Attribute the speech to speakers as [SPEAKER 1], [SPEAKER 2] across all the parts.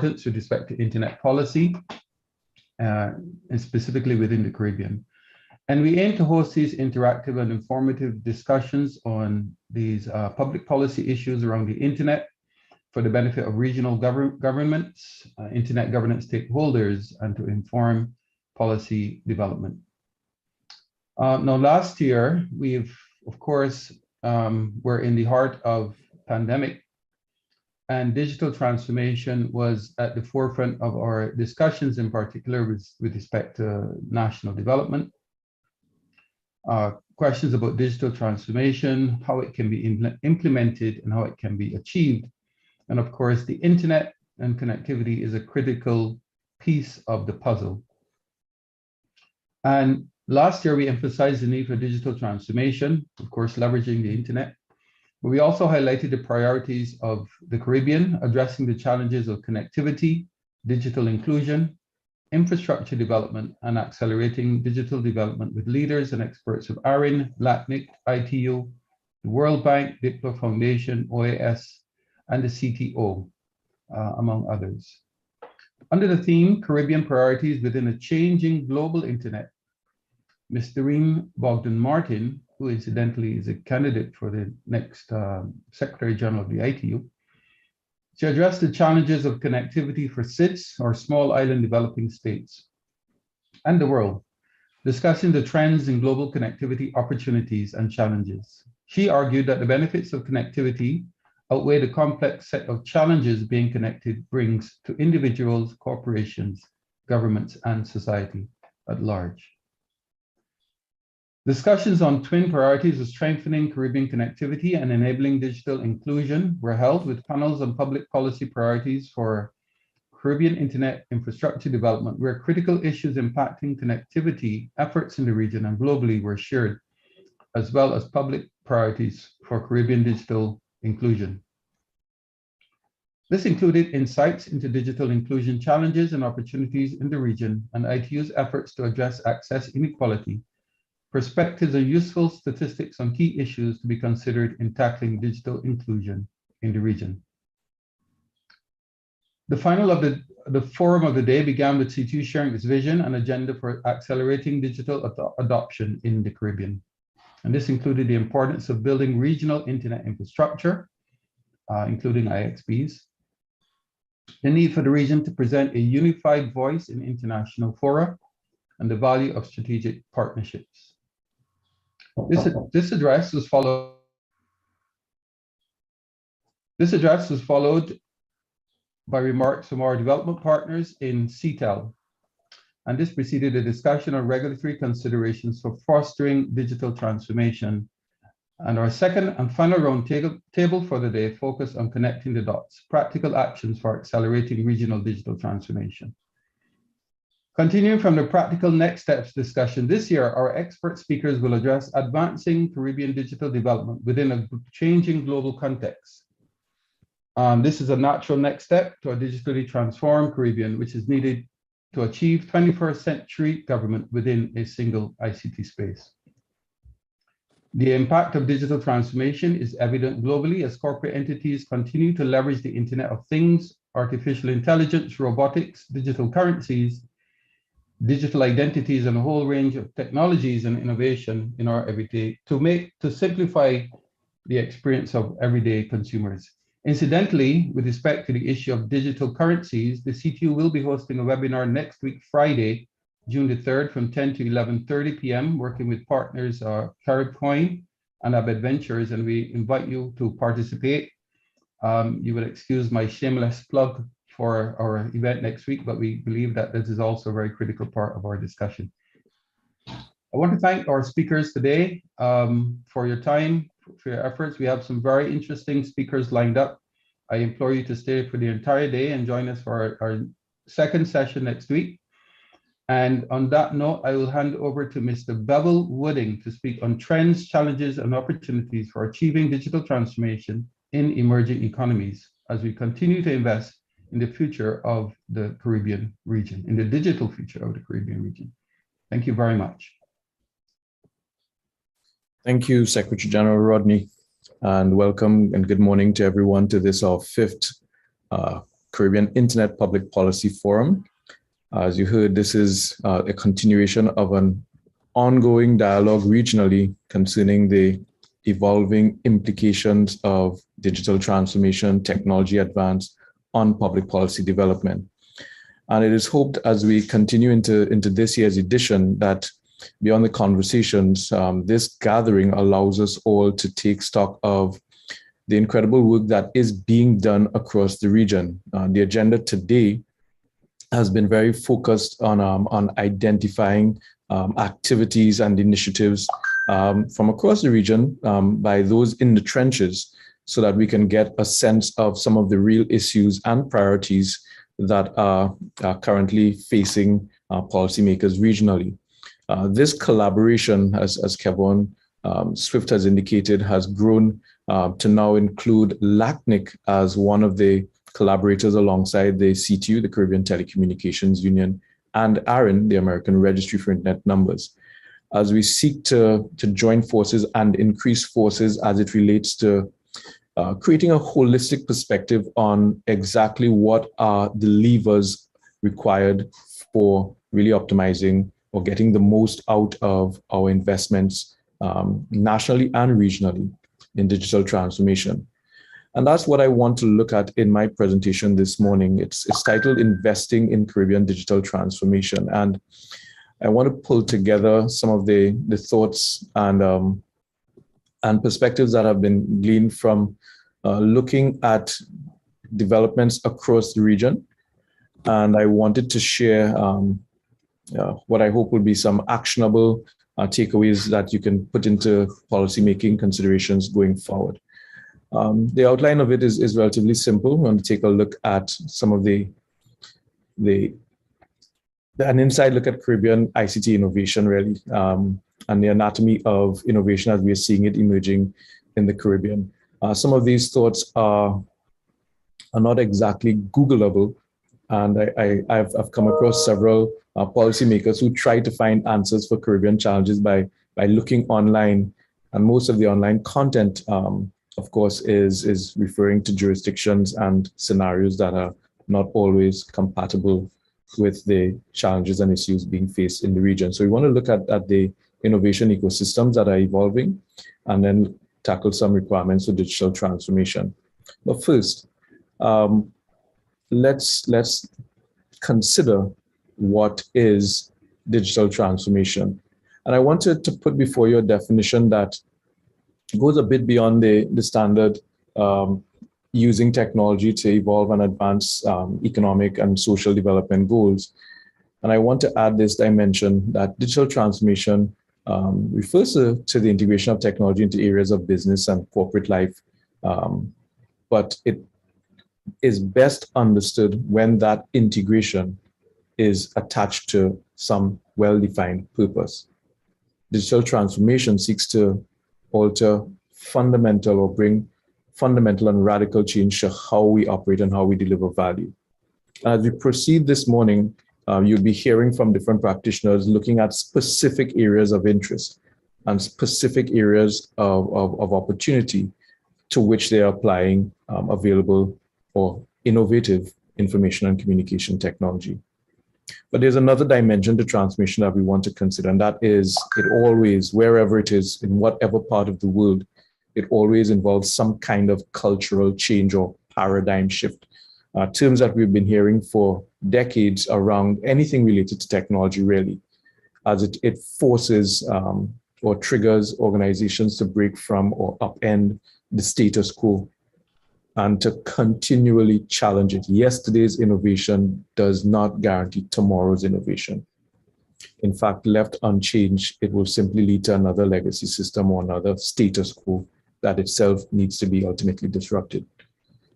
[SPEAKER 1] with respect to internet policy, and specifically within the Caribbean. And we aim to host these interactive and informative discussions on these public policy issues around the internet for the benefit of regional governments, internet governance stakeholders, and to inform policy development. Now, last year, we've, of course, we're in the heart of pandemic, and digital transformation was at the forefront of our discussions, in particular with respect to national development. Questions about digital transformation, how it can be implemented and how it can be achieved. And of course, the internet and connectivity is a critical piece of the puzzle. And last year, we emphasized the need for digital transformation, of course, leveraging the internet. But we also highlighted the priorities of the Caribbean, addressing the challenges of connectivity, digital inclusion, infrastructure development, and accelerating digital development with leaders and experts of ARIN, LACNIC, ITU, the World Bank, DIPLO Foundation, OAS, and the CTO, among others. Under the theme, Caribbean Priorities Within a Changing Global Internet, Ms. Doreen Bogdan-Martin, who incidentally is a candidate for the next Secretary General of the ITU, she addressed the challenges of connectivity for SIDS, or small island developing states, and the world, discussing the trends in global connectivity opportunities and challenges. She argued that the benefits of connectivity outweigh the complex set of challenges being connected brings to individuals, corporations, governments, and society at large. Discussions on twin priorities of strengthening Caribbean connectivity and enabling digital inclusion were held with panels on public policy priorities for Caribbean internet infrastructure development, where critical issues impacting connectivity efforts in the region and globally were shared, as well as public priorities for Caribbean digital inclusion. This included insights into digital inclusion challenges and opportunities in the region and ITU's efforts to address access inequality, perspectives and useful statistics on key issues to be considered in tackling digital inclusion in the region. The final of the forum of the day began with CTU sharing its vision and agenda for accelerating digital adoption in the Caribbean. And this included the importance of building regional internet infrastructure, including IXPs, the need for the region to present a unified voice in international fora, and the value of strategic partnerships. This address was followed by remarks from our development partners in CETEL, and this preceded a discussion on regulatory considerations for fostering digital transformation. And our second and final round table for the day focused on connecting the dots, practical actions for accelerating regional digital transformation. Continuing from the practical next steps discussion, this year, our expert speakers will address advancing Caribbean digital development within a changing global context. This is a natural next step to a digitally transformed Caribbean, which is needed to achieve 21st century government within a single ICT space. The impact of digital transformation is evident globally as corporate entities continue to leverage the Internet of Things, artificial intelligence, robotics, digital currencies, digital identities, and a whole range of technologies and innovation in our everyday to simplify the experience of everyday consumers. Incidentally, with respect to the issue of digital currencies, the CTU will be hosting a webinar next week, Friday, June the 3rd from 10 to 11:30 p.m., working with partners CaribCoin and Abed Ventures, and we invite you to participate. You will excuse my shameless plug for our event next week, but we believe that this is also a very critical part of our discussion. I want to thank our speakers today for your time, for your efforts. We have some very interesting speakers lined up. I implore you to stay for the entire day and join us for our second session next week. And on that note, I will hand over to Mr. Bevel Wooding to speak on trends, challenges, and opportunities for achieving digital transformation in emerging economies as we continue to invest in the future of the Caribbean region, in the digital future of the Caribbean region. Thank you very much.
[SPEAKER 2] Thank you, Secretary General Rodney, and welcome and good morning to everyone to this, our fifth Caribbean Internet Public Policy Forum. As you heard, this is a continuation of an ongoing dialogue regionally concerning the evolving implications of digital transformation, technology advance on public policy development. And it is hoped as we continue into this year's edition that beyond the conversations, this gathering allows us all to take stock of the incredible work that is being done across the region. The agenda today has been very focused on identifying activities and initiatives from across the region by those in the trenches so that we can get a sense of some of the real issues and priorities that are currently facing policymakers regionally. This collaboration, as Kevin Swift has indicated, has grown to now include LACNIC as one of the collaborators alongside the CTU, the Caribbean Telecommunications Union, and ARIN, the American Registry for Internet Numbers, as we seek to join forces and increase forces as it relates to creating a holistic perspective on exactly what are the levers required for really optimizing or getting the most out of our investments nationally and regionally in digital transformation. And that's what I want to look at in my presentation this morning. It's titled Investing in Caribbean Digital Transformation. And I want to pull together some of the thoughts and perspectives that have been gleaned from looking at developments across the region. And I wanted to share what I hope will be some actionable takeaways that you can put into policymaking considerations going forward. The outline of it is relatively simple. We're going to take a look at some of an inside look at Caribbean ICT innovation, really, and the anatomy of innovation as we are seeing it emerging in the Caribbean. Some of these thoughts are not exactly Googleable, and I've come across several policymakers who try to find answers for Caribbean challenges by looking online, and most of the online content, of course, is referring to jurisdictions and scenarios that are not always compatible with the challenges and issues being faced in the region. So we want to look at the innovation ecosystems that are evolving and then tackle some requirements for digital transformation. But first, let's consider what is digital transformation. And I wanted to put before you a definition that goes a bit beyond the standard using technology to evolve and advance economic and social development goals. And I want to add this dimension that digital transformation refers to the integration of technology into areas of business and corporate life, but it is best understood when that integration is attached to some well-defined purpose. Digital transformation seeks to alter fundamental or bring fundamental and radical change to how we operate and how we deliver value. As we proceed this morning, you'll be hearing from different practitioners looking at specific areas of interest and specific areas of opportunity to which they are applying available or innovative information and communication technology. But there's another dimension to transformation that we want to consider, and that is it always, wherever it is, in whatever part of the world, it always involves some kind of cultural change or paradigm shift. Terms that we've been hearing for decades around anything related to technology, really, as it forces or triggers organizations to break from or upend the status quo and to continually challenge it. Yesterday's innovation does not guarantee tomorrow's innovation. In fact, left unchanged, it will simply lead to another legacy system or another status quo that itself needs to be ultimately disrupted.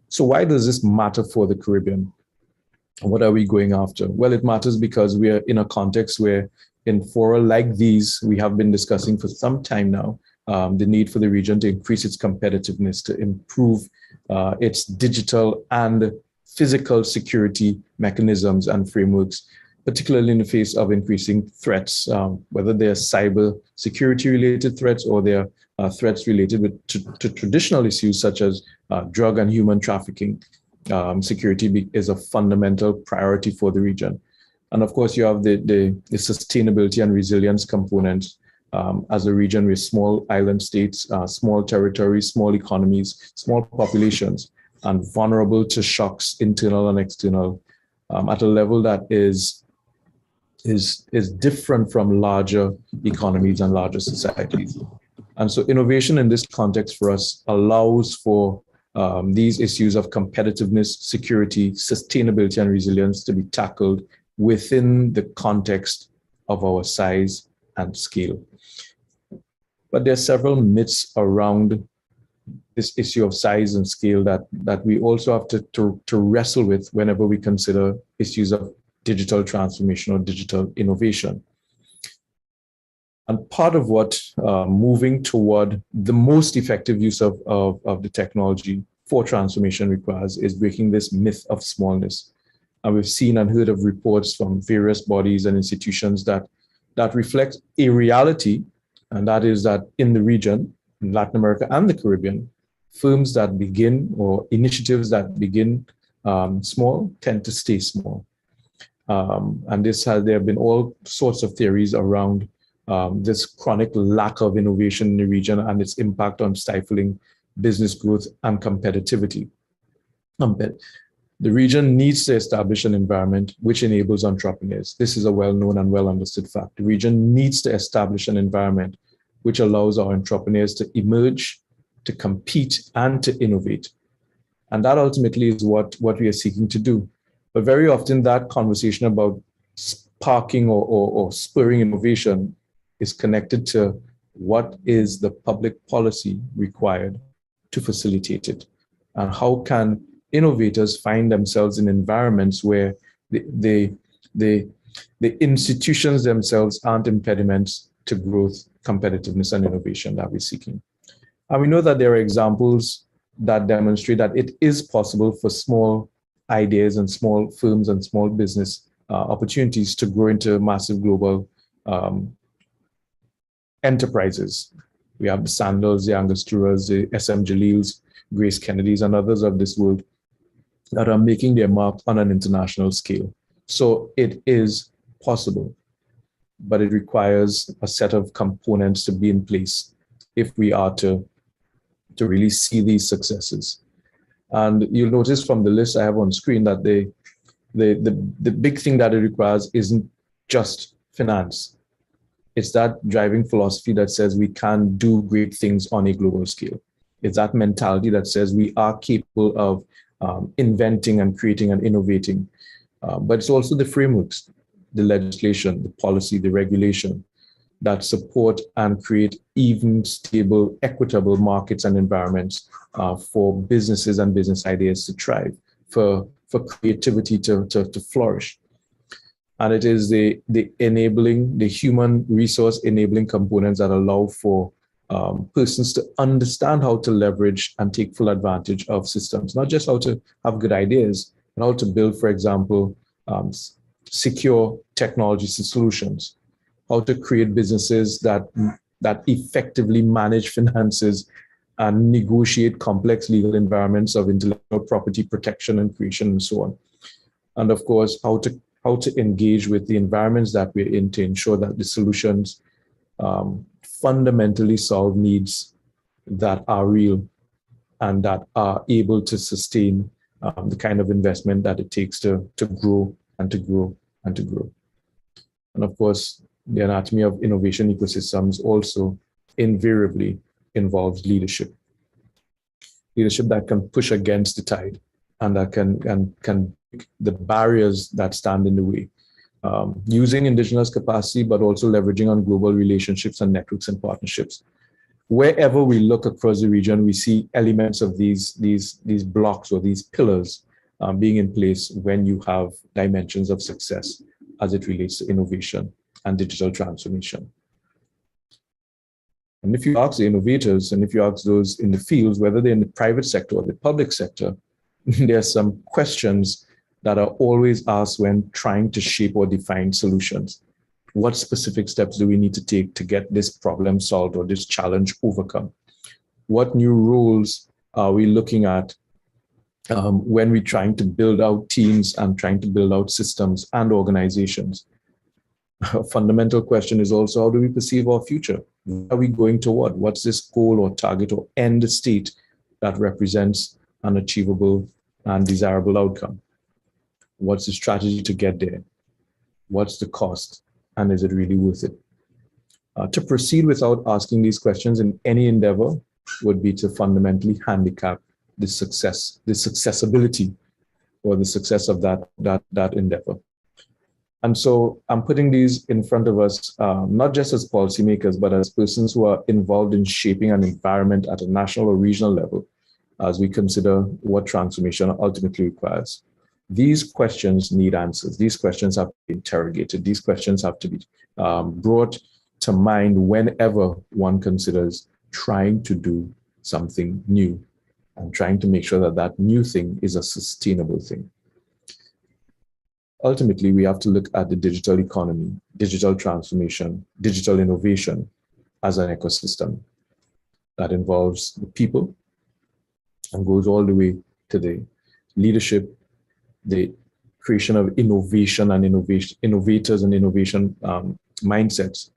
[SPEAKER 2] So why does this matter for the Caribbean? What are we going after? Well, it matters because we are in a context where in fora like these, we have been discussing for some time now, the need for the region to increase its competitiveness, to improve its digital and physical security mechanisms and frameworks, particularly in the face of increasing threats, whether they're cyber security related threats or they're threats related to traditional issues such as drug and human trafficking. security is a fundamental priority for the region. And of course, you have the sustainability and resilience component. As a region with small island states, small territories, small economies, small populations, and vulnerable to shocks, internal and external, at a level that is different from larger economies and larger societies. And so innovation in this context for us allows for these issues of competitiveness, security, sustainability, and resilience to be tackled within the context of our size and scale. But there are several myths around this issue of size and scale that we also have to wrestle with whenever we consider issues of digital transformation or digital innovation. And part of what moving toward the most effective use of the technology for transformation requires is breaking this myth of smallness. And we've seen and heard of reports from various bodies and institutions that reflect a reality, and that is that in the region, in Latin America and the Caribbean, firms that begin or initiatives that begin small tend to stay small. And there have been all sorts of theories around this chronic lack of innovation in the region and its impact on stifling business growth and competitivity. The region needs to establish an environment which enables entrepreneurs. This is a well-known and well-understood fact. The region needs to establish an environment which allows our entrepreneurs to emerge, to compete, and to innovate. And that ultimately is what we are seeking to do. But very often that conversation about sparking or spurring innovation is connected to what is the public policy required to facilitate it, and how can innovators find themselves in environments where the institutions themselves aren't impediments to growth, competitiveness, and innovation that we're seeking. And we know that there are examples that demonstrate that it is possible for small ideas and small firms and small business opportunities to grow into massive global enterprises. We have the Sandals, the Angosturas, the SM Jalils, Grace Kennedys, and others of this world that are making their mark on an international scale. So it is possible, but it requires a set of components to be in place if we are to really see these successes. And you'll notice from the list I have on screen that the big thing that it requires isn't just finance. It's that driving philosophy that says we can do great things on a global scale. It's that mentality that says we are capable of inventing and creating and innovating. But it's also the frameworks, the legislation, the policy, the regulation that support and create even stable, equitable markets and environments for businesses and business ideas to thrive, for creativity to flourish. And it is the human resource enabling components that allow for persons to understand how to leverage and take full advantage of systems, not just how to have good ideas, but how to build, for example, secure technology solutions, how to create businesses that effectively manage finances and negotiate complex legal environments of intellectual property protection and creation and so on. And of course, how to engage with the environments that we're in to ensure that the solutions fundamentally solve needs that are real and that are able to sustain the kind of investment that it takes to grow and to grow and to grow. And of course, the anatomy of innovation ecosystems also invariably involves leadership. Leadership that can push against the tide and that can break the barriers that stand in the way. Using indigenous capacity, but also leveraging on global relationships and networks and partnerships. Wherever we look across the region, we see elements of these blocks or these pillars being in place when you have dimensions of success as it relates to innovation and digital transformation. And if you ask the innovators and if you ask those in the fields, whether they're in the private sector or the public sector, there are some questions that are always asked when trying to shape or define solutions. What specific steps do we need to take to get this problem solved or this challenge overcome? What new roles are we looking at when we're trying to build out teams and trying to build out systems and organizations. A fundamental question is also, how do we perceive our future? Where are we going toward? What's this goal or target or end state that represents an achievable and desirable outcome? What's the strategy to get there? What's the cost? And is it really worth it? To proceed without asking these questions in any endeavor would be to fundamentally handicap the successability or the success of that endeavor. And so I'm putting these in front of us, not just as policymakers, but as persons who are involved in shaping an environment at a national or regional level, as we consider what transformation ultimately requires. These questions need answers. These questions have to be interrogated. These questions have to be brought to mind whenever one considers trying to do something new and trying to make sure that that new thing is a sustainable thing. Ultimately, we have to look at the digital economy, digital transformation, digital innovation as an ecosystem that involves the people and goes all the way to the leadership, the creation of innovation and innovators and innovation mindsets,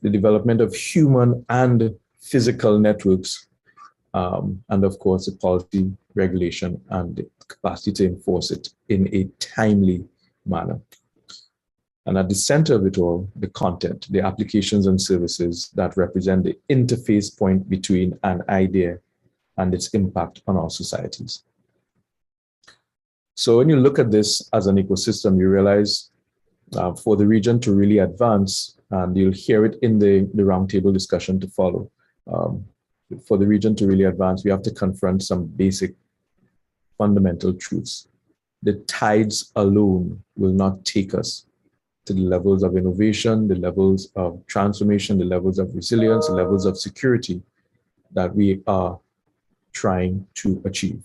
[SPEAKER 2] the development of human and physical networks, and of course, the policy, regulation, and the capacity to enforce it in a timely manner. And at the center of it all, the content, the applications and services that represent the interface point between an idea and its impact on our societies. So when you look at this as an ecosystem, you realize for the region to really advance, and you'll hear it in the roundtable discussion to follow, for the region to really advance, we have to confront some basic fundamental truths. The tides alone will not take us to the levels of innovation, the levels of transformation, the levels of resilience, the levels of security that we are trying to achieve.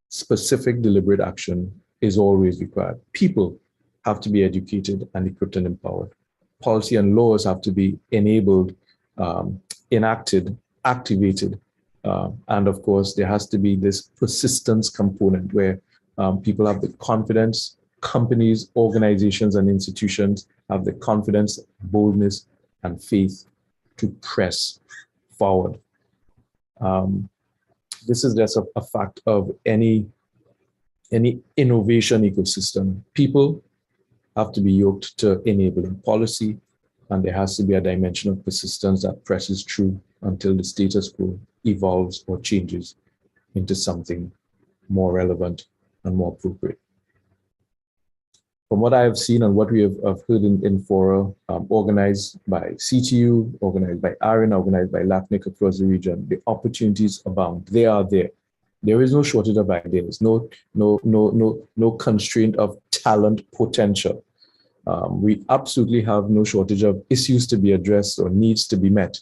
[SPEAKER 2] Specific, deliberate action is always required. People have to be educated and equipped and empowered. Policy and laws have to be enabled, enacted, activated. And of course, there has to be this persistence component where people have the confidence, companies, organizations, and institutions have the confidence, boldness, and faith to press forward. This is just a fact of any innovation ecosystem. People have to be yoked to enabling policy, and there has to be a dimension of persistence that presses through until the status quo evolves or changes into something more relevant and more appropriate. From what I have seen and what we have heard in fora organized by CTU, organized by ARIN, organized by LACNIC across the region, the opportunities abound. They are there. There is no shortage of ideas, no constraint of talent potential. We absolutely have no shortage of issues to be addressed or needs to be met.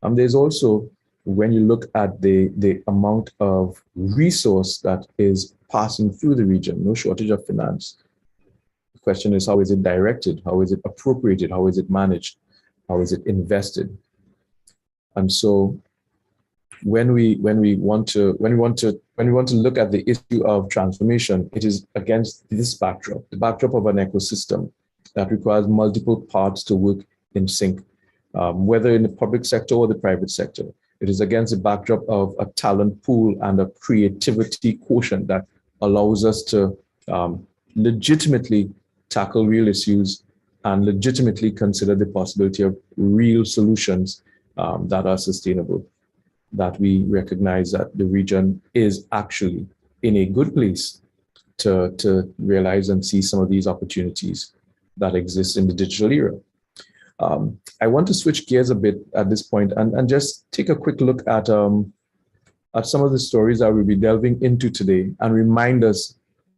[SPEAKER 2] There's also, when you look at the amount of resource that is passing through the region, no shortage of finance. The question is, how is it directed? How is it appropriated? How is it managed? How is it invested? And so when we want to look at the issue of transformation, it is against this backdrop, the backdrop of an ecosystem that requires multiple parts to work in sync, whether in the public sector or the private sector. It is against the backdrop of a talent pool and a creativity quotient that allows us to legitimately tackle real issues and legitimately consider the possibility of real solutions that are sustainable, that we recognize that the region is actually in a good place to realize and see some of these opportunities that exist in the digital era. I want to switch gears a bit at this point and just take a quick look at some of the stories that we'll be delving into today and remind us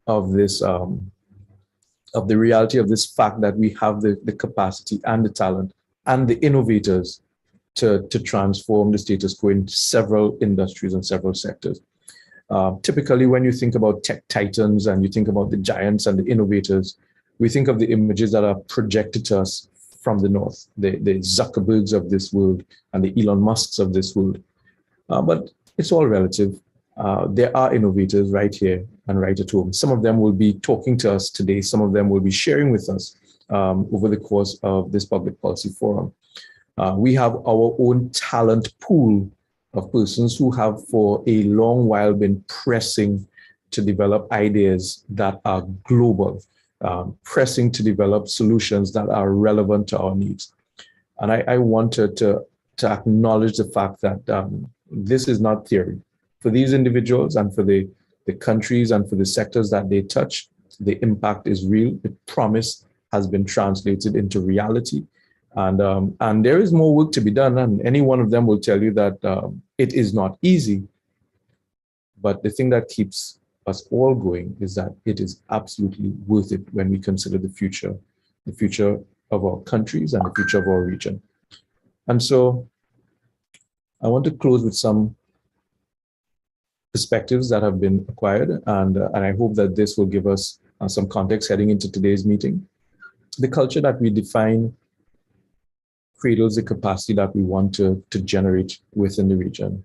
[SPEAKER 2] of this, of the reality of this fact that we have the capacity and the talent and the innovators to transform the status quo in several industries and several sectors. Typically, when you think about tech titans and you think about the giants and the innovators, we think of the images that are projected to us from the north, the Zuckerbergs of this world and the Elon Musks of this world. But it's all relative. there are innovators right here and right at home. Some of them will be talking to us today. Some of them will be sharing with us over the course of this public policy forum. We have our own talent pool of persons who have for a long while been pressing to develop ideas that are global, pressing to develop solutions that are relevant to our needs. And I wanted to acknowledge the fact that this is not theory. For these individuals and for the countries and for the sectors that they touch, the impact is real. The promise has been translated into reality. And there is more work to be done. And any one of them will tell you that it is not easy. But the thing that keeps us all going is that it is absolutely worth it when we consider the future of our countries and the future of our region. And so I want to close with some perspectives that have been acquired, and I hope that this will give us some context heading into today's meeting. The culture that we define cradles the capacity that we want to generate within the region.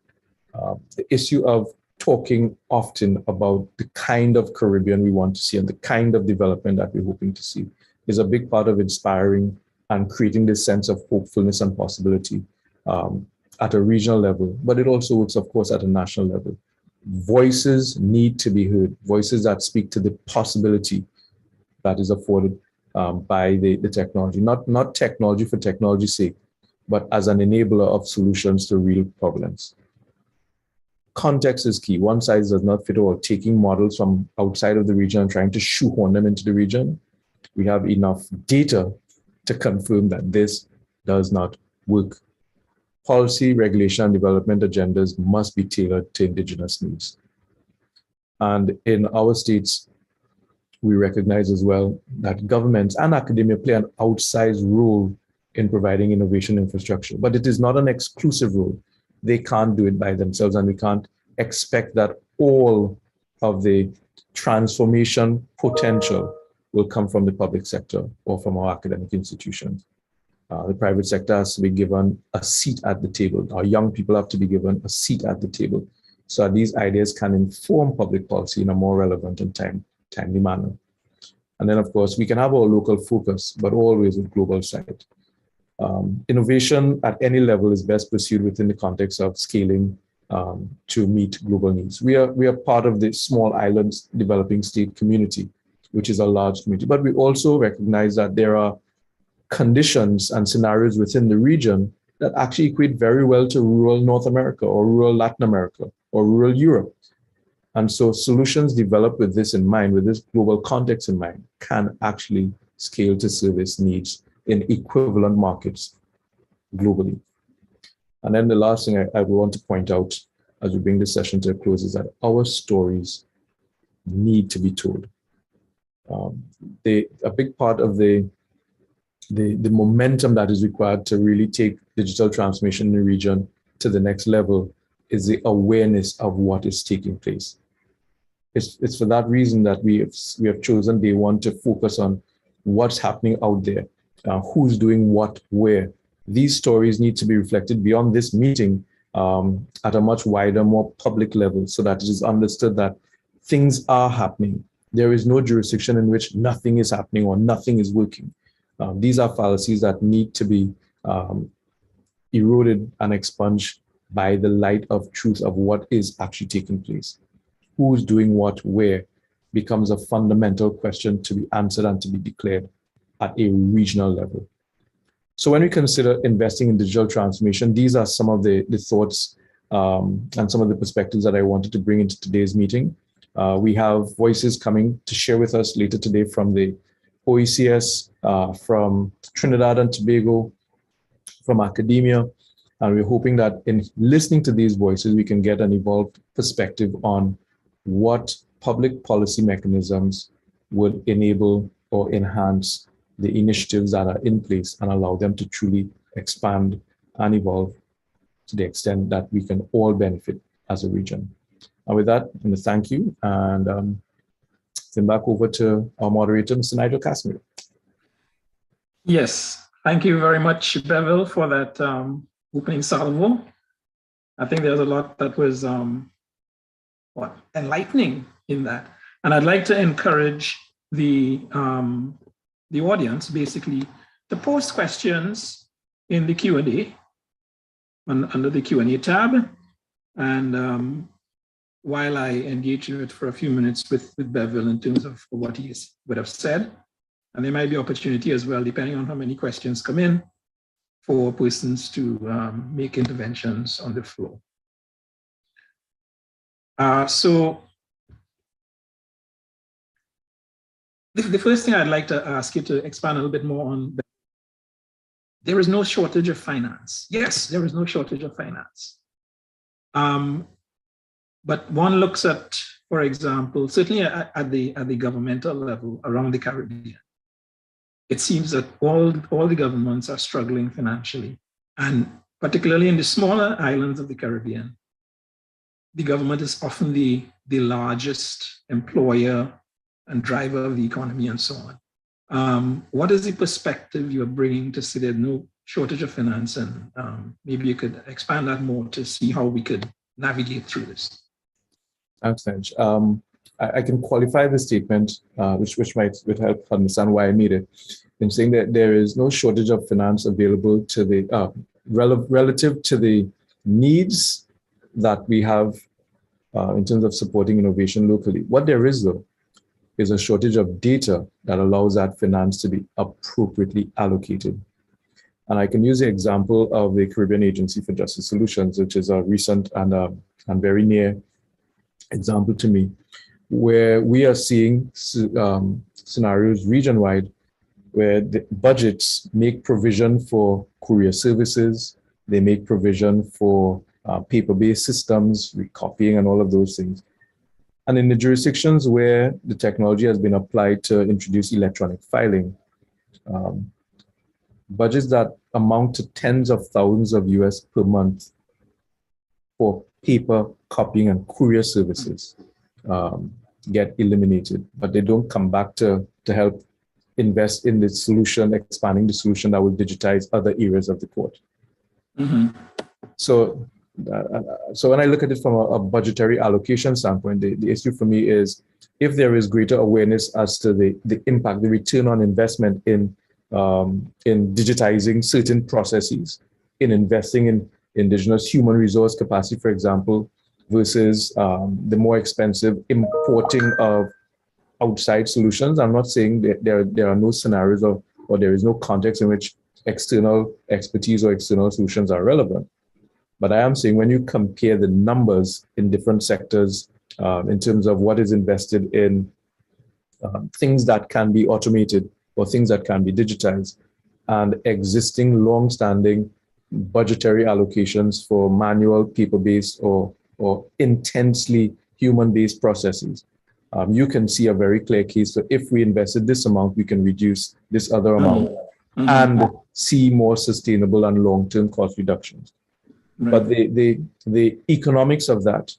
[SPEAKER 2] The issue of talking often about the kind of Caribbean we want to see and the kind of development that we're hoping to see is a big part of inspiring and creating this sense of hopefulness and possibility at a regional level, but it also works, of course, at a national level. Voices need to be heard, voices that speak to the possibility that is afforded by the technology, not technology for technology's sake, but as an enabler of solutions to real problems. Context is key. One size does not fit all. Taking models from outside of the region and trying to shoehorn them into the region, we have enough data to confirm that this does not work. Policy, regulation, and development agendas must be tailored to indigenous needs. And in our states, we recognize as well that governments and academia play an outsized role in providing innovation infrastructure, but it is not an exclusive role. They can't do it by themselves, and we can't expect that all of the transformation potential will come from the public sector or from our academic institutions. The private sector has to be given a seat at the table. Our young people have to be given a seat at the table so that these ideas can inform public policy in a more relevant and timely manner. And then, of course, we can have our local focus, but always with global sight. Innovation at any level is best pursued within the context of scaling to meet global needs. We are part of the small islands developing state community, which is a large community, but we also recognize that there are conditions and scenarios within the region that actually equate very well to rural North America or rural Latin America or rural Europe. And so solutions developed with this in mind, with this global context in mind, can actually scale to service needs in equivalent markets globally. And then the last thing I want to point out as we bring this session to a close is that our stories need to be told. A big part of the momentum that is required to really take digital transformation in the region to the next level is the awareness of what is taking place. It's for that reason that we have chosen day one to focus on what's happening out there, who's doing what, where. These stories need to be reflected beyond this meeting at a much wider, more public level so that it is understood that things are happening. There is no jurisdiction in which nothing is happening or nothing is working. These are fallacies that need to be eroded and expunged by the light of truth of what is actually taking place. Who's doing what, where, becomes a fundamental question to be answered and to be declared at a regional level. So when we consider investing in digital transformation, these are some of the thoughts and some of the perspectives that I wanted to bring into today's meeting. We have voices coming to share with us later today from the OECS, from Trinidad and Tobago, from academia. And we're hoping that in listening to these voices, we can get an evolved perspective on what public policy mechanisms would enable or enhance the initiatives that are in place and allow them to truly expand and evolve to the extent that we can all benefit as a region. And with that, I'm going to thank you and send back over to our moderator, Mr. Nigel Casimir.
[SPEAKER 3] Yes, thank you very much, Beville, for that opening salvo. I think there's a lot that was enlightening in that. And I'd like to encourage the audience basically to post questions in the Q&A under the Q&A tab. And while I engage with for a few minutes with Beville in terms of what he would have said, and there might be opportunity as well, depending on how many questions come in, for persons to make interventions on the floor. So the first thing I'd like to ask you to expand a little bit more on, there is no shortage of finance. Yes, there is no shortage of finance. But one looks at, for example, certainly at the governmental level around the Caribbean, it seems that all the governments are struggling financially. And particularly in the smaller islands of the Caribbean, the government is often the largest employer and driver of the economy and so on. What is the perspective you're bringing to say there's no shortage of finance? And maybe you could expand that more to see how we could navigate through this.
[SPEAKER 2] Thanks, Nige. I can qualify the statement, which would help understand why I made it, in saying that there is no shortage of finance available to the relative to the needs that we have in terms of supporting innovation locally. What there is, though, is a shortage of data that allows that finance to be appropriately allocated. And I can use the example of the Caribbean Agency for Justice Solutions, which is a recent and very near example to me, where we are seeing scenarios region-wide where the budgets make provision for courier services, they make provision for paper-based systems, recopying and all of those things. And in the jurisdictions where the technology has been applied to introduce electronic filing, budgets that amount to tens of thousands of US per month for paper copying and courier services get eliminated, but they don't come back to help invest in the solution, expanding the solution that will digitize other areas of the court.
[SPEAKER 3] Mm-hmm.
[SPEAKER 2] So when I look at it from a budgetary allocation standpoint, the issue for me is if there is greater awareness as to the impact, the return on investment in digitizing certain processes, in investing in indigenous human resource capacity, for example, versus the more expensive importing of outside solutions. I'm not saying that there are no scenarios or there is no context in which external expertise or external solutions are relevant. But I am saying when you compare the numbers in different sectors in terms of what is invested in things that can be automated or things that can be digitized and existing long-standing budgetary allocations for manual, paper-based or intensely human-based processes, you can see a very clear case. So if we invested this amount, we can reduce this other amount and see more sustainable and long-term cost reductions. Right. But the economics of that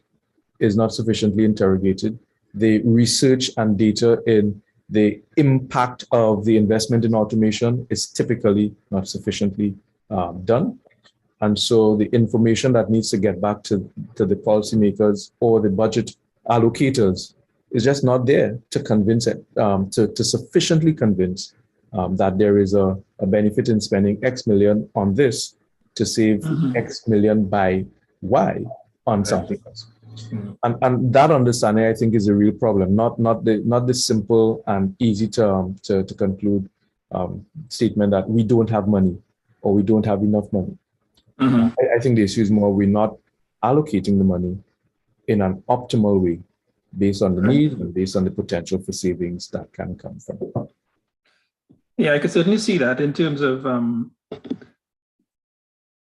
[SPEAKER 2] is not sufficiently interrogated. The research and data in the impact of the investment in automation is typically not sufficiently done. And so the information that needs to get back to the policymakers or the budget allocators is just not there to convince it, to sufficiently convince that there is a benefit in spending X million on this to save X million by Y on something else. And that understanding, I think, is a real problem, not the simple and easy to conclude statement that we don't have money or we don't have enough money. I think the issue is more we're not allocating the money in an optimal way based on the need and based on the potential for savings that can come from it.
[SPEAKER 3] Yeah, I could certainly see that in terms of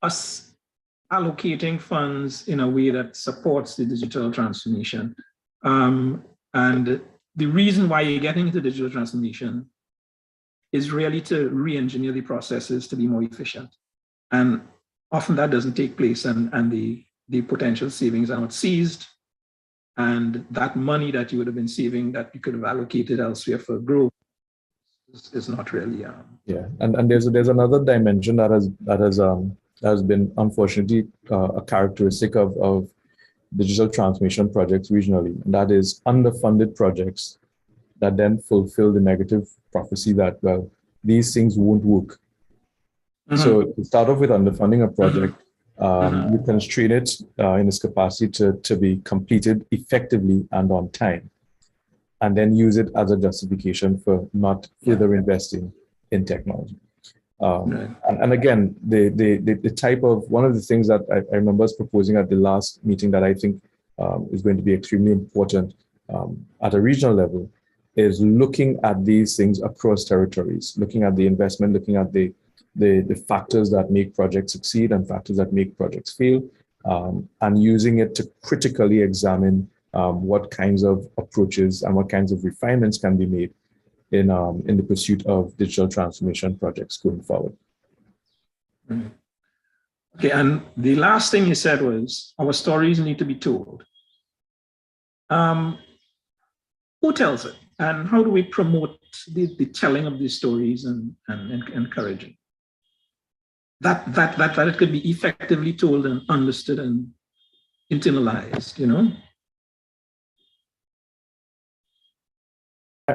[SPEAKER 3] us allocating funds in a way that supports the digital transformation. And the reason why you're getting into digital transformation is really to re-engineer the processes to be more efficient. And often that doesn't take place and the potential savings are not seized. And that money that you would have been saving that you could have allocated elsewhere for growth is not really.
[SPEAKER 2] Yeah, and there's another dimension that has been unfortunately a characteristic of digital transformation projects regionally, and that is underfunded projects that then fulfill the negative prophecy that, well, these things won't work. So to start off with underfunding a project, you constrain it in its capacity to be completed effectively and on time, and then use it as a justification for not further investing in technology. And again, the type of, one of the things that I remember us proposing at the last meeting that I think is going to be extremely important at a regional level is looking at these things across territories, looking at the investment, looking at the factors that make projects succeed and factors that make projects fail, and using it to critically examine what kinds of approaches and what kinds of refinements can be made in the pursuit of digital transformation projects going forward.
[SPEAKER 3] Okay, and the last thing you said was our stories need to be told. Who tells it, and how do we promote the telling of these stories and encouraging that it could be effectively told and understood and internalized, you know?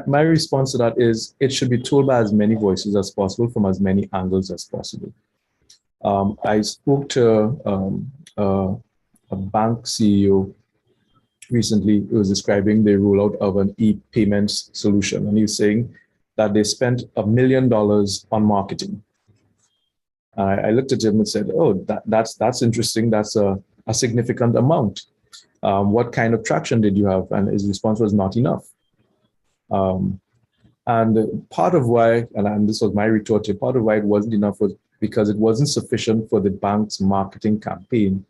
[SPEAKER 2] My response to that is it should be told by as many voices as possible from as many angles as possible. I spoke to a bank CEO recently who was describing the rollout of an e-payments solution, and he was saying that they spent $1 million on marketing. I looked at him and said, "Oh, that's interesting. That's a significant amount. What kind of traction did you have?" And his response was not enough. And part of why, and this was my retort, part of why it wasn't enough was because it wasn't sufficient for the bank's marketing campaign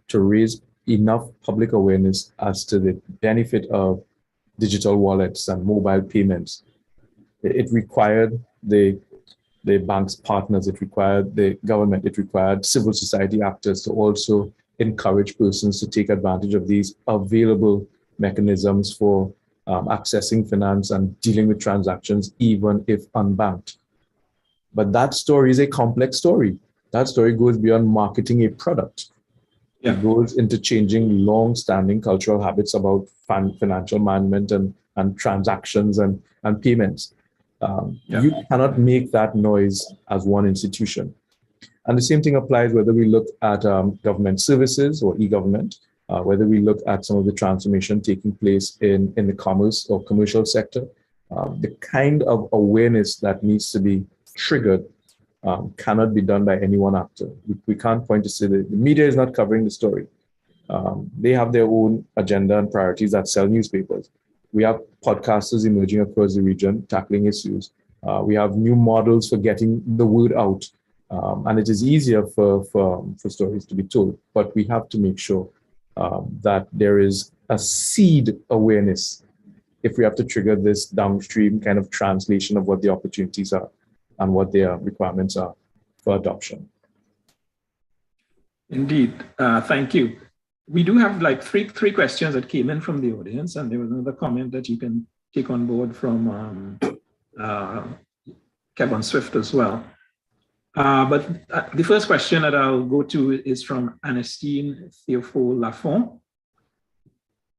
[SPEAKER 2] to raise enough public awareness as to the benefit of digital wallets and mobile payments. It required the bank's partners, it required the government, it required civil society actors to also encourage persons to take advantage of these available mechanisms for accessing finance and dealing with transactions, even if unbanked. But that story is a complex story. That story goes beyond marketing a product. Yeah. It goes into changing long-standing cultural habits about financial management and transactions and payments. You cannot make that noise as one institution. And the same thing applies whether we look at government services or e-government, whether we look at some of the transformation taking place in the commerce or commercial sector. The kind of awareness that needs to be triggered cannot be done by any one actor. We can't point to say that the media is not covering the story. They have their own agenda and priorities that sell newspapers. We have podcasters emerging across the region tackling issues. We have new models for getting the word out. And it is easier for stories to be told, but we have to make sure that there is a seed awareness if we have to trigger this downstream kind of translation of what the opportunities are and what their requirements are for adoption.
[SPEAKER 3] Indeed. Thank you. We do have like three questions that came in from the audience, and there was another comment that you can take on board from Kevin Swift as well. But the first question that I'll go to is from Ernestine Theophile Lafont.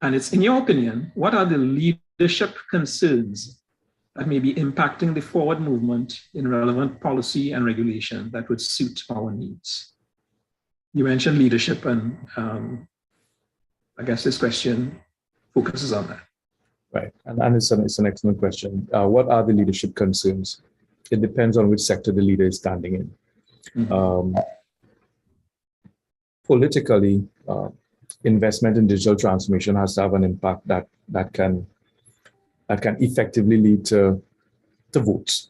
[SPEAKER 3] And it's, in your opinion, what are the leadership concerns that may be impacting the forward movement in relevant policy and regulation that would suit our needs? You mentioned leadership, and I guess this question focuses on that.
[SPEAKER 2] Right, and it's an excellent question. What are the leadership concerns? It depends on which sector the leader is standing in. Mm-hmm. Politically, investment in digital transformation has to have an impact that can effectively lead to votes.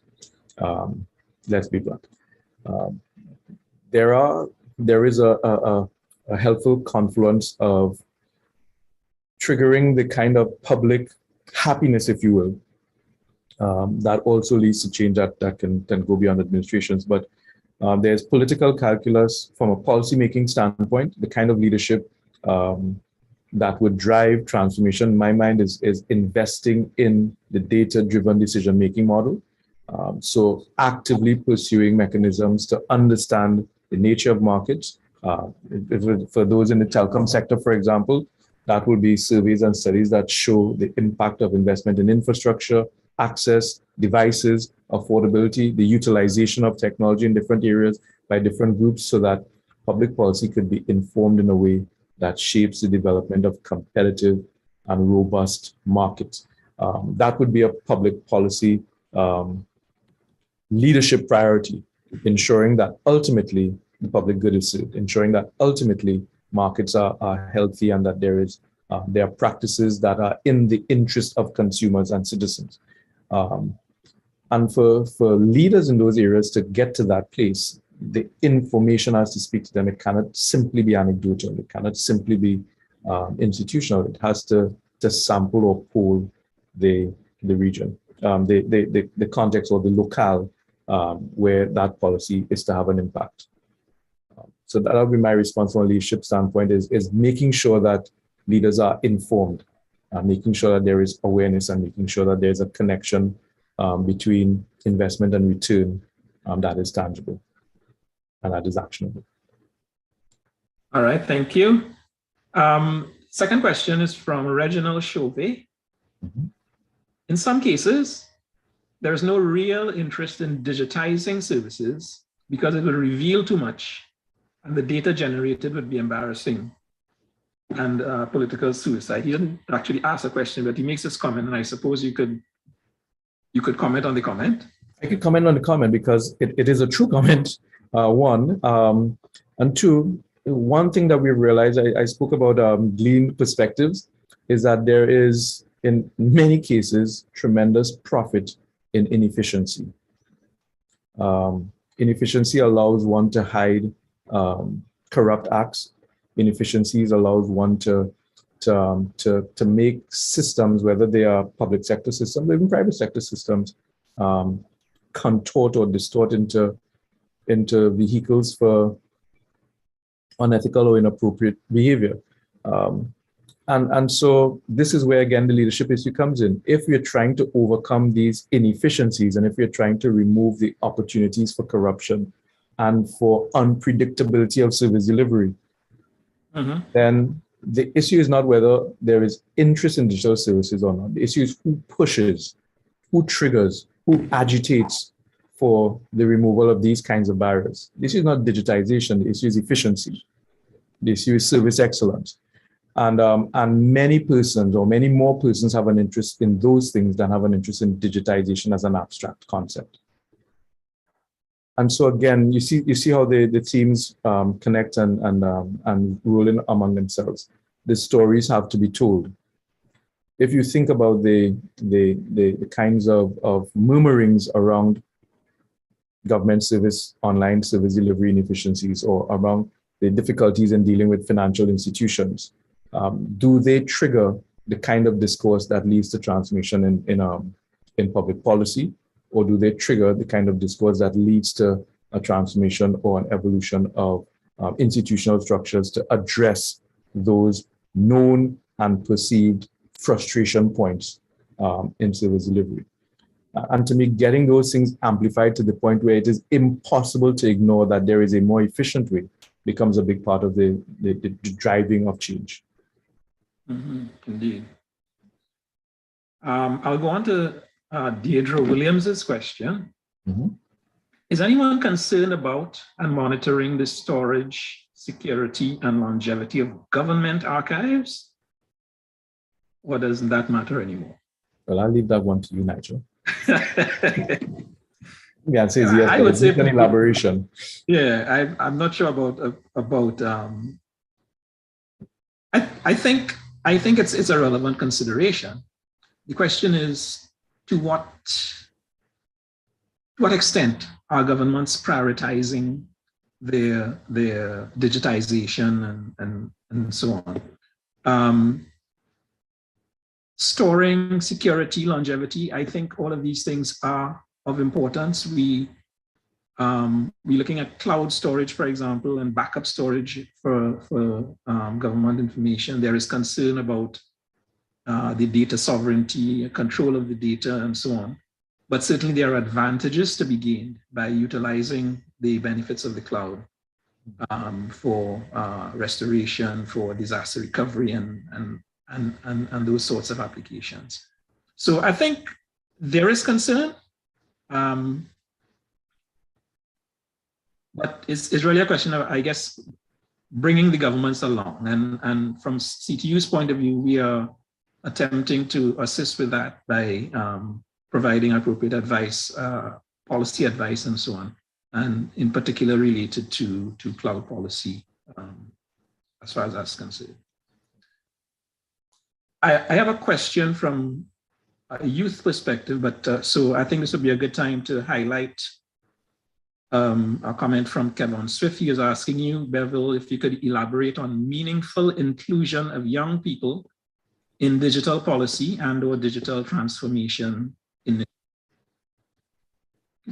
[SPEAKER 2] Let's be blunt. There is a helpful confluence of triggering the kind of public happiness, if you will, that also leads to change that can go beyond administrations. But there's political calculus from a policymaking standpoint. The kind of leadership that would drive transformation, in my mind, is investing in the data-driven decision-making model. So actively pursuing mechanisms to understand the nature of markets. For those in the telecom sector, for example, That will be surveys and studies that show the impact of investment in infrastructure, access, devices, affordability, the utilization of technology in different areas by different groups so that public policy could be informed in a way that shapes the development of competitive and robust markets. That would be a public policy leadership priority, ensuring that ultimately the public good is served, ensuring that ultimately markets are healthy and that there are practices that are in the interest of consumers and citizens. And for leaders in those areas to get to that place, the information has to speak to them. It cannot simply be anecdotal. It cannot simply be institutional. It has to sample or poll the region, the context or the locale where that policy is to have an impact. So that would be my response from a leadership standpoint is making sure that leaders are informed, making sure that there is awareness and making sure that there's a connection between investment and return that is tangible and that is actionable.
[SPEAKER 3] All right, thank you. Second question is from Reginald Chauvet. In some cases, there's no real interest in digitizing services because it would reveal too much and the data generated would be embarrassing and political suicide. He didn't actually ask a question, but he makes this comment, and I suppose you could comment on the comment.
[SPEAKER 2] I could comment on the comment because it is a true comment, one. And two, one thing that we realized, I spoke about gleaned perspectives, is that there is, in many cases, tremendous profit in inefficiency. Inefficiency allows one to hide corrupt acts. Inefficiencies allows one to make systems, whether they are public sector systems or even private sector systems, contort or distort into vehicles for unethical or inappropriate behavior. And so this is where, again, the leadership issue comes in. If we're trying to overcome these inefficiencies and if we're trying to remove the opportunities for corruption and for unpredictability of service delivery, then the issue is not whether there is interest in digital services or not. The issue is who pushes, who triggers, who agitates for the removal of these kinds of barriers. The issue is not digitization, the issue is efficiency. The issue is service excellence. And many persons or many more persons have an interest in those things than have an interest in digitization as an abstract concept. And so again, you see how the teams connect and roll in among themselves. The stories have to be told. If you think about the kinds of murmurings around government service, online service delivery inefficiencies, or around the difficulties in dealing with financial institutions, do they trigger the kind of discourse that leads to transformation in public policy? Or do they trigger the kind of discourse that leads to a transformation or an evolution of institutional structures to address those known and perceived frustration points in service delivery? And to me, getting those things amplified to the point where it is impossible to ignore that there is a more efficient way becomes a big part of the driving of change.
[SPEAKER 3] Indeed. I'll go on to Deirdre Williams's question. Is anyone concerned about and monitoring the storage, security, and longevity of government archives? Or doesn't that matter anymore?
[SPEAKER 2] Well, I'll leave that one to you, Nigel. Yeah, it says yes.
[SPEAKER 3] I would say
[SPEAKER 2] an elaboration.
[SPEAKER 3] Yeah, I'm not sure about. I think it's a relevant consideration. The question is, to what extent are governments prioritizing their digitization and so on? Storing, security, longevity, I think all of these things are of importance. We're looking at cloud storage, for example, and backup storage for government information. There is concern about the data sovereignty, control of the data, and so on. But certainly there are advantages to be gained by utilizing the benefits of the cloud. for restoration, for disaster recovery, and those sorts of applications. So I think there is concern, but it's really a question of, I guess, bringing the governments along. And from CTU's point of view, we are attempting to assist with that by providing appropriate advice, policy advice, and so on, and in particular related to cloud policy, as far as that's concerned. I have a question from a youth perspective, but so I think this would be a good time to highlight a comment from Kevin Swift. He is asking you, Beverl, if you could elaborate on meaningful inclusion of young people in digital policy and or digital transformation.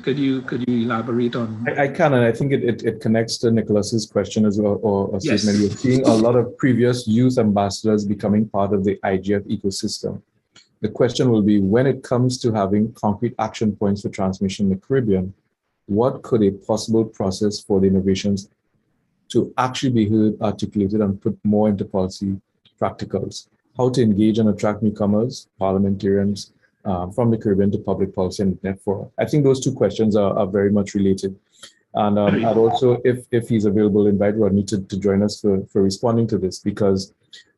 [SPEAKER 3] Could you elaborate on?
[SPEAKER 2] I can, and I think it connects to Nicholas's question as well, or
[SPEAKER 3] Yes.
[SPEAKER 2] statement. We're seeing a lot of previous youth ambassadors becoming part of the IGF ecosystem. The question will be, when it comes to having concrete action points for transformation in the Caribbean, what could a possible process for the innovations to actually be heard, articulated, and put more into policy practicals? How to engage and attract newcomers, parliamentarians from the Caribbean to public policy and internet forum. I think those two questions are very much related. And I'd also, if he's available, invite Rodney to join us for responding to this, because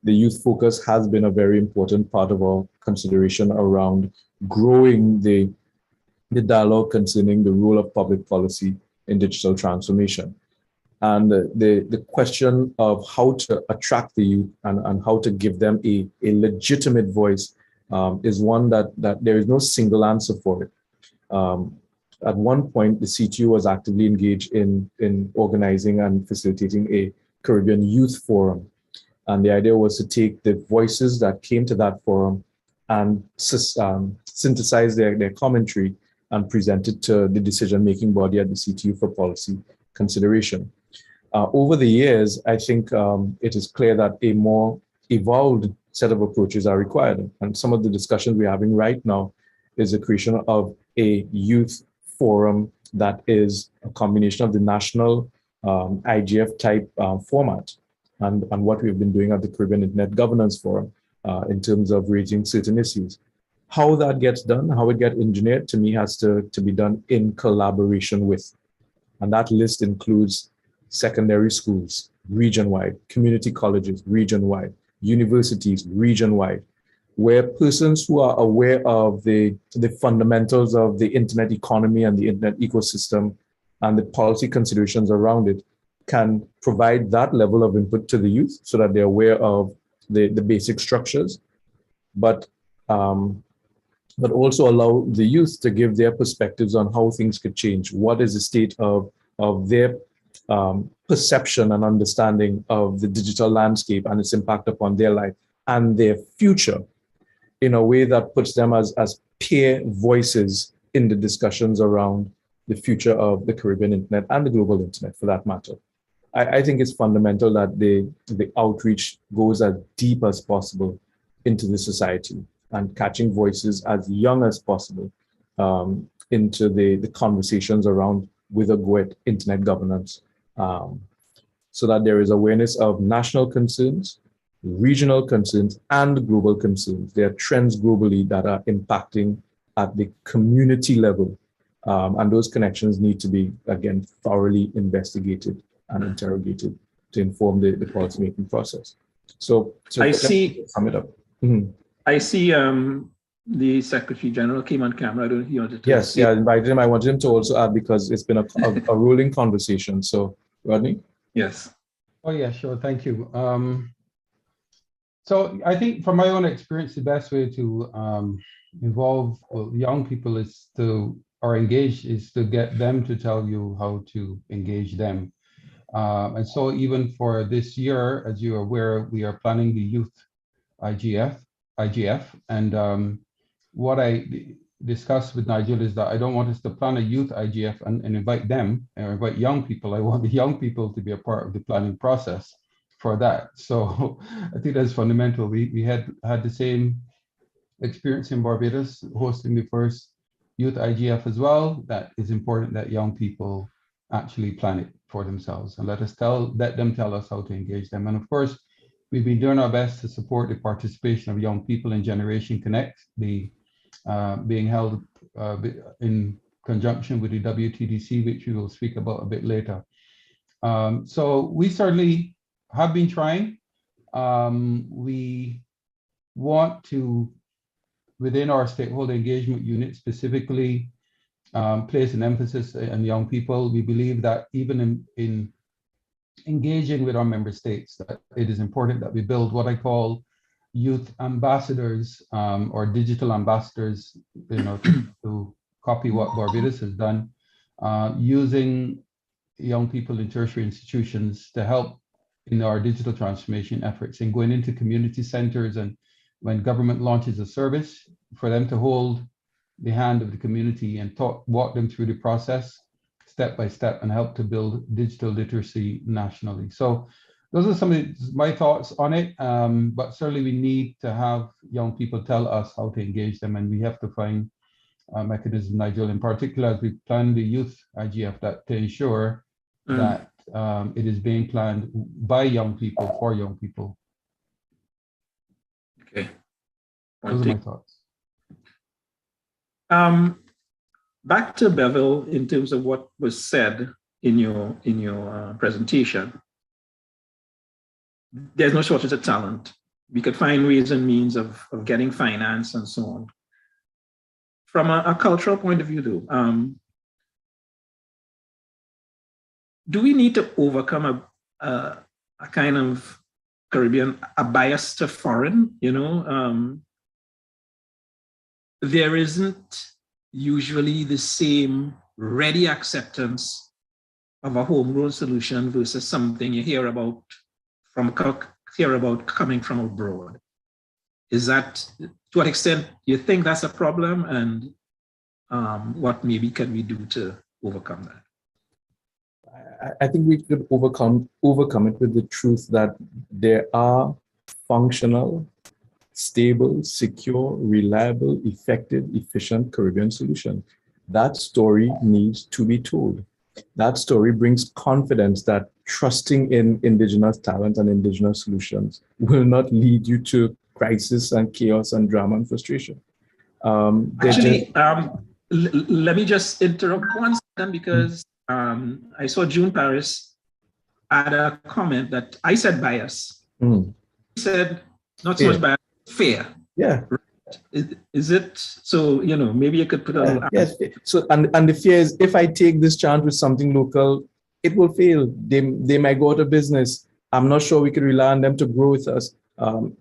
[SPEAKER 2] the youth focus has been a very important part of our consideration around growing the dialogue concerning the role of public policy in digital transformation. And the question of how to attract the youth and how to give them a legitimate voice is one that there is no single answer for it. At one point, the CTU was actively engaged in organizing and facilitating a Caribbean Youth Forum. And the idea was to take the voices that came to that forum and synthesize their commentary and present it to the decision-making body at the CTU for policy consideration. Over the years, I think it is clear that a more evolved set of approaches are required. And some of the discussions we're having right now is the creation of a youth forum that is a combination of the national IGF type format and what we've been doing at the Caribbean Internet Governance Forum in terms of raising certain issues. How that gets done, how it gets engineered, to me has to be done in collaboration with. And that list includes secondary schools, region-wide, community colleges, region-wide, universities, region-wide, where persons who are aware of the fundamentals of the internet economy and the internet ecosystem and the policy considerations around it can provide that level of input to the youth so that they're aware of the basic structures, but also allow the youth to give their perspectives on how things could change. What is the state of their perception and understanding of the digital landscape and its impact upon their life and their future, in a way that puts them as peer voices in the discussions around the future of the Caribbean internet and the global internet, for that matter. I think it's fundamental that the outreach goes as deep as possible into the society and catching voices as young as possible into the conversations around whither goeth internet governance, so that there is awareness of national concerns, regional concerns, and global concerns. There are trends globally that are impacting at the community level, and those connections need to be, again, thoroughly investigated and interrogated to inform the policymaking process. So
[SPEAKER 3] I see.
[SPEAKER 2] Sum it up. Mm-hmm.
[SPEAKER 3] I see the Secretary General came on camera. I don't know if you wanted to.
[SPEAKER 2] Yes, yeah, I invited him. I wanted him to also add because it's been a rolling conversation. So, Rodney?
[SPEAKER 3] Yes.
[SPEAKER 1] Oh, yeah, sure. Thank you. So I think from my own experience, the best way to involve young people is to get them to tell you how to engage them. And so even for this year, as you're aware, we are planning the Youth IGF. And what I discussed with Nigel is that I don't want us to plan a Youth IGF and invite them or invite young people. I want the young people to be a part of the planning process for that. So I think that's fundamental. We had the same experience in Barbados hosting the first Youth IGF as well. That is important that young people actually plan it for themselves, and let them tell us how to engage them. And of course, we've been doing our best to support the participation of young people in Generation Connect, being held in conjunction with the WTDC, which we will speak about a bit later. So we certainly have been trying. We want to, within our stakeholder engagement unit specifically, place an emphasis on young people. We believe that even in engaging with our member states, that it is important that we build what I call youth ambassadors, or digital ambassadors, to copy what Barbados has done, using young people in tertiary institutions to help in our digital transformation efforts, and going into community centers, and when government launches a service, for them to hold the hand of the community and walk them through the process step by step, and help to build digital literacy nationally. So those are some of my thoughts on it, but certainly we need to have young people tell us how to engage them, and we have to find a mechanism, Nigel, in particular, as we plan the youth IGF, that to ensure that it is being planned by young people for young people.
[SPEAKER 3] Okay.
[SPEAKER 1] Those are my thoughts.
[SPEAKER 3] Back to Beville, in terms of what was said in your presentation, there's no shortage of talent. We could find ways and means of getting finance and so on. From a cultural point of view, though, do we need to overcome a kind of Caribbean, a bias to foreign? There isn't usually the same ready acceptance of a homegrown solution versus something you hear about coming from abroad. Is that, to what extent you think that's a problem, and what maybe can we do to overcome that?
[SPEAKER 2] I think we could overcome it with the truth that there are functional, stable, secure, reliable, effective, efficient Caribbean solutions. That story needs to be told. That story brings confidence that trusting in indigenous talent and indigenous solutions will not lead you to crisis and chaos and drama and frustration.
[SPEAKER 3] Actually, let me just interrupt one second, because I saw June Paris add a comment that I said bias. He said not so much bias, fear.
[SPEAKER 2] Yeah.
[SPEAKER 3] Is it so? Maybe you could put a
[SPEAKER 2] yes. So and the fear is, if I take this chance with something local, it will fail. They might go out of business. I'm not sure we could rely on them to grow with us.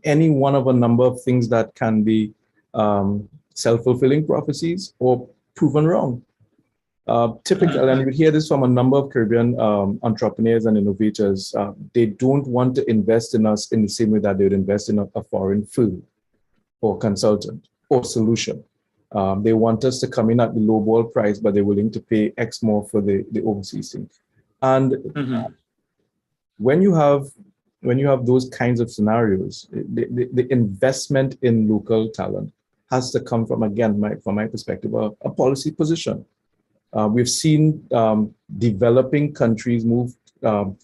[SPEAKER 2] Any one of a number of things that can be self-fulfilling prophecies or proven wrong. Typically, and we hear this from a number of Caribbean entrepreneurs and innovators, they don't want to invest in us in the same way that they would invest in a foreign firm or consultant or solution. They want us to come in at the low ball price, but they're willing to pay X more for the overseas thing. And when you have those kinds of scenarios, the investment in local talent has to come from, again, from my perspective, a policy position. We've seen developing countries move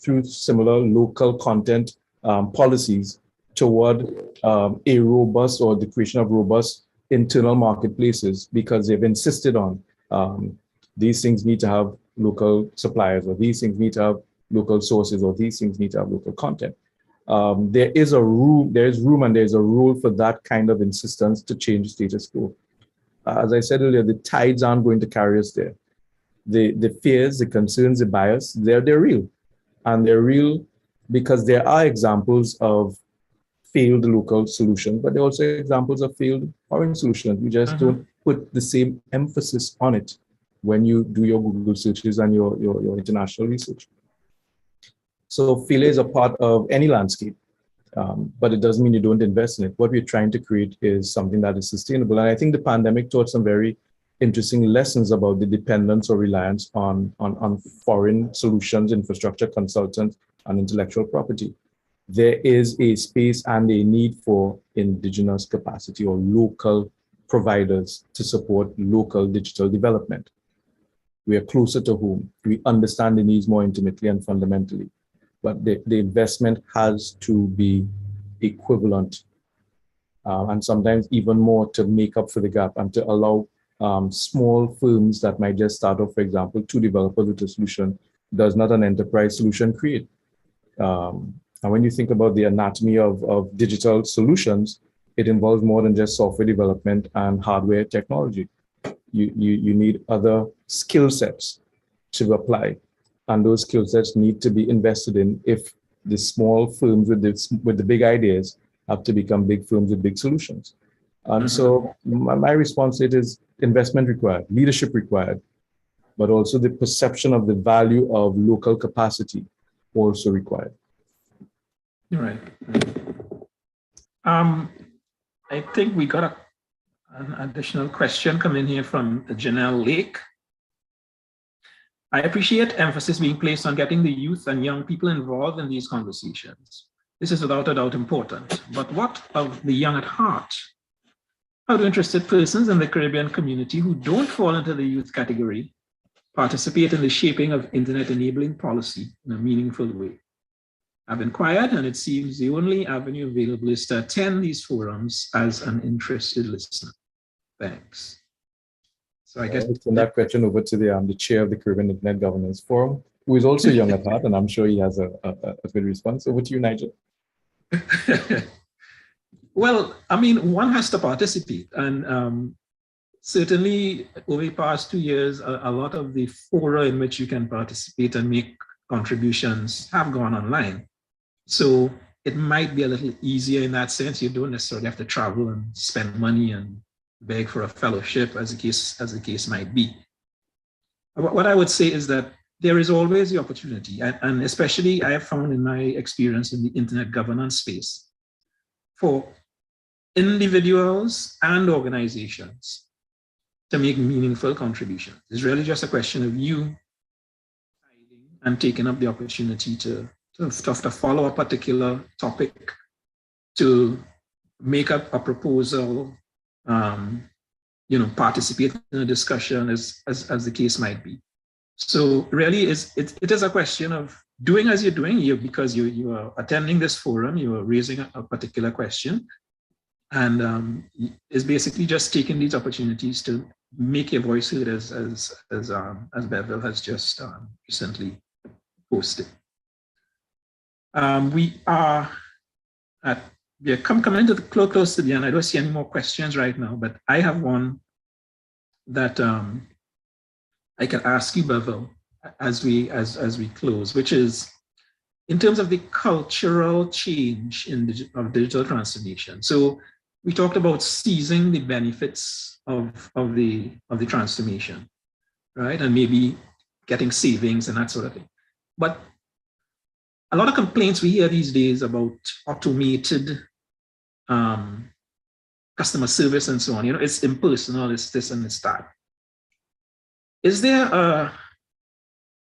[SPEAKER 2] through similar local content policies toward a robust, or the creation of robust internal marketplaces, because they've insisted on these things need to have local suppliers, or these things need to have local sources, or these things need to have local content. There is room and there's a role for that kind of insistence to change status quo. As I said earlier, the tides aren't going to carry us there. The fears, the concerns, the bias, they're real. And they're real because there are examples of failed local solutions, but there are also examples of failed foreign solutions. We just don't put the same emphasis on it when you do your Google searches and your international research. So failure is a part of any landscape, but it doesn't mean you don't invest in it. What we're trying to create is something that is sustainable. And I think the pandemic taught some very interesting lessons about the dependence or reliance on foreign solutions, infrastructure, consultants, and intellectual property. There is a space and a need for indigenous capacity or local providers to support local digital development. we are closer to home, we understand the needs more intimately and fundamentally. But the investment has to be equivalent, and sometimes even more, to make up for the gap and to allow small firms that might just start off, for example, two developers with a solution, does not an enterprise solution create? And when you think about the anatomy of digital solutions, it involves more than just software development and hardware technology. You need other skill sets to apply, and those skill sets need to be invested in if the small firms with the big ideas have to become big firms with big solutions. And so my response to it is investment required, leadership required, but also the perception of the value of local capacity also required.
[SPEAKER 3] Right. I think we got an additional question coming here from Janelle Lake. I appreciate emphasis being placed on getting the youth and young people involved in these conversations. This is without a doubt important, but what of the young at heart? How do interested persons in the Caribbean community who don't fall into the youth category participate in the shaping of internet enabling policy in a meaningful way? I've inquired, and it seems the only avenue available is to attend these forums as an interested listener. Thanks. So I guess
[SPEAKER 2] I'll turn that question over to the chair of the Caribbean Internet Governance Forum, who is also young at heart, and I'm sure he has a good response. Over to you, Nigel.
[SPEAKER 3] Well, I mean, one has to participate, and certainly over the past 2 years, a lot of the fora in which you can participate and make contributions have gone online. So it might be a little easier in that sense. You don't necessarily have to travel and spend money and beg for a fellowship, as the case might be. What I would say is that there is always the opportunity, and especially I have found in my experience in the internet governance space, for individuals and organizations to make meaningful contributions. It's really just a question of you and taking up the opportunity to follow a particular topic, to make up a proposal, participate in a discussion, as the case might be. So really, it is a question of doing as you're doing, because you are attending this forum, you are raising a particular question, and it's basically just taking these opportunities to make your voice heard, as Beverly has just recently posted. We are coming to the close to the end. I don't see any more questions right now, but I have one that I can ask you, Bevel, as we close, which is in terms of the cultural change of digital transformation. So we talked about seizing the benefits of the transformation, right? And maybe getting savings and that sort of thing. But a lot of complaints we hear these days about automated customer service and so on. It's impersonal, it's this and it's that. Is there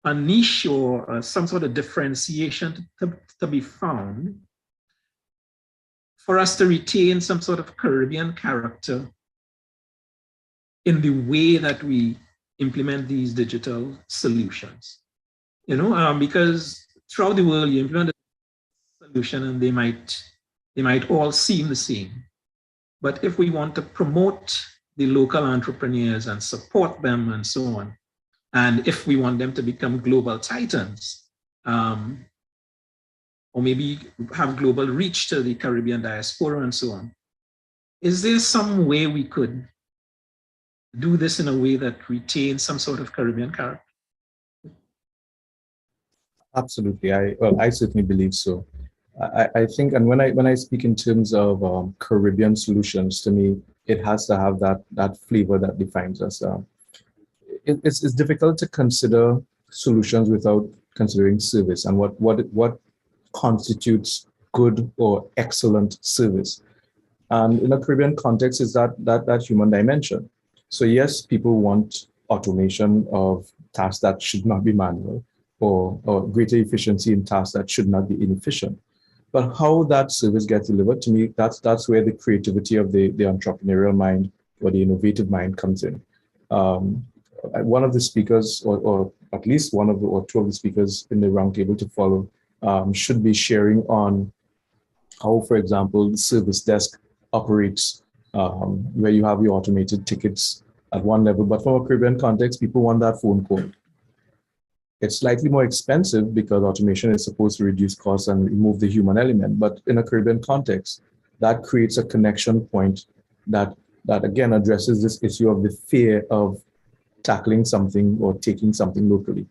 [SPEAKER 3] a niche or some sort of differentiation to be found for us to retain some sort of Caribbean character in the way that we implement these digital solutions? Because throughout the world, you implement a solution and they might all seem the same. But if we want to promote the local entrepreneurs and support them and so on, and if we want them to become global titans, or maybe have global reach to the Caribbean diaspora and so on, is there some way we could do this in a way that retains some sort of Caribbean character?
[SPEAKER 2] Absolutely. I certainly believe so. I think, and when I speak in terms of Caribbean solutions, to me, it has to have that flavor that defines us. It's difficult to consider solutions without considering service and what constitutes good or excellent service. And in a Caribbean context is that human dimension. So yes, people want automation of tasks that should not be manual, or greater efficiency in tasks that should not be inefficient. But how that service gets delivered, to me, that's where the creativity of the entrepreneurial mind or the innovative mind comes in. one of the speakers, or at least one of the, or two of the speakers in the roundtable to follow, should be sharing on how, for example, the service desk operates, where you have your automated tickets at one level. But from a Caribbean context, people want that phone call. It's slightly more expensive because automation is supposed to reduce costs and remove the human element. But in a Caribbean context, that creates a connection point that again addresses this issue of the fear of tackling something or taking something locally.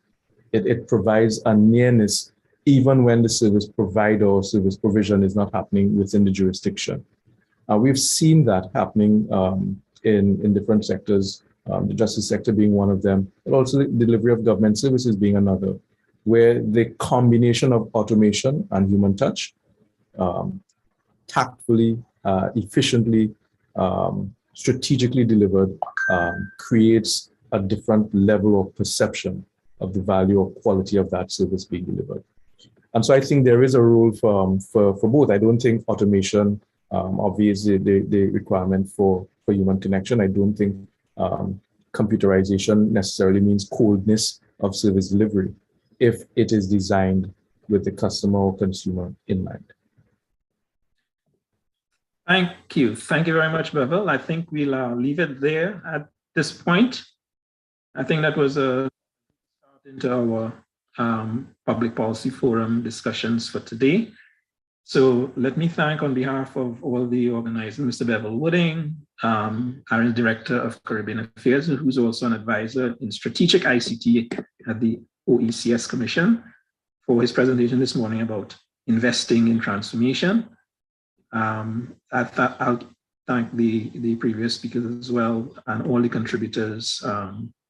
[SPEAKER 2] It provides a nearness even when the service provider or service provision is not happening within the jurisdiction. We've seen that happening in different sectors, the justice sector being one of them, but also the delivery of government services being another, where the combination of automation and human touch, tactfully, efficiently, strategically delivered, creates a different level of perception of the value or quality of that service being delivered. And so I think there is a role for both. I don't think automation obviates the requirement for human connection. I don't think computerization necessarily means coldness of service delivery if it is designed with the customer or consumer in mind.
[SPEAKER 3] Thank you. Thank you very much, Bevel. I think we'll leave it there at this point. I think that was a start into our public policy forum discussions for today. So let me thank on behalf of all the organizers, Mr. Bevel Wooding, our Director of Caribbean Affairs, who's also an advisor in strategic ICT at the OECS Commission, for his presentation this morning about investing in transformation. I'll thank the previous speakers as well, and all the contributors,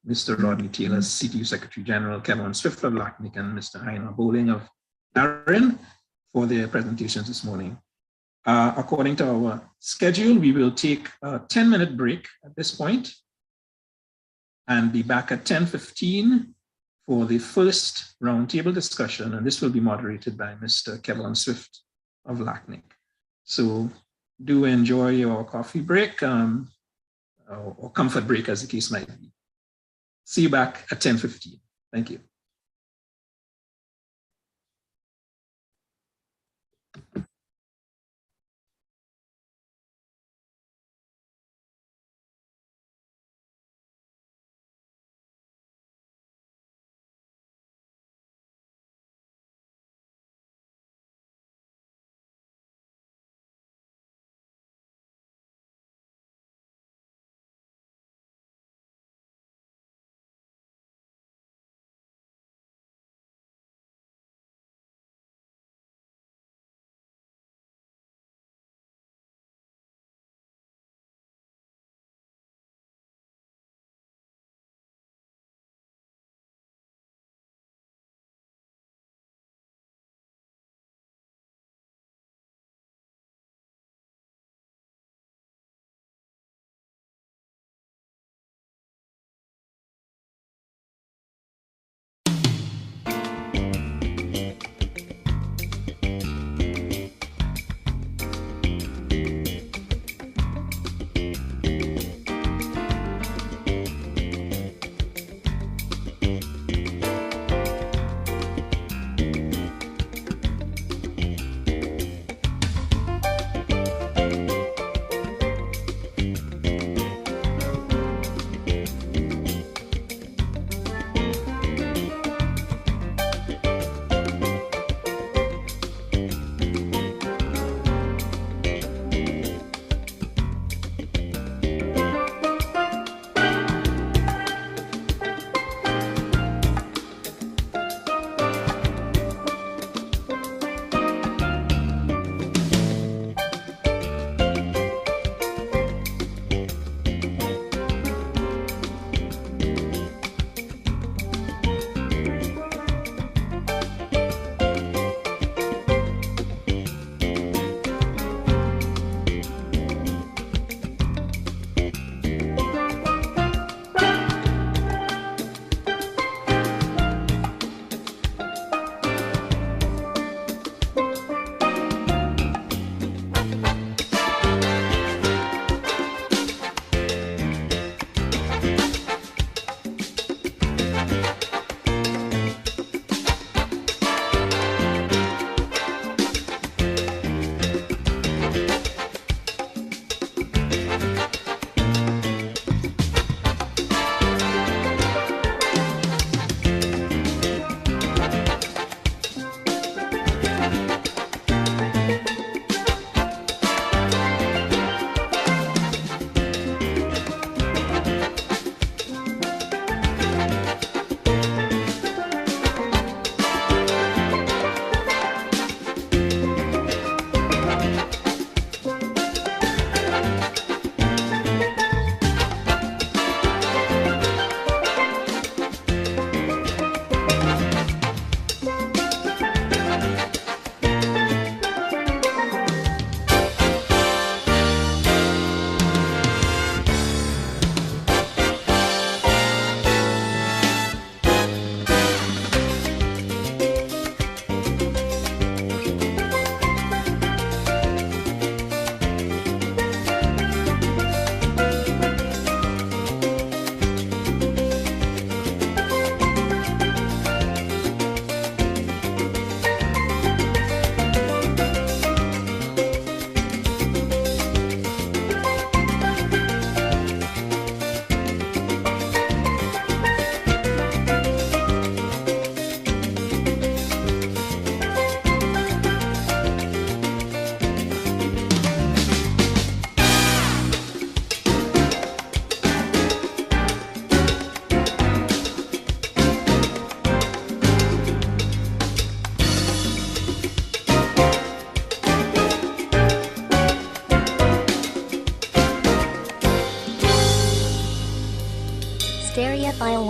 [SPEAKER 3] Mr. Rodney Taylor, CTU Secretary General, Kevin Swift of LACNIC, and Mr. Heiner Bowling of Darren, for their presentations this morning. According to our schedule, we will take a 10-minute break at this point and be back at 10:15 for the first roundtable discussion, and this will be moderated by Mr. Kevin Swift of LACNIC. So do enjoy your coffee break or comfort break, as the case might be. See you back at 10:15. Thank you.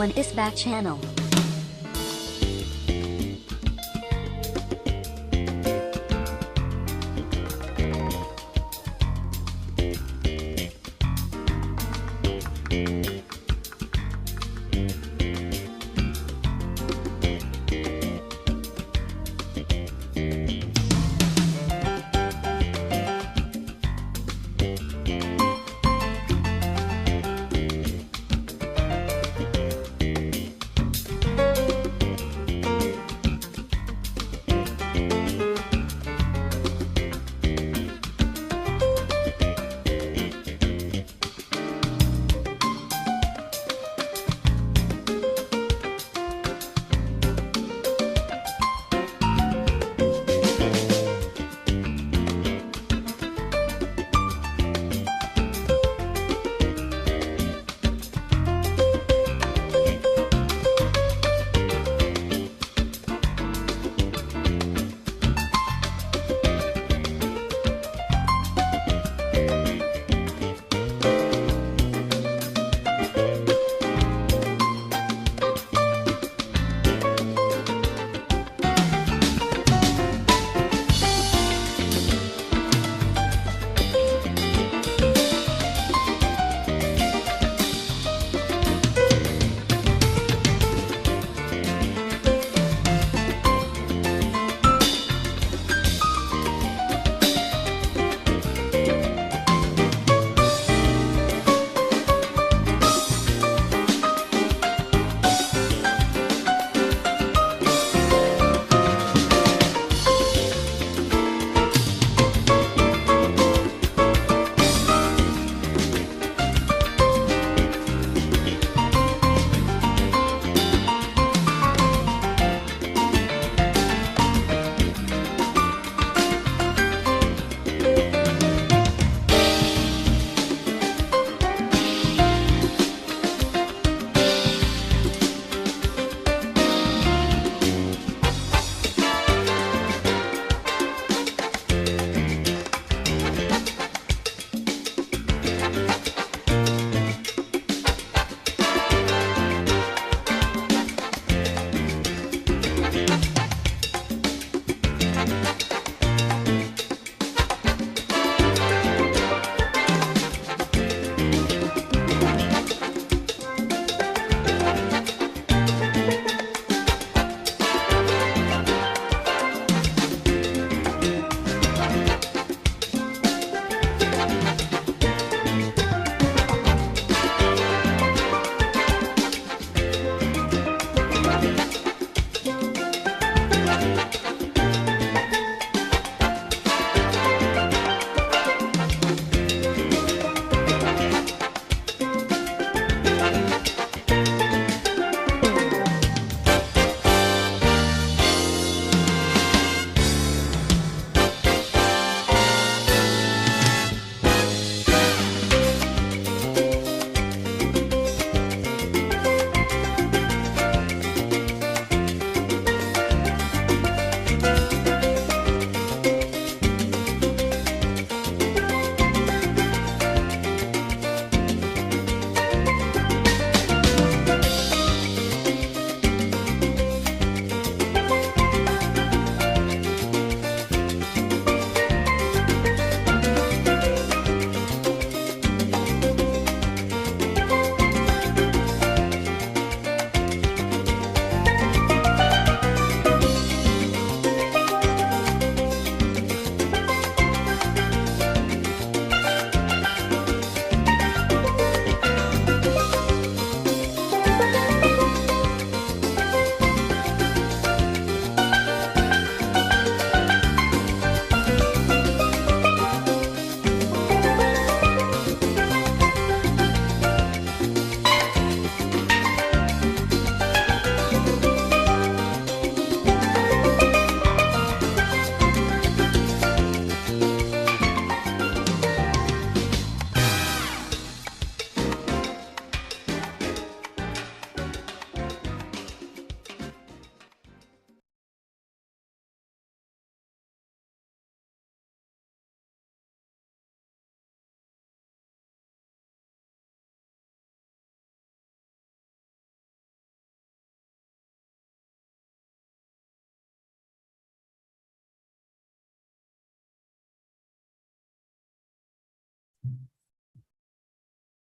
[SPEAKER 4] everyone is back channel.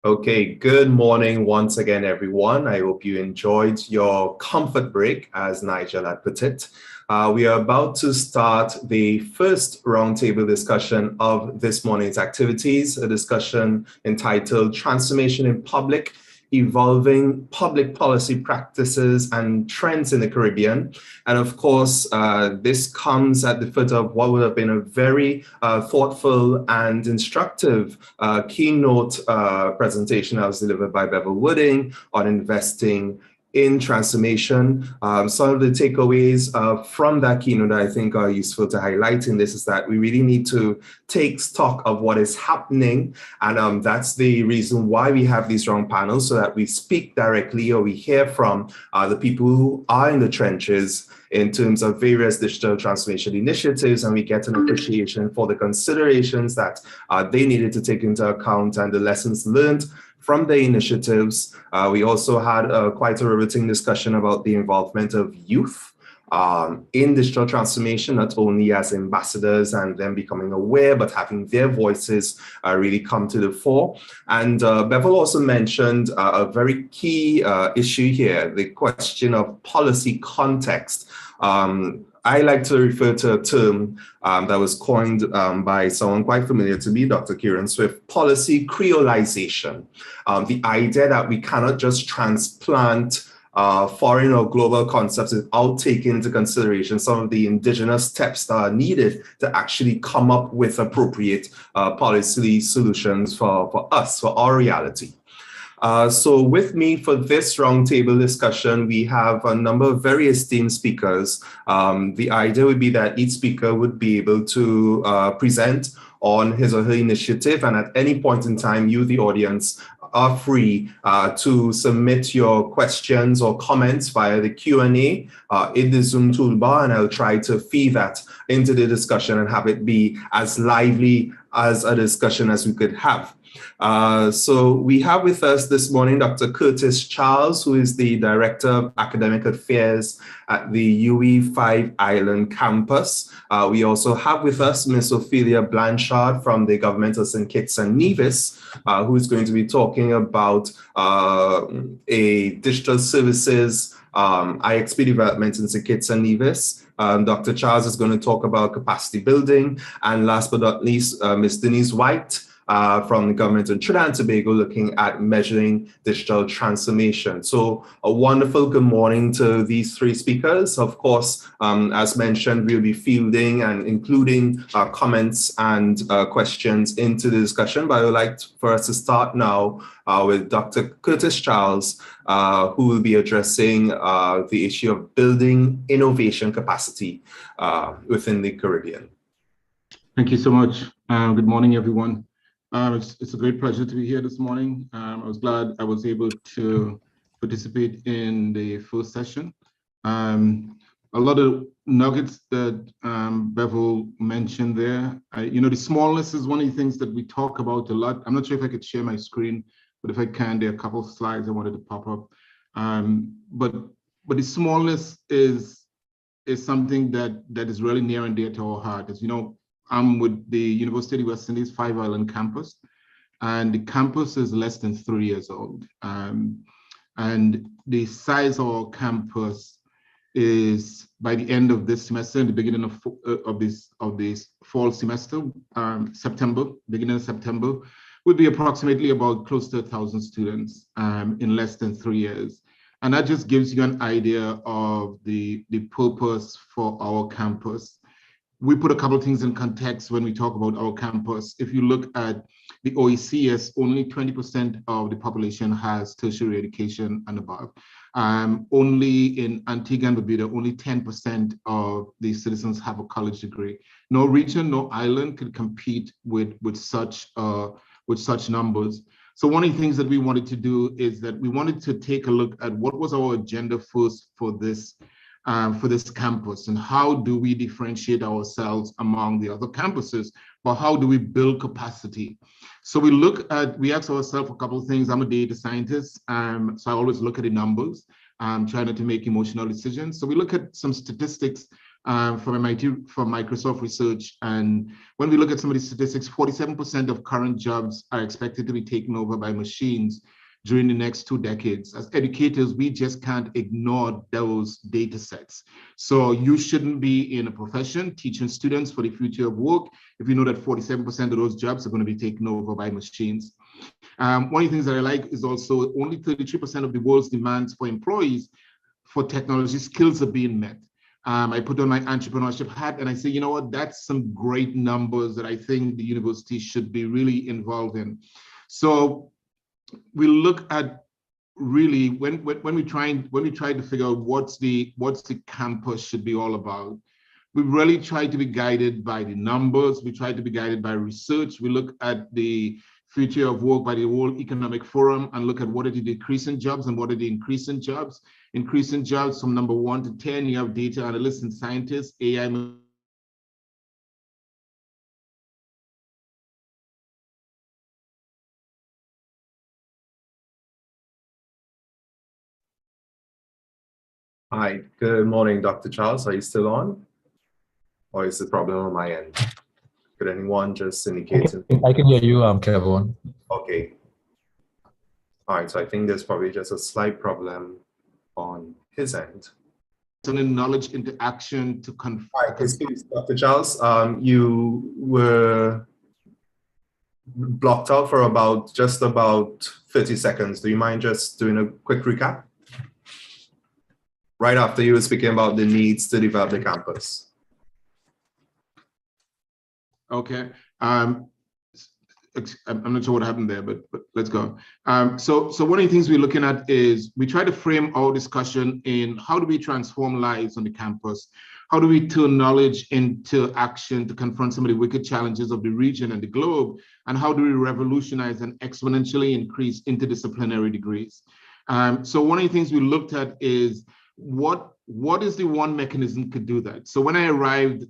[SPEAKER 4] Okay, good morning once again, everyone. I hope you enjoyed your comfort break, as Nigel had put it. We are about to start the first roundtable discussion of this morning's activities, a discussion entitled Transformation in Public, Evolving Public Policy Practices and Trends in the Caribbean. And of course, this comes at the foot of what would have been a very thoughtful and instructive keynote presentation that was delivered by Bevel Wooding on investing in transformation. Some of the takeaways from that keynote that I think are useful to highlight in this is that we really need to take stock of what is happening. And that's the reason why we have these round panels, so that we speak directly or we hear from the people who are in the trenches in terms of various digital transformation initiatives, and we get an appreciation for the considerations that they needed to take into account and the lessons learned from the initiatives. We also had quite a riveting discussion about the involvement of youth in digital transformation, not only as ambassadors and them becoming aware, but having their voices really come to the fore. And Bevel also mentioned a very key issue here, the question of policy context. I like to refer to a term that was coined by someone quite familiar to me, Dr. Kieran Swift, policy creolization. The idea that we cannot just transplant foreign or global concepts without taking into consideration some of the indigenous steps that are needed to actually come up with appropriate policy solutions for us, for our reality. So with me for this roundtable discussion, we have a number of very esteemed speakers. The idea would be that each speaker would be able to present on his or her initiative, and at any point in time, you, the audience, are free to submit your questions or comments via the Q&A in the Zoom toolbar, and I'll try to feed that into the discussion and have it be as lively as a discussion as we could have. So we have with us this morning Dr. Curtis Charles, who is the Director of Academic Affairs at the UWI 5 Island campus. We also have with us Ms. Ophelia Blanchard from the Government of St. Kitts and Nevis, who is going to be talking about a digital services IXP development in St. Kitts and Nevis. Dr. Charles is going to talk about capacity building. And last but not least, Ms. Denise White, from the government of Trinidad and Tobago, looking at measuring digital transformation. So a wonderful good morning to these three speakers. Of course, as mentioned, we'll be fielding and including comments and questions into the discussion, but I would like for us to start now with Dr. Curtis Charles, who will be addressing the issue of building innovation capacity within the Caribbean.
[SPEAKER 5] Thank you so much. Good morning, everyone. It's a great pleasure to be here this morning. I was glad I was able to participate in the first session. A lot of nuggets that Bevel mentioned there. The smallness is one of the things that we talk about a lot. I'm not sure if I could share my screen, but if I can, there are a couple of slides I wanted to pop up. But the smallness is something that is really near and dear to our heart. As you know, I'm with the University of the West Indies 5 Island campus, and the campus is less than 3 years old. And the size of our campus is, by the end of this semester, in the beginning of this fall semester, beginning of September, would be approximately about close to 1,000 students in less than 3 years. And that just gives you an idea of the purpose for our campus. We put a couple of things in context when we talk about our campus. If you look at the OECS, only 20% of the population has tertiary education and above. Only in Antigua and Barbuda, only 10% of the citizens have a college degree. No region, no island could compete with such numbers. So one of the things that we wanted to do is that we wanted to take a look at what was our agenda first for this campus, and how do we differentiate ourselves among the other campuses, but how do we build capacity? So we ask ourselves a couple of things. I'm a data scientist, so I always look at the numbers, trying not to make emotional decisions. So we look at some statistics from MIT, from Microsoft Research. And when we look at some of these statistics, 47% of current jobs are expected to be taken over by machines during the next 2 decades. As educators, we just can't ignore those data sets. So you shouldn't be in a profession teaching students for the future of work if you know that 47% of those jobs are going to be taken over by machines. One of the things that I like is also only 33% of the world's demands for employees for technology skills are being met. I put on my entrepreneurship hat and I say, you know what, that's some great numbers that I think the university should be really involved in. So we look at really when we try to figure out what's the campus should be all about, we really try to be guided by the numbers. We try to be guided by research. We look at the future of work by the World Economic Forum and look at what are the decreasing jobs and what are the increasing jobs. Increasing jobs from number 1 to 10, you have data analysts and scientists, AI.
[SPEAKER 4] Hi, good morning, Dr. Charles. Are you still on? Or is the problem on my end? Could anyone just indicate?
[SPEAKER 6] I can hear you, Kevin.
[SPEAKER 4] Okay. All right, so I think there's probably just a slight problem on his end.
[SPEAKER 5] Turning knowledge into action to confirm.
[SPEAKER 4] All right, excuse Dr. Charles, you were blocked out for just about 30 seconds. Do you mind just doing a quick recap? Right after you were speaking about the needs to develop the campus.
[SPEAKER 5] Okay. I'm not sure what happened there, but let's go. So one of the things we're looking at is we try to frame our discussion in how do we transform lives on the campus? How do we turn knowledge into action to confront some of the wicked challenges of the region and the globe? And how do we revolutionize and exponentially increase interdisciplinary degrees? So one of the things we looked at is what is the one mechanism could do that? So when I arrived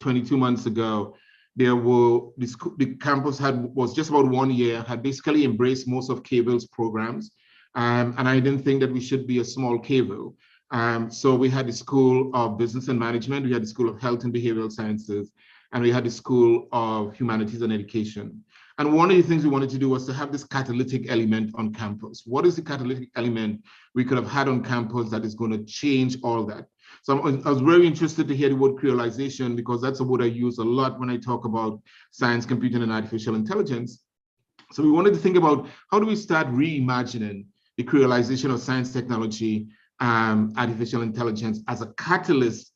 [SPEAKER 5] 22 months ago, the campus was just about 1 year, had basically embraced most of KVIL's programs. And I didn't think that we should be a small KVIL. So we had the School of Business and Management, we had the School of Health and Behavioral Sciences, and we had the School of Humanities and Education. And one of the things we wanted to do was to have this catalytic element on campus. What is the catalytic element we could have had on campus that is going to change all that? So I was very interested to hear the word creolization, because that's a word I use a lot when I talk about science, computing, and artificial intelligence. So we wanted to think about how do we start reimagining the creolization of science, technology, artificial intelligence as a catalyst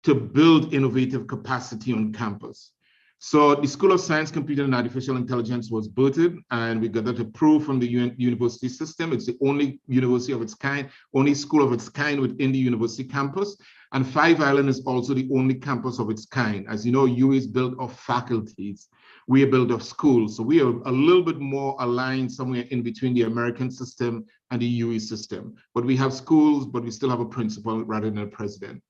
[SPEAKER 5] to build innovative capacity on campus. So the School of Science, Computing, and Artificial Intelligence was birthed, and we got that approved from the university system. It's the only university of its kind, only school of its kind within the university campus. And Five Island is also the only campus of its kind. As you know, UWI is built of faculties. We are built of schools. So we are a little bit more aligned somewhere in between the American system and the UWI system. But we have schools, but we still have a principal rather than a president.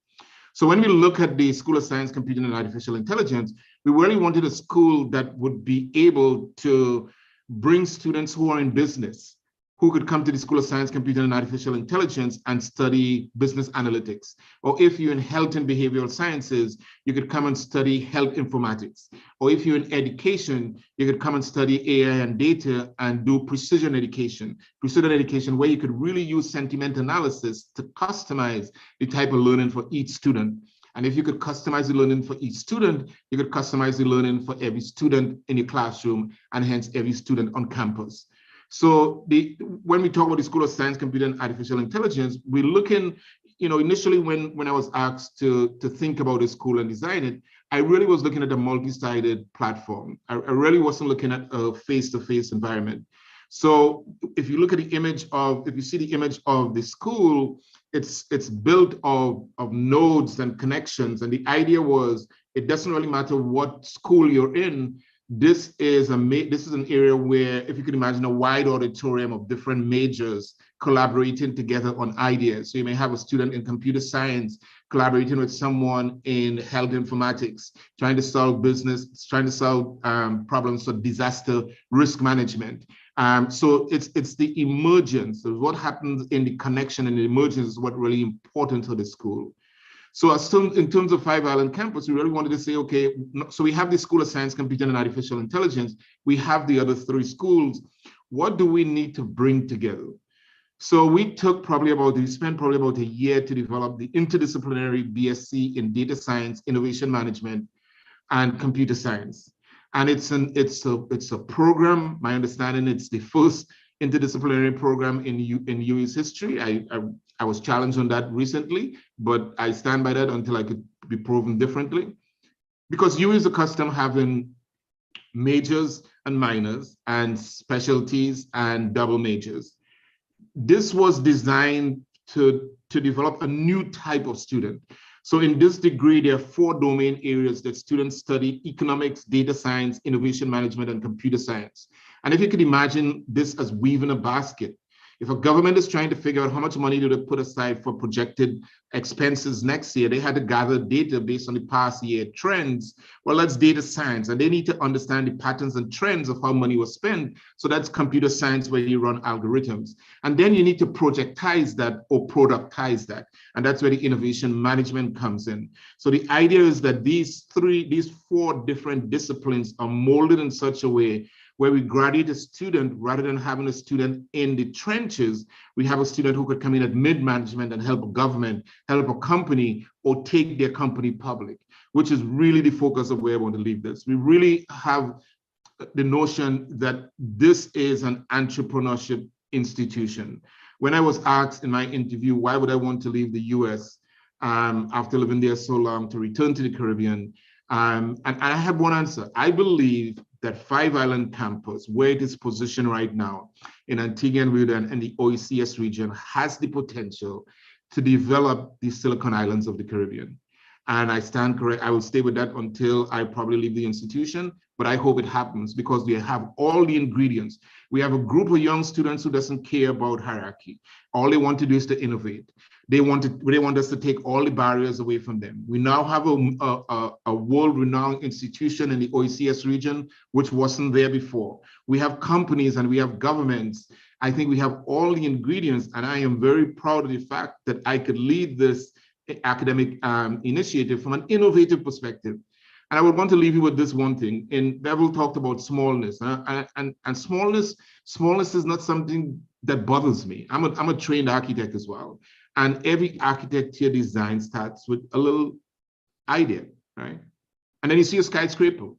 [SPEAKER 5] So when we look at the School of Science, Computing, and Artificial Intelligence, we really wanted a school that would be able to bring students who are in business, who could come to the School of Science, Computing, and Artificial Intelligence and study business analytics. Or if you're in health and behavioral sciences, you could come and study health informatics. Or if you're in education, you could come and study AI and data and do precision education. Precision education where you could really use sentiment analysis to customize the type of learning for each student. And if you could customize the learning for each student, you could customize the learning for every student in your classroom and hence every student on campus. So when we talk about the School of Science, Computing, and Artificial Intelligence, we're looking, initially when I was asked to think about a school and design it, I really was looking at a multi-sided platform. I really wasn't looking at a face-to-face environment. So if you look at the image if you see the image of the school, it's built of nodes and connections. And the idea was, it doesn't really matter what school you're in. This is an area where, if you could imagine a wide auditorium of different majors collaborating together on ideas. So you may have a student in computer science collaborating with someone in health informatics, trying to solve problems for disaster risk management. So it's the emergence of what happens in the connection and the emergence is what really important to the school. So in terms of Five Island campus, we really wanted to say, okay, so we have the School of Science, Computer and Artificial Intelligence. We have the other 3 schools. What do we need to bring together? So we spent probably about a year to develop the interdisciplinary BSc in Data Science, Innovation Management, and Computer Science. And it's a program. My understanding, it's the first interdisciplinary program in UWI's history. I was challenged on that recently, but I stand by that until I could be proven differently. Because UWI is accustomed having majors and minors and specialties and double majors. This was designed to develop a new type of student. So in this degree, there are 4 domain areas that students study: economics, data science, innovation management, and computer science. And if you could imagine this as weaving a basket, if a government is trying to figure out how much money do they put aside for projected expenses next year, they had to gather data based on the past year trends. Well, that's data science, and they need to understand the patterns and trends of how money was spent. So that's computer science, where you run algorithms. And then you need to projectize that or productize that. And that's where the innovation management comes in. So the idea is that these 4 different disciplines are molded in such a way where we graduate a student, rather than having a student in the trenches, we have a student who could come in at mid-management and help a government, help a company, or take their company public, which is really the focus of where I want to leave this. We really have the notion that this is an entrepreneurship institution. When I was asked in my interview, why would I want to leave the US after living there so long to return to the Caribbean? And I have one answer. I believe that Five Island campus, where it is positioned right now in Antigua and Barbuda and the OECS region, has the potential to develop the Silicon Islands of the Caribbean. And I stand correct. I will stay with that until I probably leave the institution, but I hope it happens because we have all the ingredients. We have a group of young students who doesn't care about hierarchy. All they want to do is to innovate. They want us to take all the barriers away from them. We now have a world-renowned institution in the OECS region, which wasn't there before. We have companies and we have governments. I think we have all the ingredients, and I am very proud of the fact that I could lead this academic initiative from an innovative perspective. And I would want to leave you with this one thing. And Bevel talked about smallness, and smallness is not something that bothers me. I'm a trained architect as well. And every architecture design starts with a little idea, right? And then you see a skyscraper.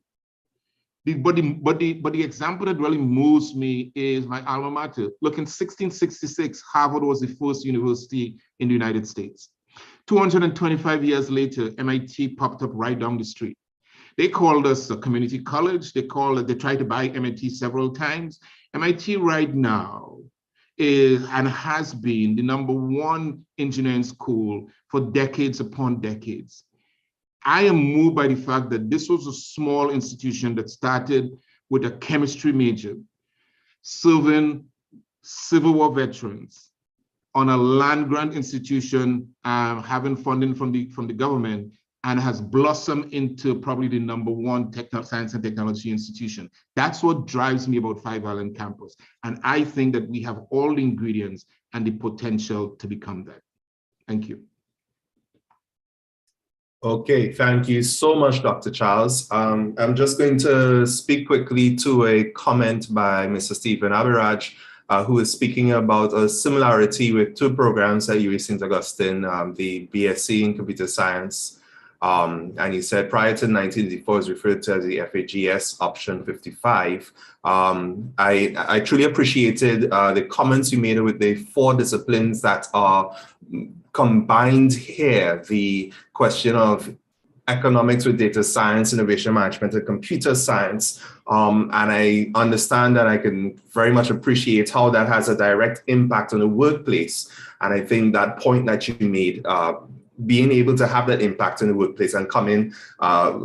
[SPEAKER 5] But the example that really moves me is my alma mater. Look, in 1666, Harvard was the first university in the United States. 225 years later, MIT popped up right down the street. They called us a community college. They tried to buy MIT several times. MIT right now is and has been the #1 engineering school for decades upon decades. I am moved by the fact that this was a small institution that started with a chemistry major, serving Civil War veterans on a land-grant institution, having funding from the government, and has blossomed into probably the #1 science and technology institution. That's what drives me about Five Island campus. And I think that we have all the ingredients and the potential to become that. Thank you.
[SPEAKER 4] Okay, thank you so much, Dr. Charles. I'm just going to speak quickly to a comment by Mr. Stephen Abiraj, who is speaking about a similarity with 2 programs at UWI St. Augustine, the BSc in Computer Science. And he said prior to 1984 is referred to as the FAGS option 55. I truly appreciated the comments you made with the 4 disciplines that are combined here, the question of economics with data science, innovation management, and computer science. And I understand that I can very much appreciate how that has a direct impact on the workplace. And I think that point that you made, being able to have that impact in the workplace and come in,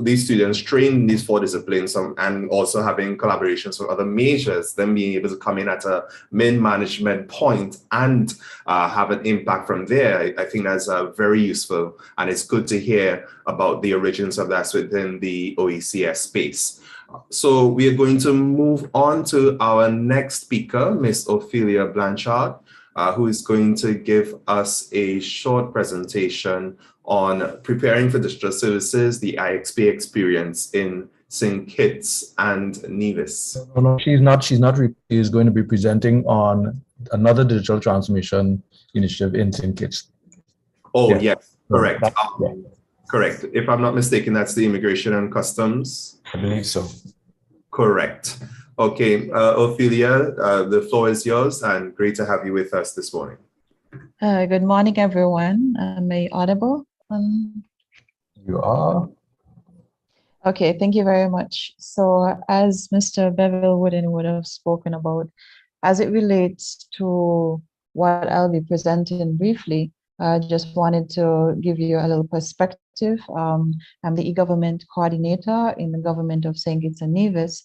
[SPEAKER 4] these students trained in these 4 disciplines and also having collaborations with other majors, then being able to come in at a mid-management point and have an impact from there. I think that's very useful, and it's good to hear about the origins of that within the OECS space. So we are going to move on to our next speaker, Ms. Ophelia Blanchard. who is going to give us a short presentation on preparing for digital services, the IXP experience in St. Kitts and Nevis.
[SPEAKER 2] No, she's not. She's not. She's going to be presenting on another digital transformation initiative in St. Kitts.
[SPEAKER 4] Oh, yes, correct.
[SPEAKER 2] Yeah.
[SPEAKER 4] Correct. If I'm not mistaken, that's the Immigration and Customs.
[SPEAKER 2] I believe so.
[SPEAKER 4] Correct. Okay, Ophelia, the floor is yours, and great to have you with us this morning.
[SPEAKER 7] Good morning, everyone. Am I audible?
[SPEAKER 2] You are.
[SPEAKER 7] Okay, thank you very much. So as Mr. Bevel would have spoken about, as it relates to what I'll be presenting briefly, I just wanted to give you a little perspective. I'm the e-government coordinator in the government of St. Kitts and Nevis.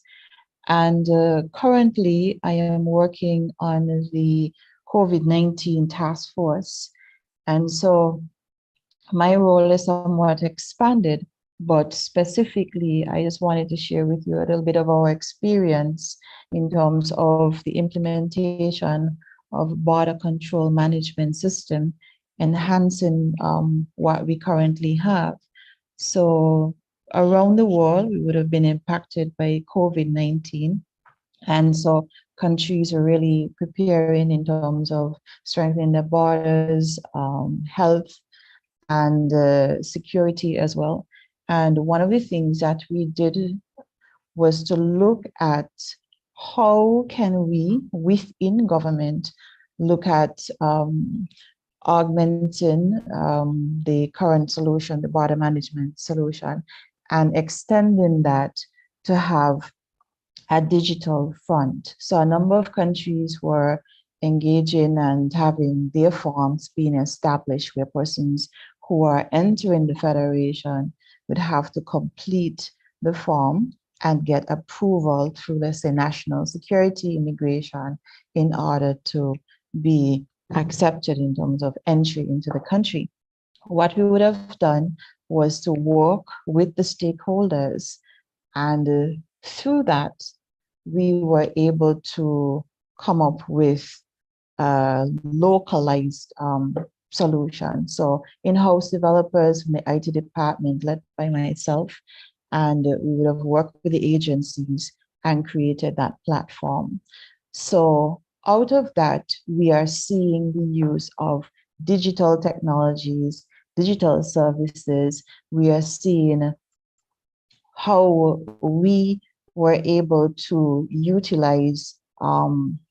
[SPEAKER 7] And currently I am working on the COVID-19 task force. And so my role is somewhat expanded, but specifically, I just wanted to share with you a little bit of our experience in terms of the implementation of border control management system, enhancing what we currently have. So around the world, we would have been impacted by COVID-19. And so countries are really preparing in terms of strengthening their borders, health, and security as well. And one of the things that we did was to look at how can we, within government, look at augmenting the current solution, the border management solution, and extending that to have a digital front. So a number of countries were engaging and having their forms being established where persons who are entering the Federation would have to complete the form and get approval through, let's say, national security immigration in order to be accepted in terms of entry into the country. What we would have done was to work with the stakeholders, and through that, we were able to come up with a localized solution. So in-house developers from the IT department led by myself, and we would have worked with the agencies and created that platform. So out of that, we are seeing the use of digital technologies, digital services. We are seeing how we were able to utilize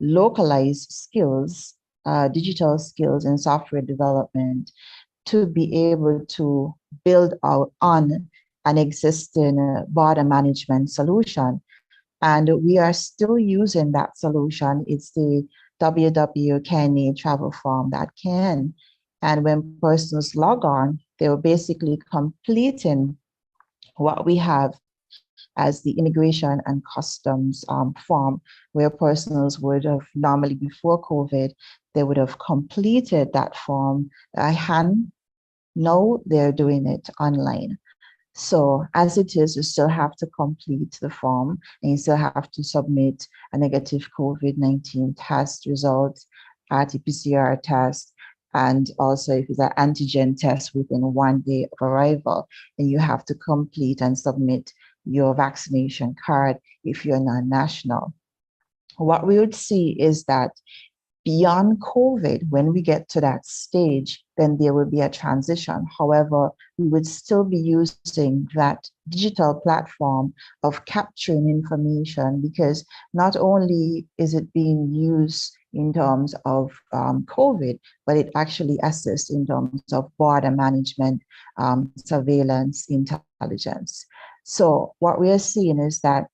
[SPEAKER 7] localized skills, digital skills and software development to be able to build out on an existing border management solution. And we are still using that solution. It's the WWKNA travel form.can. And when persons log on, they were basically completing what we have as the Immigration and Customs form, where persons would have normally before COVID, they would have completed that form by hand. Now they're doing it online. So as it is, you still have to complete the form and you still have to submit a negative COVID-19 test result, RT-PCR test, and also if it's an antigen test within 1 day of arrival, and you have to complete and submit your vaccination card if you're non-national. What we would see is that beyond COVID, when we get to that stage, then there will be a transition. However, we would still be using that digital platform of capturing information, because not only is it being used in terms of COVID, but it actually assists in terms of border management, surveillance, intelligence. So what we are seeing is that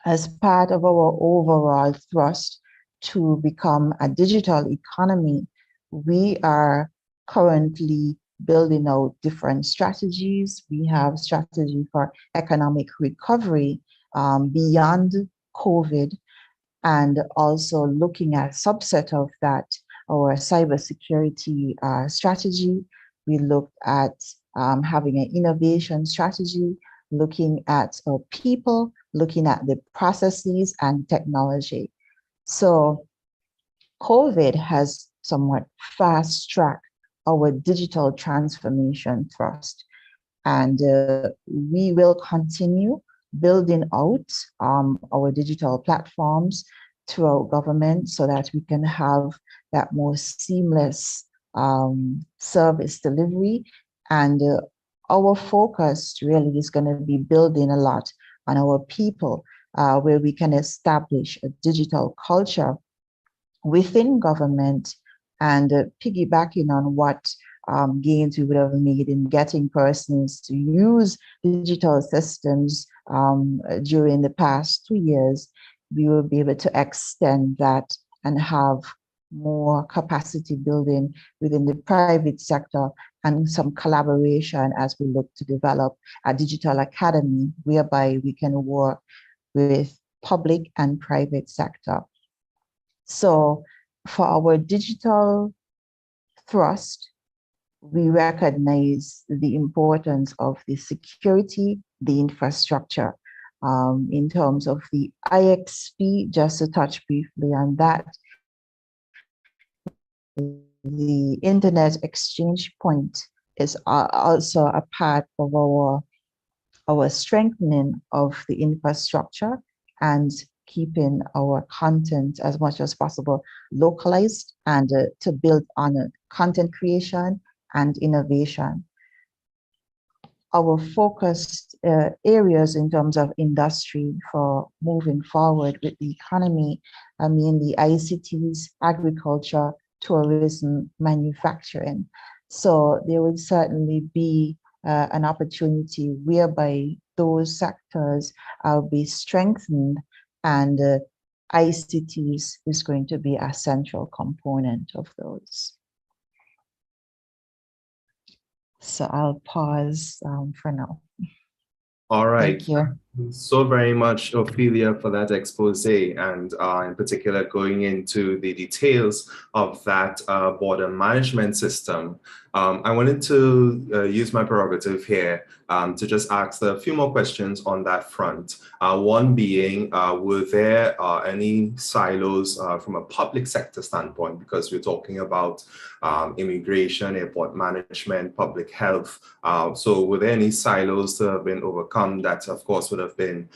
[SPEAKER 7] as part of our overall thrust to become a digital economy, we are currently building out different strategies. We have strategy for economic recovery beyond COVID, and also looking at a subset of that, our cybersecurity strategy. We looked at having an innovation strategy, looking at our people, looking at the processes and technology. So COVID has somewhat fast track our digital transformation thrust. And we will continue building out our digital platforms throughout government so that we can have that more seamless service delivery. And our focus really is going to be building a lot on our people, where we can establish a digital culture within government, and piggybacking on what gains we would have made in getting persons to use digital systems during the past 2 years, we will be able to extend that and have more capacity building within the private sector and some collaboration as we look to develop a digital academy whereby we can work with public and private sector. So for our digital thrust, we recognize the importance of the security, the infrastructure. In terms of the IXP, just to touch briefly on that, the Internet Exchange Point is also a part of our strengthening of the infrastructure and keeping our content as much as possible localized, and to build on content creation and innovation. Our focused areas in terms of industry for moving forward with the economy are mainly ICTs, agriculture, tourism, manufacturing. So there will certainly be an opportunity whereby those sectors will be strengthened, and ICTs is going to be a central component of those. So I'll pause for now.
[SPEAKER 4] All right.
[SPEAKER 7] Thank you.
[SPEAKER 4] So very much, Ophelia, for that expose, and in particular going into the details of that border management system. I wanted to use my prerogative here to just ask a few more questions on that front. One being, were there any silos from a public sector standpoint? Because we're talking about immigration, airport management, public health. So were there any silos that have been overcome that, of course, would have been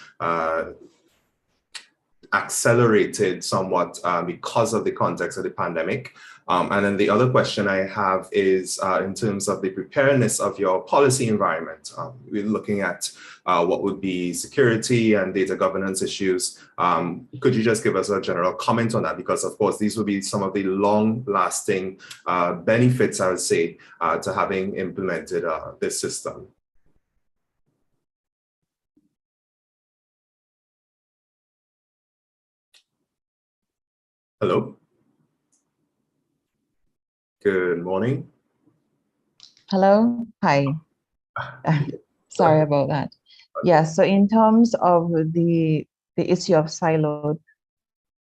[SPEAKER 4] accelerated somewhat because of the context of the pandemic? And then the other question I have is in terms of the preparedness of your policy environment. We're looking at what would be security and data governance issues. Could you just give us a general comment on that? Because of course, these would be some of the long-lasting benefits, I would say, to having implemented this system. Hello. Good morning.
[SPEAKER 7] Hello. Hi. Sorry about that. Yeah, so in terms of the issue of siloed,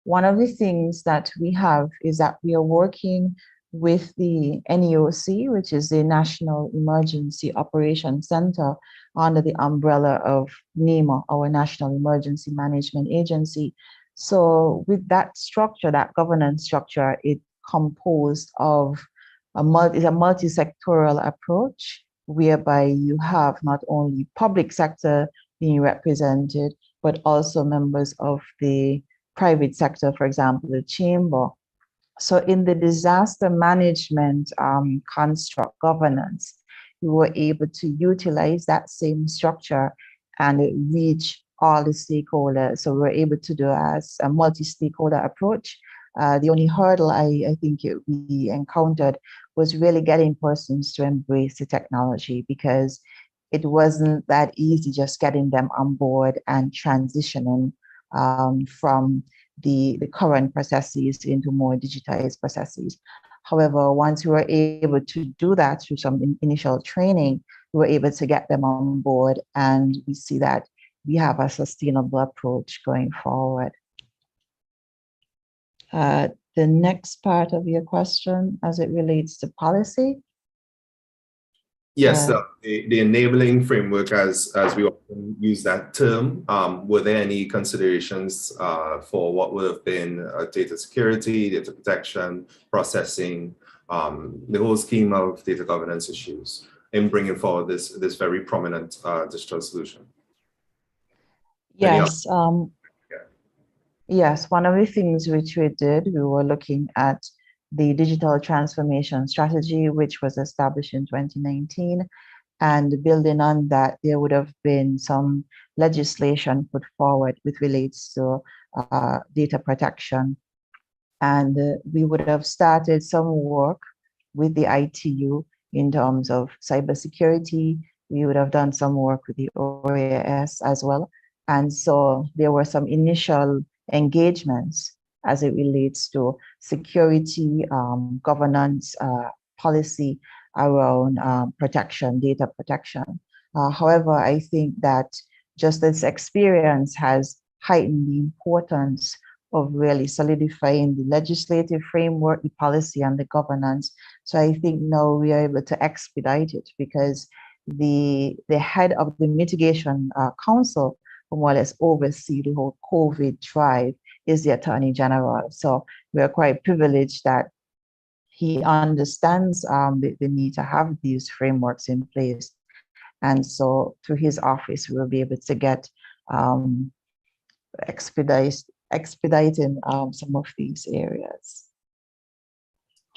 [SPEAKER 7] one of the things that we have is that we are working with the NEOC, which is the National Emergency Operations Center, under the umbrella of NEMA, our National Emergency Management Agency. So with that structure, that governance structure, it composed of a multi-sectoral approach, whereby you have not only public sector being represented, but also members of the private sector, for example, the chamber. So in the disaster management construct governance, we were able to utilize that same structure and reach all the stakeholders. So we're able to do as a multi-stakeholder approach. The only hurdle I think we encountered was really getting persons to embrace the technology, because it wasn't that easy just getting them on board and transitioning from the current processes into more digitized processes. However, once we were able to do that through some initial training, we were able to get them on board, and we see that we have a sustainable approach going forward. The next part of your question, as it relates to policy.
[SPEAKER 4] Yes, the enabling framework, as we often use that term, were there any considerations for what would have been data security, data protection, processing, the whole scheme of data governance issues in bringing forward this very prominent digital solution?
[SPEAKER 7] Yes. Yes, one of the things which we did, we were looking at the digital transformation strategy, which was established in 2019. And building on that, there would have been some legislation put forward which relates to data protection. And we would have started some work with the ITU in terms of cybersecurity. We would have done some work with the OAS as well. And so there were some initial engagements as it relates to security, governance, policy around protection, data protection. However, I think that just this experience has heightened the importance of really solidifying the legislative framework, the policy, and the governance. So I think now we are able to expedite it because the head of the Mitigation Council, who more or less oversee the whole COVID drive, is the Attorney General. So we are quite privileged that he understands the need to have these frameworks in place. And so through his office, we will be able to get expediting some of these areas.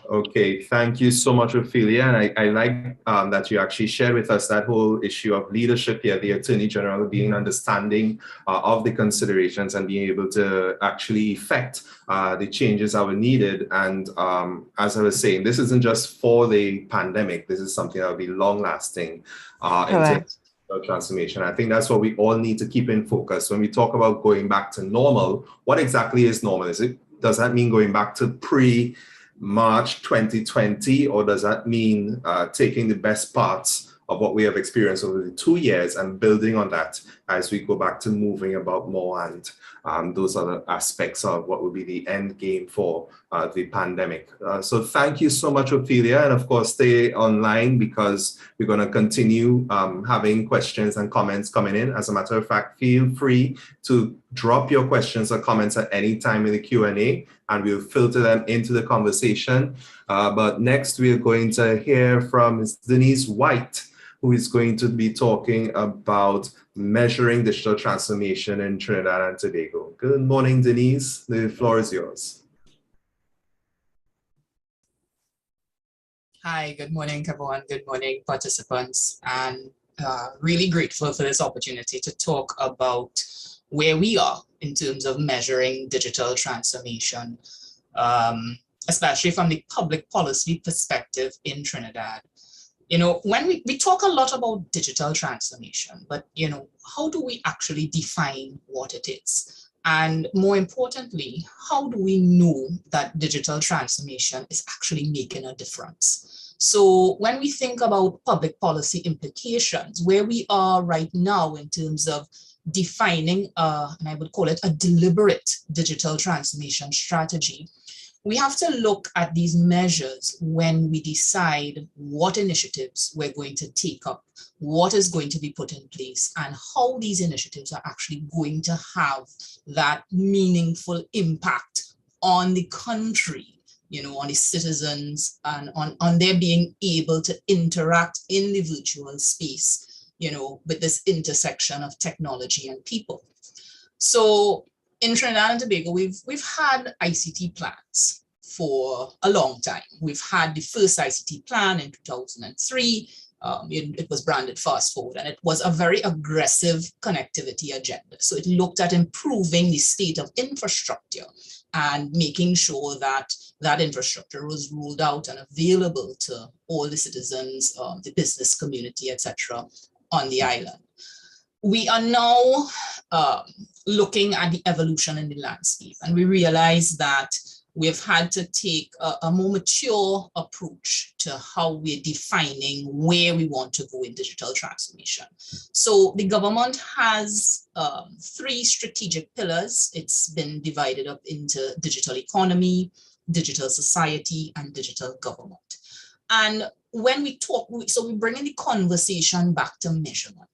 [SPEAKER 4] Okay, thank you so much, Ophelia. And I like that you actually shared with us that whole issue of leadership here, the Attorney General being understanding of the considerations and being able to actually effect the changes that were needed. And as I was saying, this isn't just for the pandemic. This is something that will be long lasting in terms of transformation. I think that's what we all need to keep in focus. When we talk about going back to normal, what exactly is normal? Does that mean going back to March 2020, or does that mean taking the best parts of what we have experienced over the 2 years and building on that as we go back to moving about more and those other aspects of what will be the end game for the pandemic? So thank you so much, Ophelia. And of course, stay online because we're going to continue having questions and comments coming in. As a matter of fact, feel free to drop your questions or comments at any time in the Q&A, and we'll filter them into the conversation. But next, we are going to hear from Ms. Denise White, who is going to be talking about measuring digital transformation in Trinidad and Tobago. Good morning, Denise. The floor is yours.
[SPEAKER 8] Hi, good morning, everyone. Good morning, participants. And really grateful for this opportunity to talk about where we are in terms of measuring digital transformation, especially from the public policy perspective in Trinidad. You know, when we talk a lot about digital transformation, but, you know, how do we actually define what it is? And more importantly, how do we know that digital transformation is actually making a difference? So when we think about public policy implications, where we are right now in terms of defining, and I would call it a deliberate digital transformation strategy, we have to look at these measures when we decide what initiatives we're going to take up, what is going to be put in place, and how these initiatives are actually going to have that meaningful impact on the country, you know, on the citizens, and on their being able to interact in the virtual space, you know, with this intersection of technology and people. So in Trinidad and Tobago, we've had ICT plans for a long time. We've had the first ICT plan in 2003. It was branded Fast Forward, and it was a very aggressive connectivity agenda. So it looked at improving the state of infrastructure and making sure that that infrastructure was rolled out and available to all the citizens, the business community, etc., on the island. We are now looking at the evolution in the landscape, and we realize that we've had to take a more mature approach to how we're defining where we want to go in digital transformation. So the government has 3 strategic pillars. It's been divided up into digital economy, digital society, and digital government. And when we talk, so we bring in the conversation back to measurement.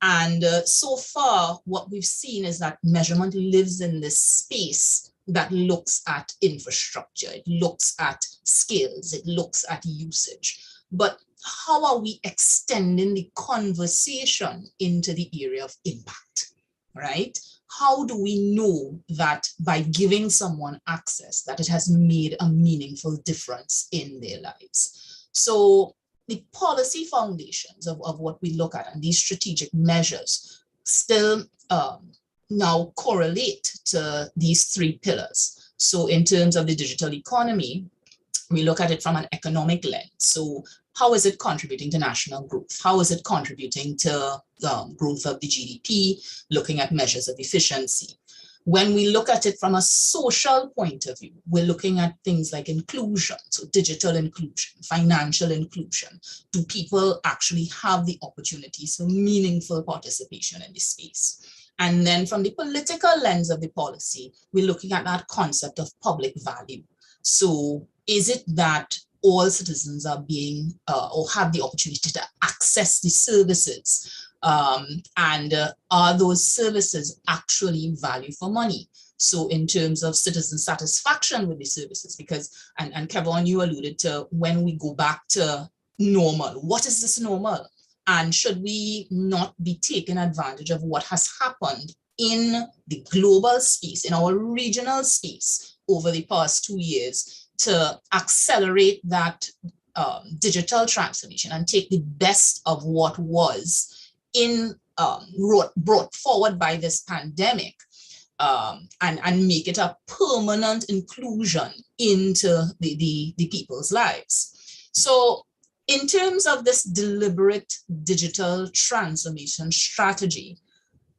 [SPEAKER 8] And so far, what we've seen is that measurement lives in this space that looks at infrastructure, it looks at skills, it looks at usage. But how are we extending the conversation into the area of impact, right? How do we know that by giving someone access, that it has made a meaningful difference in their lives? So the policy foundations of what we look at and these strategic measures still now correlate to these three pillars. So in terms of the digital economy, we look at it from an economic lens. So how is it contributing to national growth? How is it contributing to growth of the GDP, looking at measures of efficiency? When we look at it from a social point of view, we're looking at things like inclusion, so digital inclusion, financial inclusion. Do people actually have the opportunities for meaningful participation in this space? And then from the political lens of the policy, we're looking at that concept of public value. So is it that all citizens are being or have the opportunity to access the services? And are those services actually value for money? So in terms of citizen satisfaction with the services, because, and Kevin, you alluded to when we go back to normal, what is this normal? And should we not be taking advantage of what has happened in the global space, in our regional space over the past 2 years to accelerate that digital transformation and take the best of what was brought forward by this pandemic and make it a permanent inclusion into the people's lives. So in terms of this deliberate digital transformation strategy,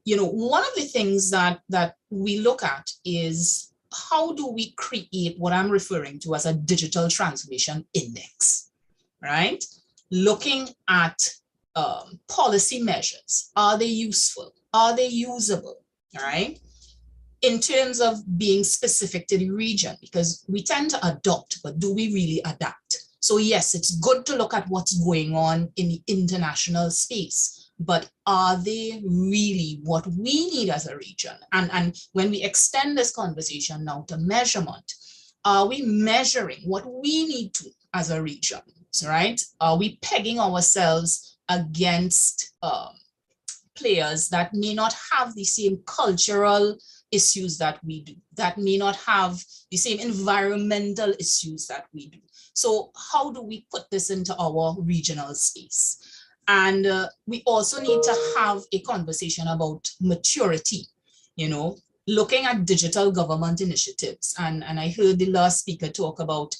[SPEAKER 8] one of the things that we look at is how do we create what I'm referring to as a digital transformation index, right? Looking at policy measures. Are they useful? Are they usable? All right. In terms of being specific to the region, because we tend to adopt, but do we really adapt? So yes, it's good to look at what's going on in the international space, but are they really what we need as a region? And when we extend this conversation now to measurement, are we measuring what we need to as a region, right? Are we pegging ourselves against players that may not have the same cultural issues that we do, that may not have the same environmental issues that we do? So how do we put this into our regional space? And we also need to have a conversation about maturity, looking at digital government initiatives. And I heard the last speaker talk about,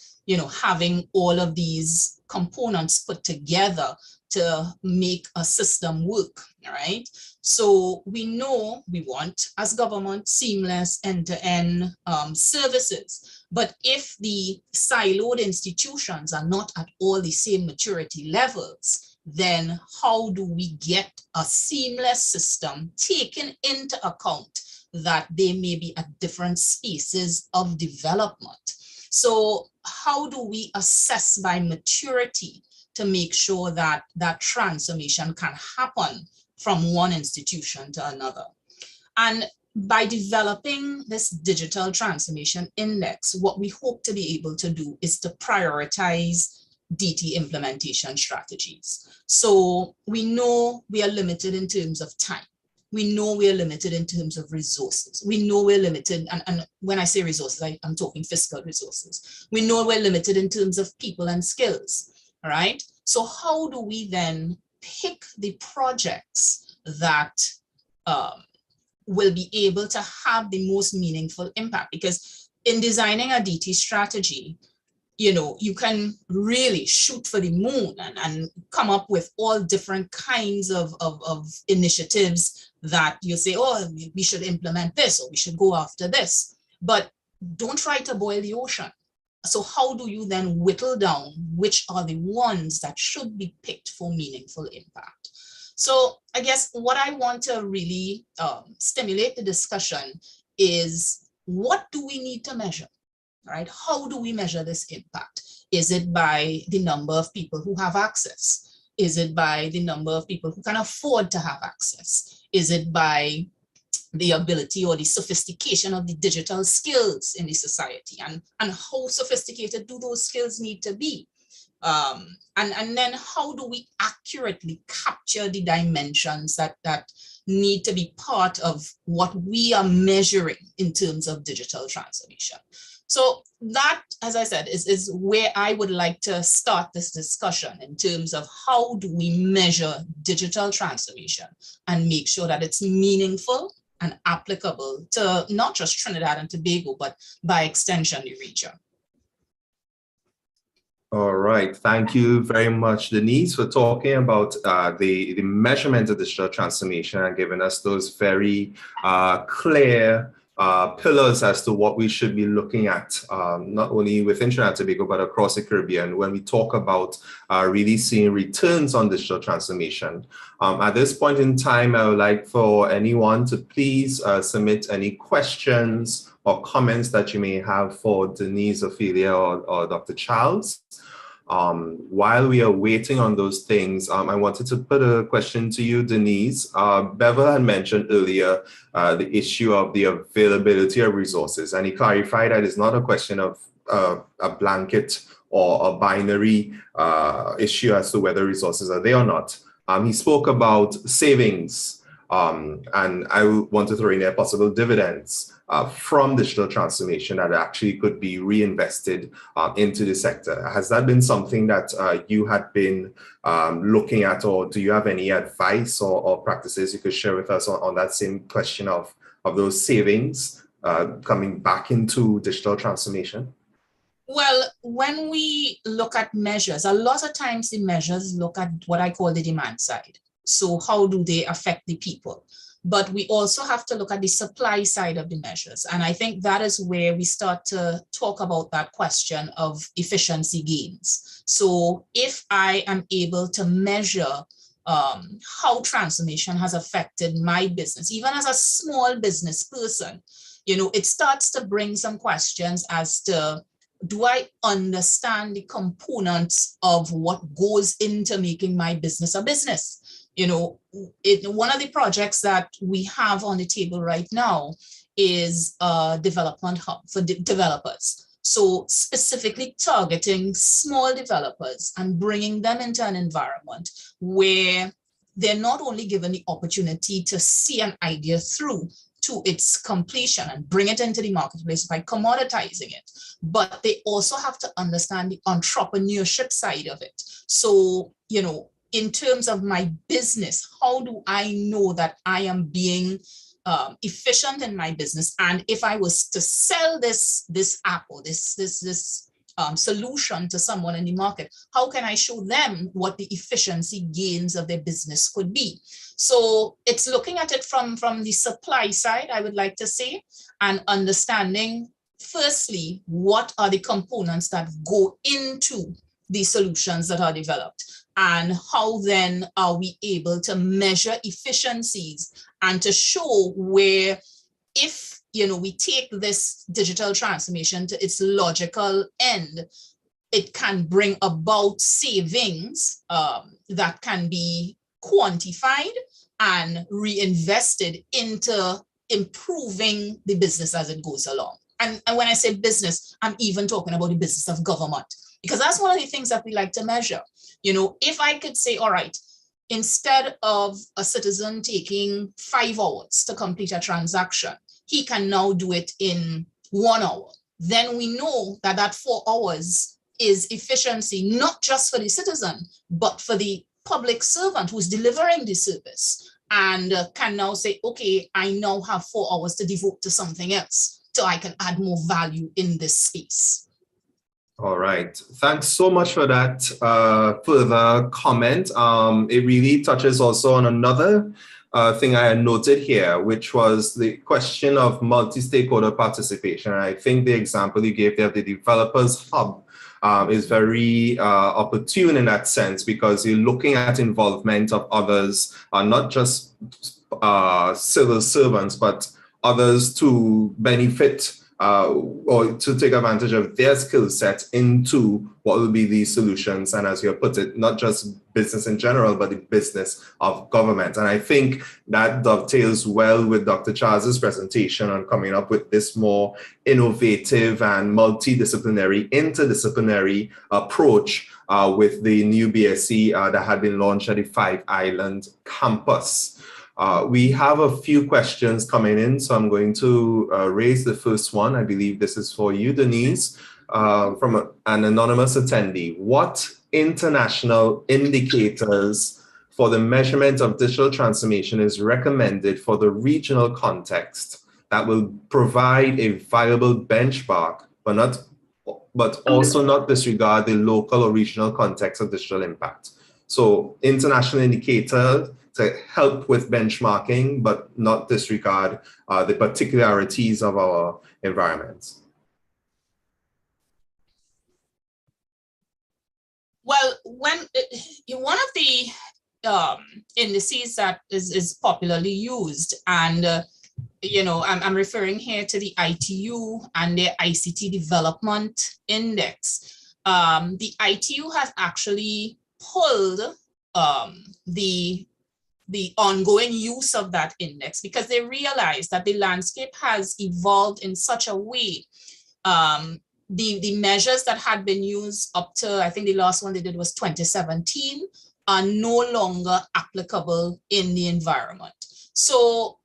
[SPEAKER 8] having all of these components put together to make a system work, right? So we know we want, as government, seamless end-to-end services. But if the siloed institutions are not at all the same maturity levels, then how do we get a seamless system taking into account that they may be at different spaces of development? So how do we assess by maturity to make sure that that transformation can happen from one institution to another? And by developing this digital transformation index, what we hope to be able to do is to prioritize DT implementation strategies. So we know we are limited in terms of time. We know we are limited in terms of resources. We know we're limited, and when I say resources, I'm talking fiscal resources. We know we're limited in terms of people and skills, all right? So how do we then pick the projects that will be able to have the most meaningful impact? Because in designing a DT strategy, you can really shoot for the moon and come up with all different kinds of initiatives that you say, oh, we should implement this, or we should go after this. But don't try to boil the ocean. So how do you then whittle down which are the ones that should be picked for meaningful impact? So I guess what I want to really stimulate the discussion is, what do we need to measure? right? How do we measure this impact? Is it by the number of people who have access? Is it by the number of people who can afford to have access? Is it by the ability or the sophistication of the digital skills in the society? And how sophisticated do those skills need to be? And then how do we accurately capture the dimensions that need to be part of what we are measuring in terms of digital transformation? So that, as I said, is where I would like to start this discussion in terms of how do we measure digital transformation and make sure that it's meaningful and applicable to not just Trinidad and Tobago, but by extension, the region.
[SPEAKER 4] All right. Thank you very much, Denise, for talking about the measurement of digital transformation and giving us those very clear pillars as to what we should be looking at, not only within Trinidad and Tobago, but across the Caribbean when we talk about really seeing returns on digital transformation. At this point in time, I would like for anyone to please submit any questions or comments that you may have for Denise, Ophelia, or Dr. Charles. While we are waiting on those things, I wanted to put a question to you, Denise. Bevel had mentioned earlier the issue of the availability of resources, and he clarified that it's not a question of a blanket or a binary issue as to whether resources are there or not. He spoke about savings, and I want to throw in there possible dividends from digital transformation that actually could be reinvested into the sector. Has that been something that you had been looking at, or do you have any advice or practices you could share with us on that same question of those savings coming back into digital transformation?
[SPEAKER 8] Well, when we look at measures, a lot of times the measures look at what I call the demand side. So how do they affect the people? But we also have to look at the supply side of the measures. And I think that is where we start to talk about that question of efficiency gains. So if I am able to measure how transformation has affected my business, even as a small business person, it starts to bring some questions as to, do I understand the components of what goes into making my business a business? One of the projects that we have on the table right now is a development hub for developers. So specifically targeting small developers and bringing them into an environment where they're not only given the opportunity to see an idea through to its completion and bring it into the marketplace by commoditizing it, but they also have to understand the entrepreneurship side of it. So, in terms of my business, how do I know that I am being efficient in my business? And if I was to sell this app or this solution to someone in the market, how can I show them what the efficiency gains of their business could be? So it's looking at it from the supply side, I would like to say, and understanding, firstly, what are the components that go into the solutions that are developed, and how then are we able to measure efficiencies and to show where, if we take this digital transformation to its logical end, it can bring about savings that can be quantified and reinvested into improving the business as it goes along. And when I say business, I'm even talking about the business of government, because that's one of the things that we like to measure. If I could say, all right, instead of a citizen taking 5 hours to complete a transaction, he can now do it in 1 hour. Then we know that 4 hours is efficiency, not just for the citizen, but for the public servant who's delivering the service, and can now say, okay, I now have 4 hours to devote to something else, so I can add more value in this space.
[SPEAKER 4] All right. Thanks so much for that further comment. It really touches also on another thing I had noted here, which was the question of multi-stakeholder participation. I think the example you gave there of the Developers Hub is very opportune in that sense, because you're looking at involvement of others, not just civil servants, but others to benefit or to take advantage of their skill set into what will be these solutions. And as you put it, not just business in general, but the business of government. And I think that dovetails well with Dr. Charles's presentation on coming up with this more innovative and multidisciplinary, interdisciplinary approach with the new BSc that had been launched at the Five Island campus. We have a few questions coming in, so I'm going to raise the first one. I believe this is for you, Denise, from an anonymous attendee. What international indicators for the measurement of digital transformation is recommended for the regional context that will provide a viable benchmark, but also not disregard the local or regional context of digital impact? So international indicators to help with benchmarking, but not disregard the particularities of our environments.
[SPEAKER 8] Well, one of the indices that is popularly used, and I'm referring here to the ITU and their ICT Development Index. The ITU has actually pulled the ongoing use of that index because they realize that the landscape has evolved in such a way. The measures that had been used up to, I think the last one they did was 2017, are no longer applicable in the environment. So,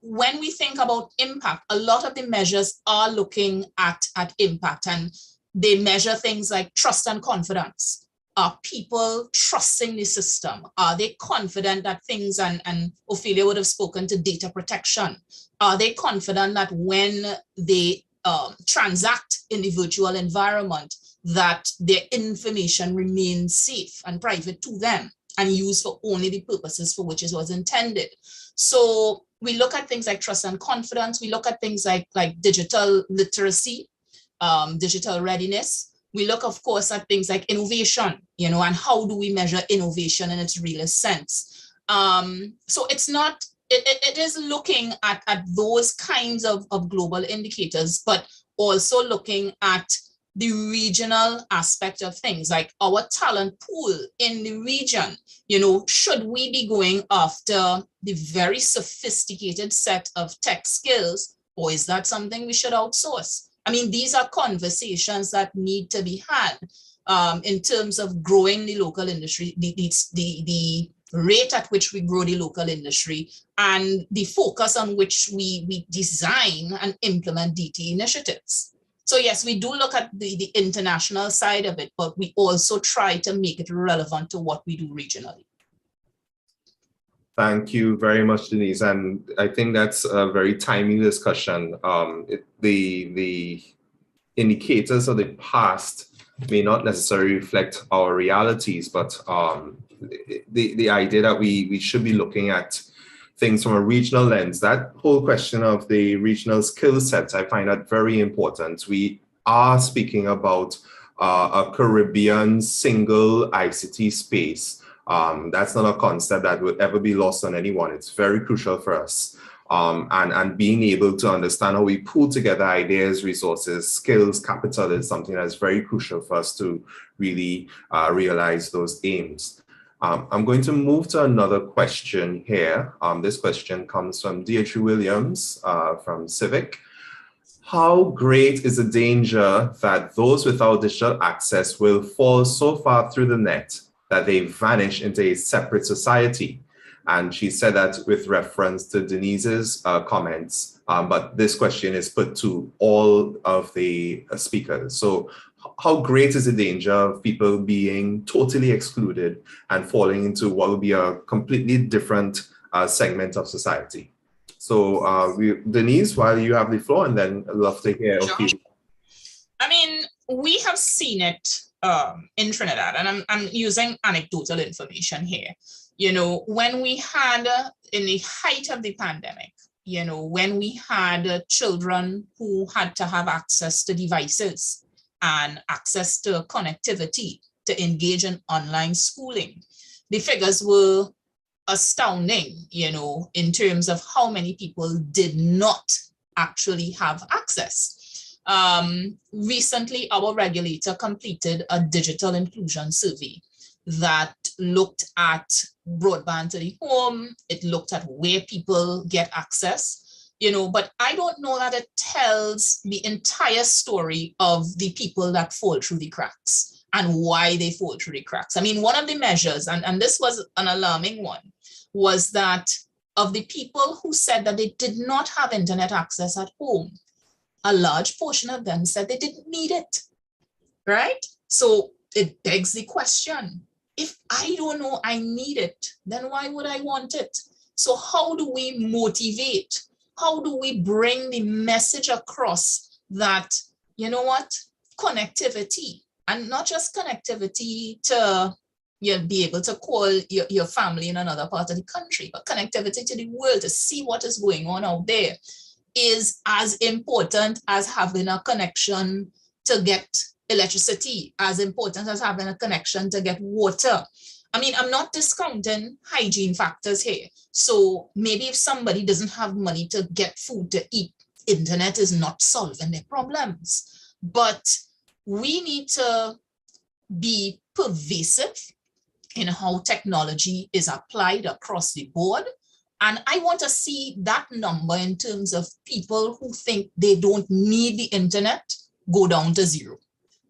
[SPEAKER 8] when we think about impact, a lot of the measures are looking at impact, and they measure things like trust and confidence. Are people trusting the system? Are they confident that things, and Ophelia would have spoken to data protection, are they confident that when they transact in the virtual environment, that their information remains safe and private to them and used for only the purposes for which it was intended? So we look at things like trust and confidence. We look at things like digital literacy, digital readiness. We look, of course, at things like innovation, and how do we measure innovation in its realest sense? So it's not, it is looking at those kinds of global indicators, but also looking at the regional aspect of things, like our talent pool in the region. Should we be going after the very sophisticated set of tech skills, or is that something we should outsource? I mean, these are conversations that need to be had in terms of growing the local industry, the rate at which we grow the local industry, and the focus on which we design and implement DT initiatives. So yes, we do look at the international side of it, but we also try to make it relevant to what we do regionally.
[SPEAKER 4] Thank you very much, Denise. And I think that's a very timely discussion. The indicators of the past may not necessarily reflect our realities, but the idea that we should be looking at things from a regional lens, that whole question of the regional skill sets, I find that very important. We are speaking about a Caribbean single ICT space. That's not a concept that would ever be lost on anyone. It's very crucial for us. And being able to understand how we pull together ideas, resources, skills, capital is something that's very crucial for us to really realize those aims. I'm going to move to another question here. This question comes from Deirdre Williams from Civic. How great is the danger that those without digital access will fall so far through the net that they vanish into a separate society? And she said that with reference to Denise's comments, but this question is put to all of the speakers. So how great is the danger of people being totally excluded and falling into what will be a completely different segment of society? So Denise, while you have the floor, and then I'd love to hear
[SPEAKER 8] Sure.
[SPEAKER 4] of you.
[SPEAKER 8] I mean, we have seen it in Trinidad, and I'm using anecdotal information here. When we had, in the height of the pandemic, when we had children who had to have access to devices and access to connectivity to engage in online schooling, the figures were astounding, in terms of how many people did not actually have access. Recently, our regulator completed a digital inclusion survey that looked at broadband to the home. It looked at where people get access, but I don't know that it tells the entire story of the people that fall through the cracks and why they fall through the cracks. I mean, one of the measures, and this was an alarming one, was that of the people who said that they did not have internet access at home, a large portion of them said they didn't need it, right? So it begs the question, if I don't know I need it, then why would I want it? So how do we motivate? How do we bring the message across that, connectivity, and not just connectivity to be able to call your family in another part of the country, but connectivity to the world to see what is going on out there is as important as having a connection to get electricity, as important as having a connection to get water. I mean, I'm not discounting hygiene factors here. So maybe if somebody doesn't have money to get food to eat, internet is not solving their problems. But we need to be pervasive in how technology is applied across the board. And I want to see that number in terms of people who think they don't need the internet go down to zero,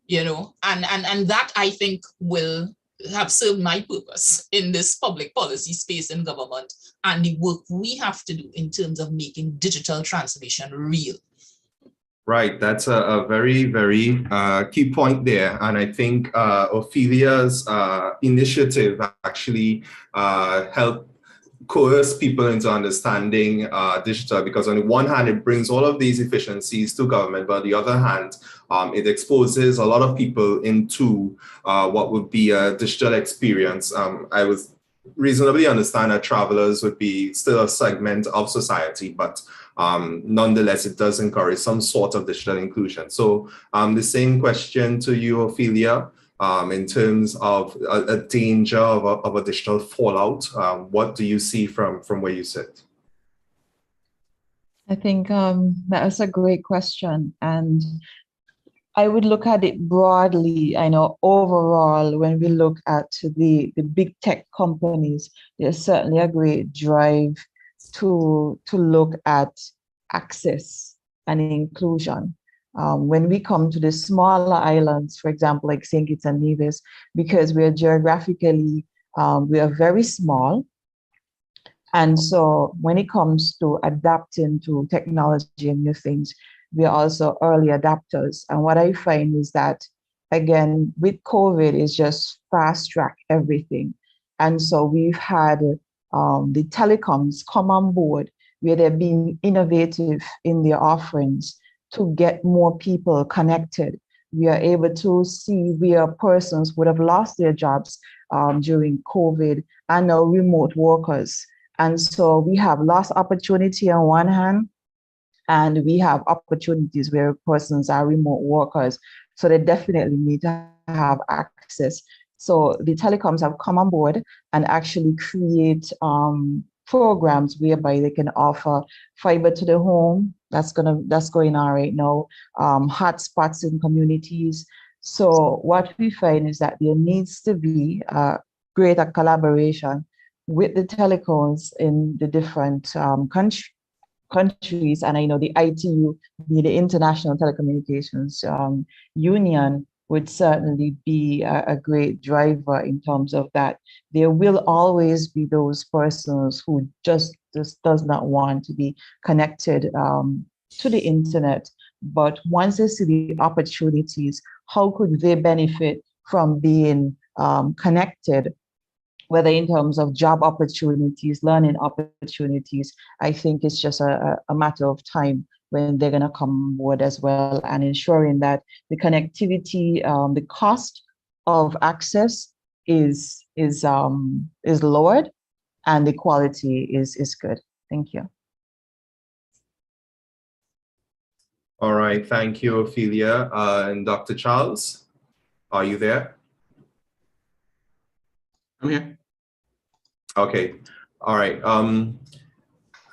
[SPEAKER 8] and that I think will have served my purpose in this public policy space in government and the work we have to do in terms of making digital transformation real.
[SPEAKER 4] Right, that's a very, very key point there. And I think Ophelia's initiative actually helped coerce people into understanding digital, because on the one hand, it brings all of these efficiencies to government, but on the other hand, it exposes a lot of people into what would be a digital experience. I would reasonably understand that travelers would be still a segment of society, but nonetheless, it does encourage some sort of digital inclusion. So the same question to you, Ophelia, in terms of a danger of a digital fallout. What do you see from where you sit?
[SPEAKER 7] I think that's a great question. And I would look at it broadly. I know overall, when we look at the big tech companies, there's certainly a great drive to look at access and inclusion. When we come to the smaller islands, for example, like St. Kitts and Nevis, because we are geographically, we are very small. And so when it comes to adapting to technology and new things, we are also early adapters. And what I find is that, again, with COVID, it's just fast track everything. And so we've had the telecoms come on board, where they're being innovative in their offerings to get more people connected. We are able to see where persons would have lost their jobs during COVID and now remote workers. And so we have lost opportunity on one hand, and we have opportunities where persons are remote workers. So they definitely need to have access. So the telecoms have come on board and actually create programs whereby they can offer fiber to the home. That's going on right now. Hotspots in communities. So what we find is that there needs to be greater collaboration with the telecoms in the different countries. And I know the ITU, the International Telecommunications Union, would certainly be a great driver in terms of that. There will always be those persons who just does not want to be connected to the internet. But once they see the opportunities, how could they benefit from being connected, whether in terms of job opportunities, learning opportunities? I think it's just a matter of time when they're going to come on board as well, and ensuring that the connectivity, the cost of access is lowered and the quality is good. Thank you.
[SPEAKER 4] All right, thank you, Ophelia. And Dr. Charles, are you there?
[SPEAKER 5] I'm here.
[SPEAKER 4] Okay, all right.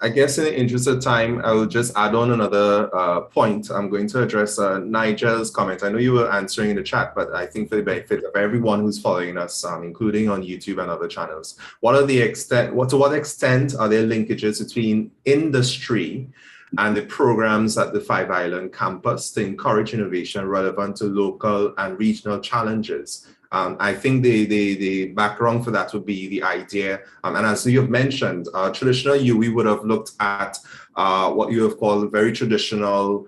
[SPEAKER 4] I guess in the interest of time, I will just add on another point. I'm going to address Nigel's comment. I know you were answering in the chat, but I think for the benefit of everyone who's following us, including on YouTube and other channels, to what extent are there linkages between industry and the programs at the Five Island campus to encourage innovation relevant to local and regional challenges? I think the background for that would be the idea, and as you have mentioned, traditional we would have looked at what you have called very traditional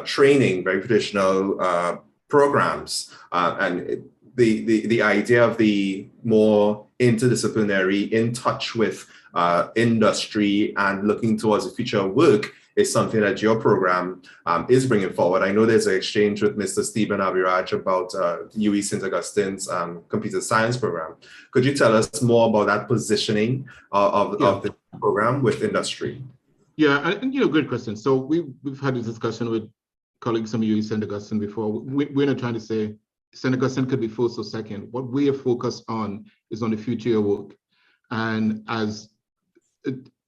[SPEAKER 4] training, very traditional programs, and the idea of the more interdisciplinary, in touch with industry and looking towards the future of work is something that your program is bringing forward. I know there's an exchange with Mr. Stephen Abiraj about UWI St. Augustine's computer science program. Could you tell us more about that positioning of the program with industry?
[SPEAKER 5] Yeah, and great question. So we've had this discussion with colleagues from UWI St. Augustine before. We're not trying to say St. Augustine could be first or second. What we are focused on is on the future of work. And as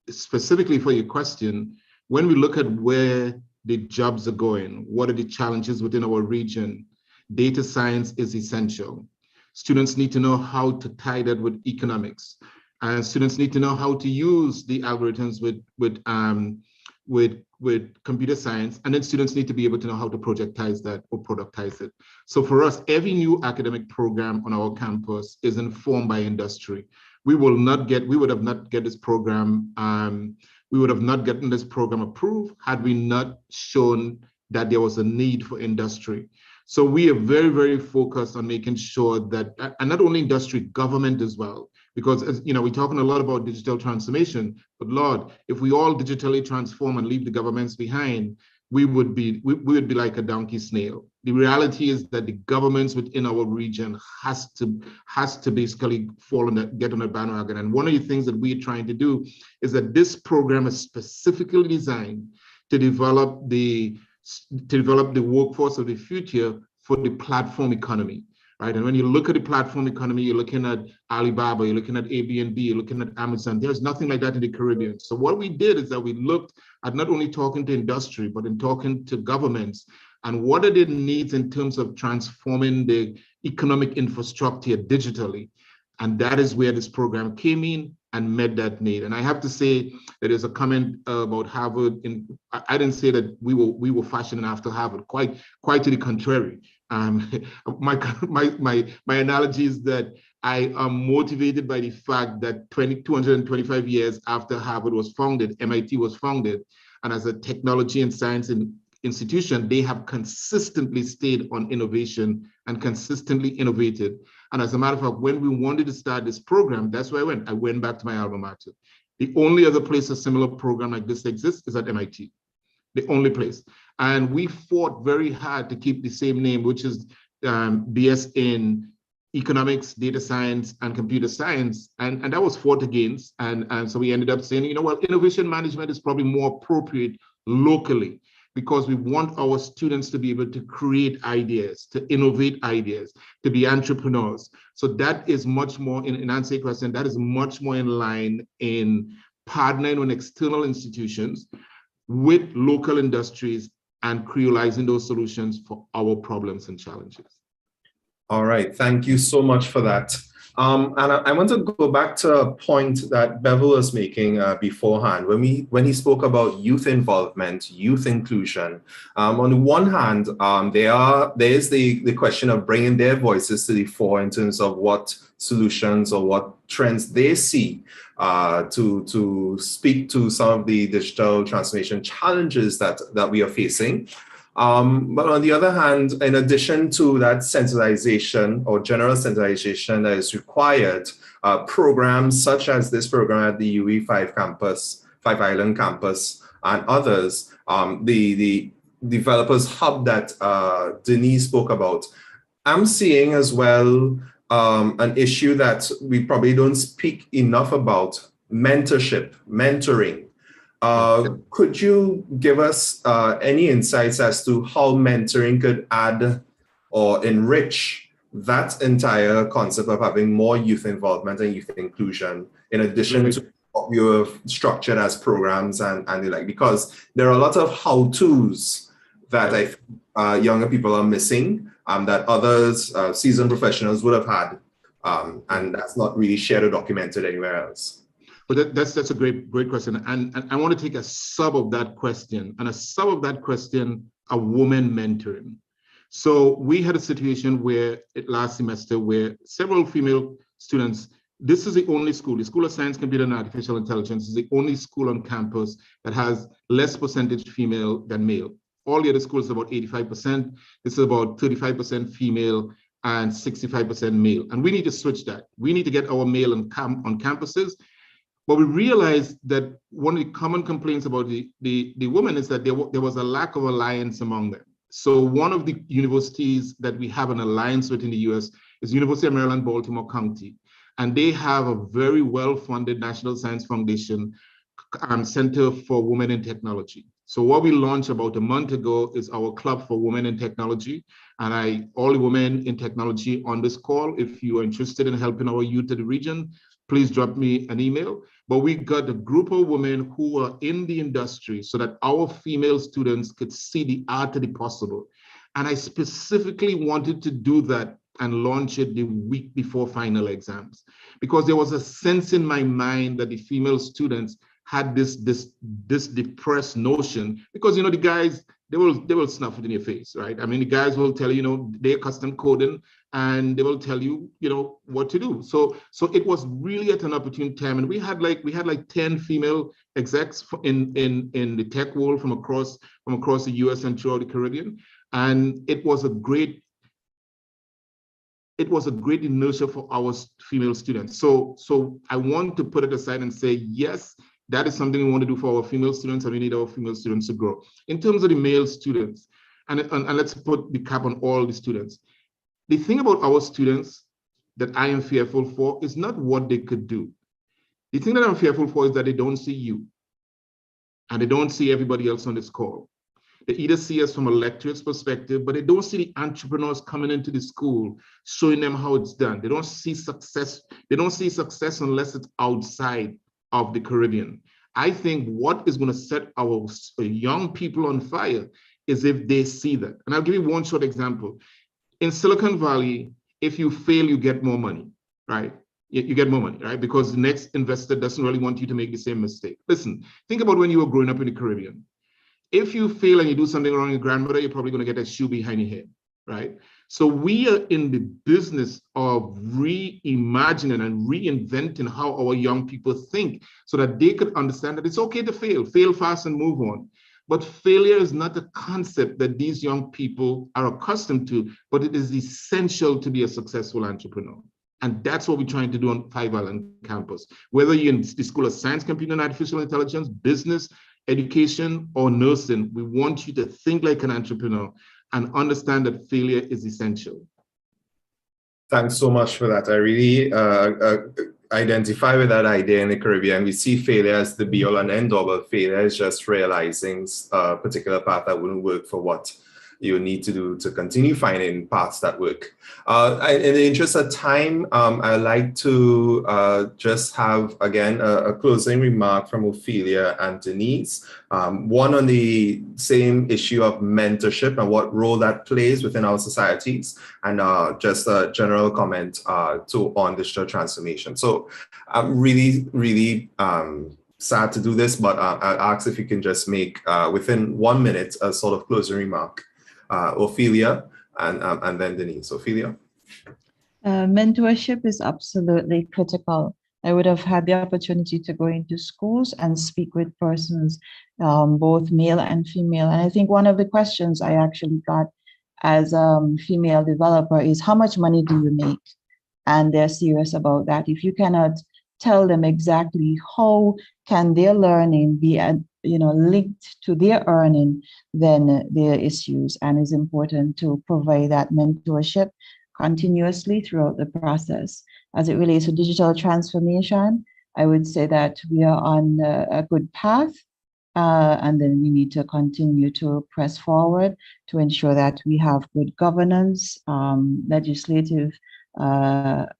[SPEAKER 5] specifically for your question, when we look at where the jobs are going, what are the challenges within our region, data science is essential. Students need to know how to tie that with economics. And students need to know how to use the algorithms with computer science. And then students need to be able to know how to projectize that or productize it. So for us, every new academic program on our campus is informed by industry. We would have not get this program we would have not gotten this program approved had we not shown that there was a need for industry. So we are very, very focused on making sure that, and not only industry, government as well, because as you know, we're talking a lot about digital transformation, but Lord, if we all digitally transform and leave the governments behind, we would be like a donkey snail. The reality is that the governments within our region has to basically get on a bandwagon. And one of the things that we're trying to do is that this program is specifically designed to develop the workforce of the future for the platform economy. Right. And when you look at the platform economy, you're looking at Alibaba, you're looking at Airbnb, you're looking at Amazon. There's nothing like that in the Caribbean. So what we did is that we looked at not only talking to industry, but in talking to governments and what are the needs in terms of transforming the economic infrastructure digitally. And that is where this program came in and met that need. And I have to say that there's a comment about Harvard. I didn't say that we were fashioning after Harvard. Quite to the contrary. My analogy is that I am motivated by the fact that 225 years after Harvard was founded, MIT was founded, and as a technology and science institution, they have consistently stayed on innovation and consistently innovated. And as a matter of fact, when we wanted to start this program, that's where I went. I went back to my alma mater. The only other place a similar program like this exists is at MIT. The only place. And we fought very hard to keep the same name, which is BS in economics, data science, and computer science. And that was fought against. And so we ended up saying, you know what, innovation management is probably more appropriate locally, because we want our students to be able to create ideas, to innovate ideas, to be entrepreneurs. So that is much more, in answer to your question, that is much more in line in partnering with external institutions with local industries and creolizing those solutions for our problems and challenges.
[SPEAKER 4] All right, thank you so much for that. And I want to go back to a point that Bevel was making beforehand when he spoke about youth involvement, youth inclusion. On the one hand, there is the question of bringing their voices to the fore in terms of what solutions or what trends they see to speak to some of the digital transformation challenges that we are facing. But on the other hand, in addition to that sensitization or general sensitization that is required, programs such as this program at the UWI Five Island campus and others, the developers hub that Denise spoke about, I'm seeing as well an issue that we probably don't speak enough about: mentorship, mentoring. Could you give us any insights as to how mentoring could add or enrich that entire concept of having more youth involvement and youth inclusion, in addition to what we were structured as programs and the like, because there are a lot of how-tos that younger people are missing, that others, seasoned professionals would have had, and that's not really shared or documented anywhere else.
[SPEAKER 5] But that's a great question. And I want to take a sub of that question, and a sub of that question, a woman mentoring. So we had a situation where last semester where several female students, this is the only school, the School of Science, Computer and Artificial Intelligence is the only school on campus that has less percentage female than male. All the other schools are about 85%. This is about 35% female and 65% male. And we need to switch that. We need to get our male on campuses. But we realized that one of the common complaints about the women is that there was a lack of alliance among them. So one of the universities that we have an alliance with in the US is University of Maryland, Baltimore County. And they have a very well-funded National Science Foundation Center for Women in Technology. So what we launched about a month ago is our Club for Women in Technology. And all the women in technology on this call, if you are interested in helping our youth of the region, please drop me an email. But we got a group of women who are in the industry so that our female students could see the art of the possible. And I specifically wanted to do that and launch it the week before final exams, because there was a sense in my mind that the female students had this depressed notion, because the guys, they will snuff it in your face, right? I mean, the guys will tell you, they're custom coding, and they will tell you, what to do. So it was really at an opportune time, and we had like 10 female execs in the tech world from across the US and throughout the Caribbean, and it was a great inertia for our female students. So I want to put it aside and say, yes, that is something we want to do for our female students, and we need our female students to grow. In terms of the male students, and let's put the cap on all the students. The thing about our students that I am fearful for is not what they could do. The thing that I'm fearful for is that they don't see you, and they don't see everybody else on this call. They either see us from a lecturer's perspective, but they don't see the entrepreneurs coming into the school, showing them how it's done. They don't see success. They don't see success unless it's outside of the Caribbean. I think what is going to set our young people on fire is if they see that. And I'll give you one short example. In Silicon Valley, if you fail, you get more money, right? You get more money, right? Because the next investor doesn't really want you to make the same mistake. Listen, think about when you were growing up in the Caribbean. If you fail and you do something wrong, your grandmother, you're probably going to get a shoe behind your head, right? So we are in the business of reimagining and reinventing how our young people think so that they could understand that it's okay to fail fast and move on. But failure is not a concept that these young people are accustomed to, but it is essential to be a successful entrepreneur. And that's what we're trying to do on Five Island campus. Whether you're in the School of Science, Computer and Artificial Intelligence, business, education, or nursing, we want you to think like an entrepreneur and understand that failure is essential.
[SPEAKER 4] Thanks so much for that. I really identify with that idea in the Caribbean. We see failure as the be all and end all, but failure is just realizing a particular path that wouldn't work for what you need to do to continue finding paths that work. In the interest of time, I'd like to just have, again, a closing remark from Ophelia and Denise. One on the same issue of mentorship and what role that plays within our societies, and just a general comment on digital transformation. So I'm really sad to do this, but I'll ask if you can just make, within 1 minute, a sort of closing remark. Ophelia and then Denise. Ophelia.
[SPEAKER 7] Mentorship is absolutely critical. I would have had the opportunity to go into schools and speak with persons, both male and female. And I think one of the questions I actually got as a female developer is, how much money do you make? And they're serious about that. If you cannot tell them exactly how can their learning be linked to their earning, then there are issues, and it's important to provide that mentorship continuously throughout the process. As it relates to digital transformation, I would say that we are on a good path, and then we need to continue to press forward to ensure that we have good governance, legislative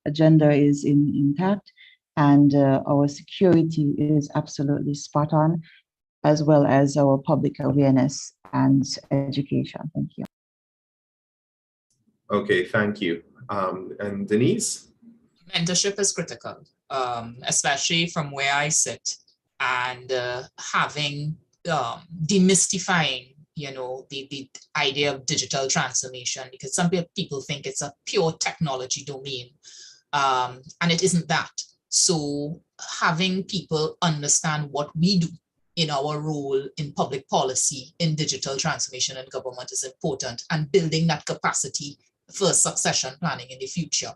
[SPEAKER 7] agenda is intact, and our security is absolutely spot on, as well as our public awareness and education. Thank you.
[SPEAKER 4] Okay, thank you. And Denise?
[SPEAKER 8] Mentorship is critical, especially from where I sit, and having demystifying, the idea of digital transformation, because some people think it's a pure technology domain, and it isn't that. So having people understand what we do in our role in public policy, in digital transformation and government is important, and building that capacity for succession planning in the future.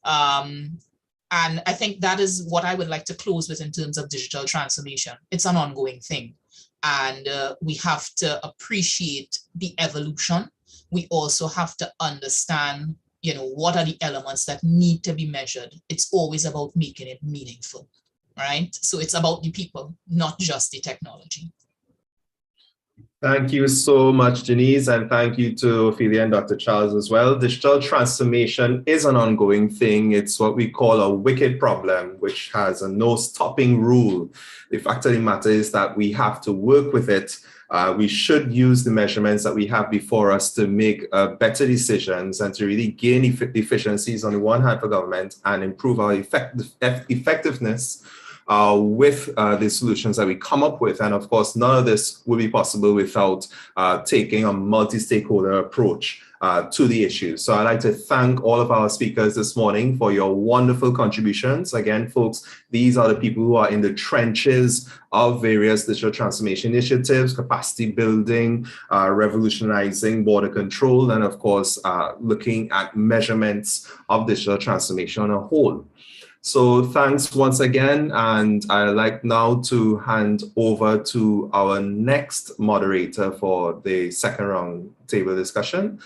[SPEAKER 8] And I think that is what I would like to close with in terms of digital transformation. It's an ongoing thing, and we have to appreciate the evolution. We also have to understand, what are the elements that need to be measured. It's always about making it meaningful, right? So it's about the people, not just the technology.
[SPEAKER 4] Thank you so much, Denise, and thank you to Ophelia and Dr. Charles as well. Digital transformation is an ongoing thing. It's what we call a wicked problem, which has a no-stopping rule. The fact of the matter is that we have to work with it. We should use the measurements that we have before us to make better decisions and to really gain efficiencies on the one hand for government and improve our effectiveness with the solutions that we come up with. And of course, none of this will be possible without taking a multi-stakeholder approach to the issue. So I'd like to thank all of our speakers this morning for your wonderful contributions. Again, folks, these are the people who are in the trenches of various digital transformation initiatives, capacity building, revolutionizing border control, and of course, looking at measurements of digital transformation on a whole. So thanks once again, and I'd like now to hand over to our next moderator for the second round table discussion,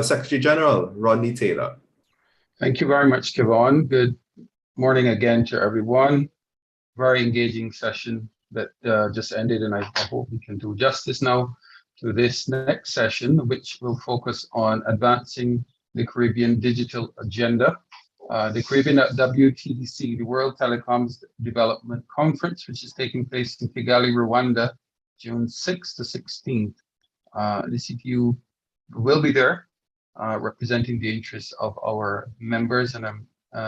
[SPEAKER 4] Secretary General Rodney Taylor.
[SPEAKER 1] Thank you very much, Kevon. Good morning again to everyone. Very engaging session that just ended, and I hope we can do justice now to this next session, which will focus on advancing the Caribbean digital agenda. The Caribbean WTDC, the World Telecoms Development Conference, which is taking place in Kigali, Rwanda, June 6th to 16th. The CTU will be there representing the interests of our members, and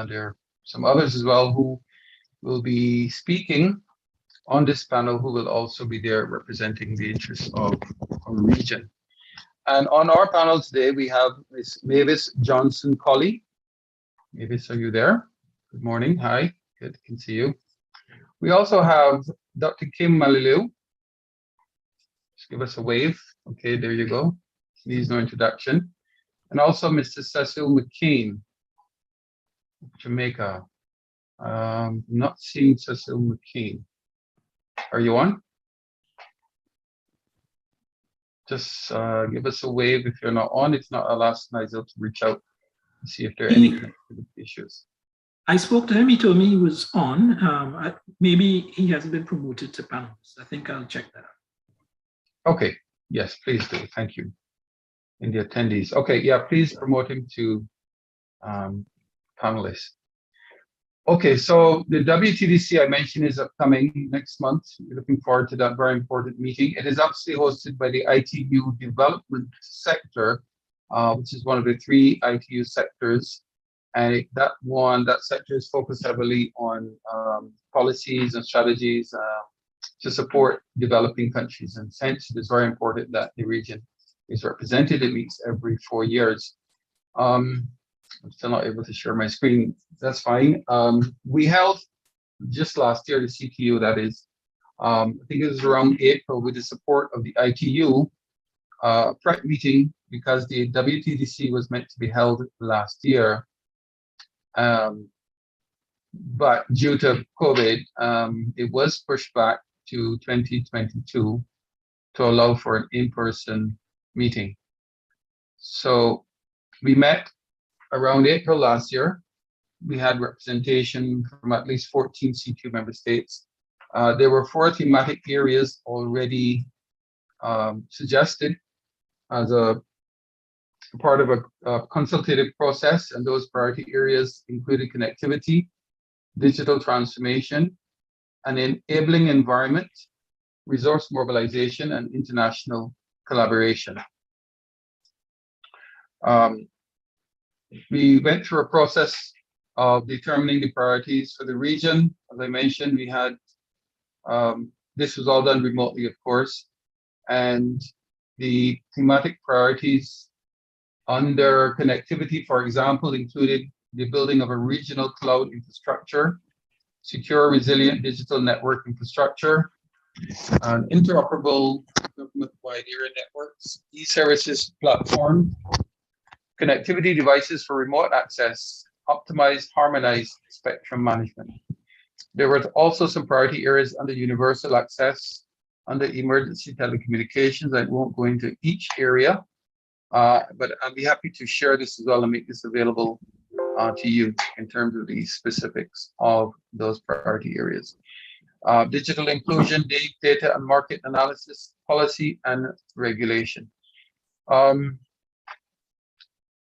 [SPEAKER 1] there are some others as well who will be speaking on this panel who will also be there representing the interests of our region. And on our panel today, we have Ms. Mavis Johnson-Colley. Mavis, are you there? Good morning. Hi. Good. Can see you. We also have Dr. Kim Malilu. Just give us a wave. Okay, there you go. Needs no introduction. And also Mr. Cecil McCain, Jamaica. Not seeing Cecil McCain. Are you on? Just give us a wave if you're not on. If not, I'll ask Nigel to reach out and see if there are any connectivity issues.
[SPEAKER 3] I spoke to him. He told me he was on. Maybe he hasn't been promoted to panelist. I think I'll check that out.
[SPEAKER 1] Okay. Yes, please do. Thank you. In the attendees. Okay. Yeah, please promote him to panelist. Okay, so the WTDC I mentioned is upcoming next month. We're looking forward to that very important meeting. It is actually hosted by the ITU development sector, which is one of the three ITU sectors. And that sector is focused heavily on policies and strategies to support developing countries. And hence, it is very important that the region is represented. It meets every 4 years. I'm still not able to share my screen. That's fine. We held just last year, the CTU, that is, I think it was around April, with the support of the ITU, prep meeting, because the WTDC was meant to be held last year. But due to COVID, it was pushed back to 2022 to allow for an in-person meeting. So we met around April last year. We had representation from at least 14 CTU member states. There were 4 thematic areas already suggested as a part of a consultative process, and those priority areas included connectivity, digital transformation, an enabling environment, resource mobilization, and international collaboration. We went through a process of determining the priorities for the region. As I mentioned, we had, this was all done remotely, of course, and the thematic priorities under connectivity, for example, included the building of a regional cloud infrastructure, secure, resilient digital network infrastructure, an interoperable government-wide area networks, e-services platform, connectivity devices for remote access, optimized, harmonized spectrum management. There were also some priority areas under universal access, under emergency telecommunications. I won't go into each area, but I'll be happy to share this as well and make this available to you in terms of the specifics of those priority areas. Digital inclusion, data and market analysis, policy and regulation.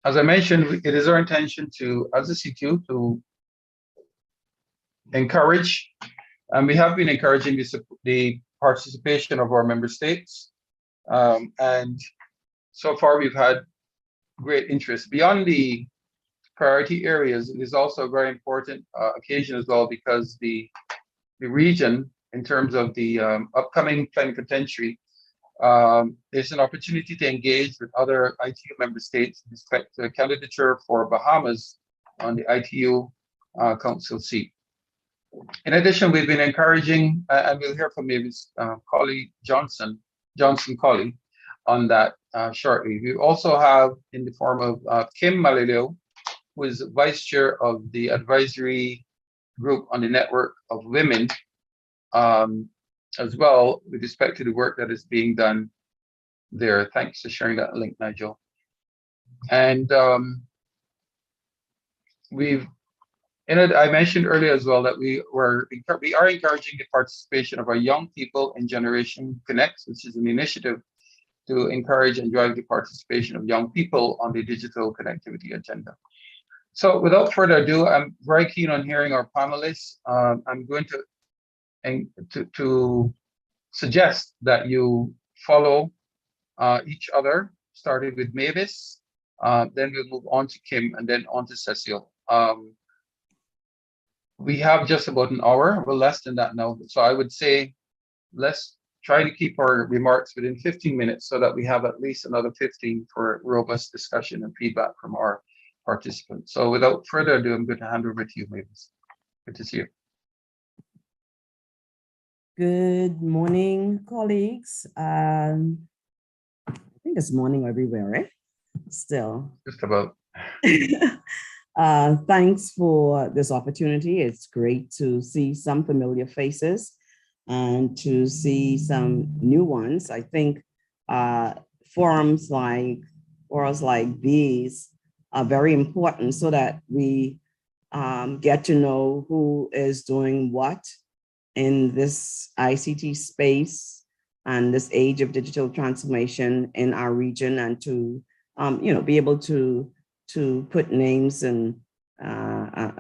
[SPEAKER 1] As I mentioned, it is our intention to, as a CTU, to encourage, and we have been encouraging the participation of our member states. And so far we've had great interest. Beyond the priority areas, it is also a very important occasion as well, because the region, in terms of the upcoming plenipotentiary, there's an opportunity to engage with other ITU member states with respect to a candidature for Bahamas on the ITU Council seat. In addition, we've been encouraging, and we'll hear from Ms. Colley Johnson Colley on that shortly. We also have in the form of Kim Malilio, who is vice chair of the advisory group on the network of women, as well, with respect to the work that is being done there. Thanks for sharing that link, Nigel. And I mentioned earlier as well that we are encouraging the participation of our young people in Generation Connects, which is an initiative to encourage and drive the participation of young people on the digital connectivity agenda. So without further ado, I'm very keen on hearing our panelists. I'm going to suggest that you follow each other, starting with Mavis, then we'll move on to Kim, and then on to Cecile. We have just about an hour, well, less than that now. So I would say, let's try to keep our remarks within 15 minutes so that we have at least another 15 for robust discussion and feedback from our participants. So without further ado, I'm going to hand over to you, Mavis. Good to see you.
[SPEAKER 9] Good morning, colleagues. I think it's morning everywhere, right? Still.
[SPEAKER 1] Just about.
[SPEAKER 9] Thanks for this opportunity. It's great to see some familiar faces and to see some new ones. I think forums like these are very important so that we get to know who is doing what in this ICT space and this age of digital transformation in our region, and to be able to put names and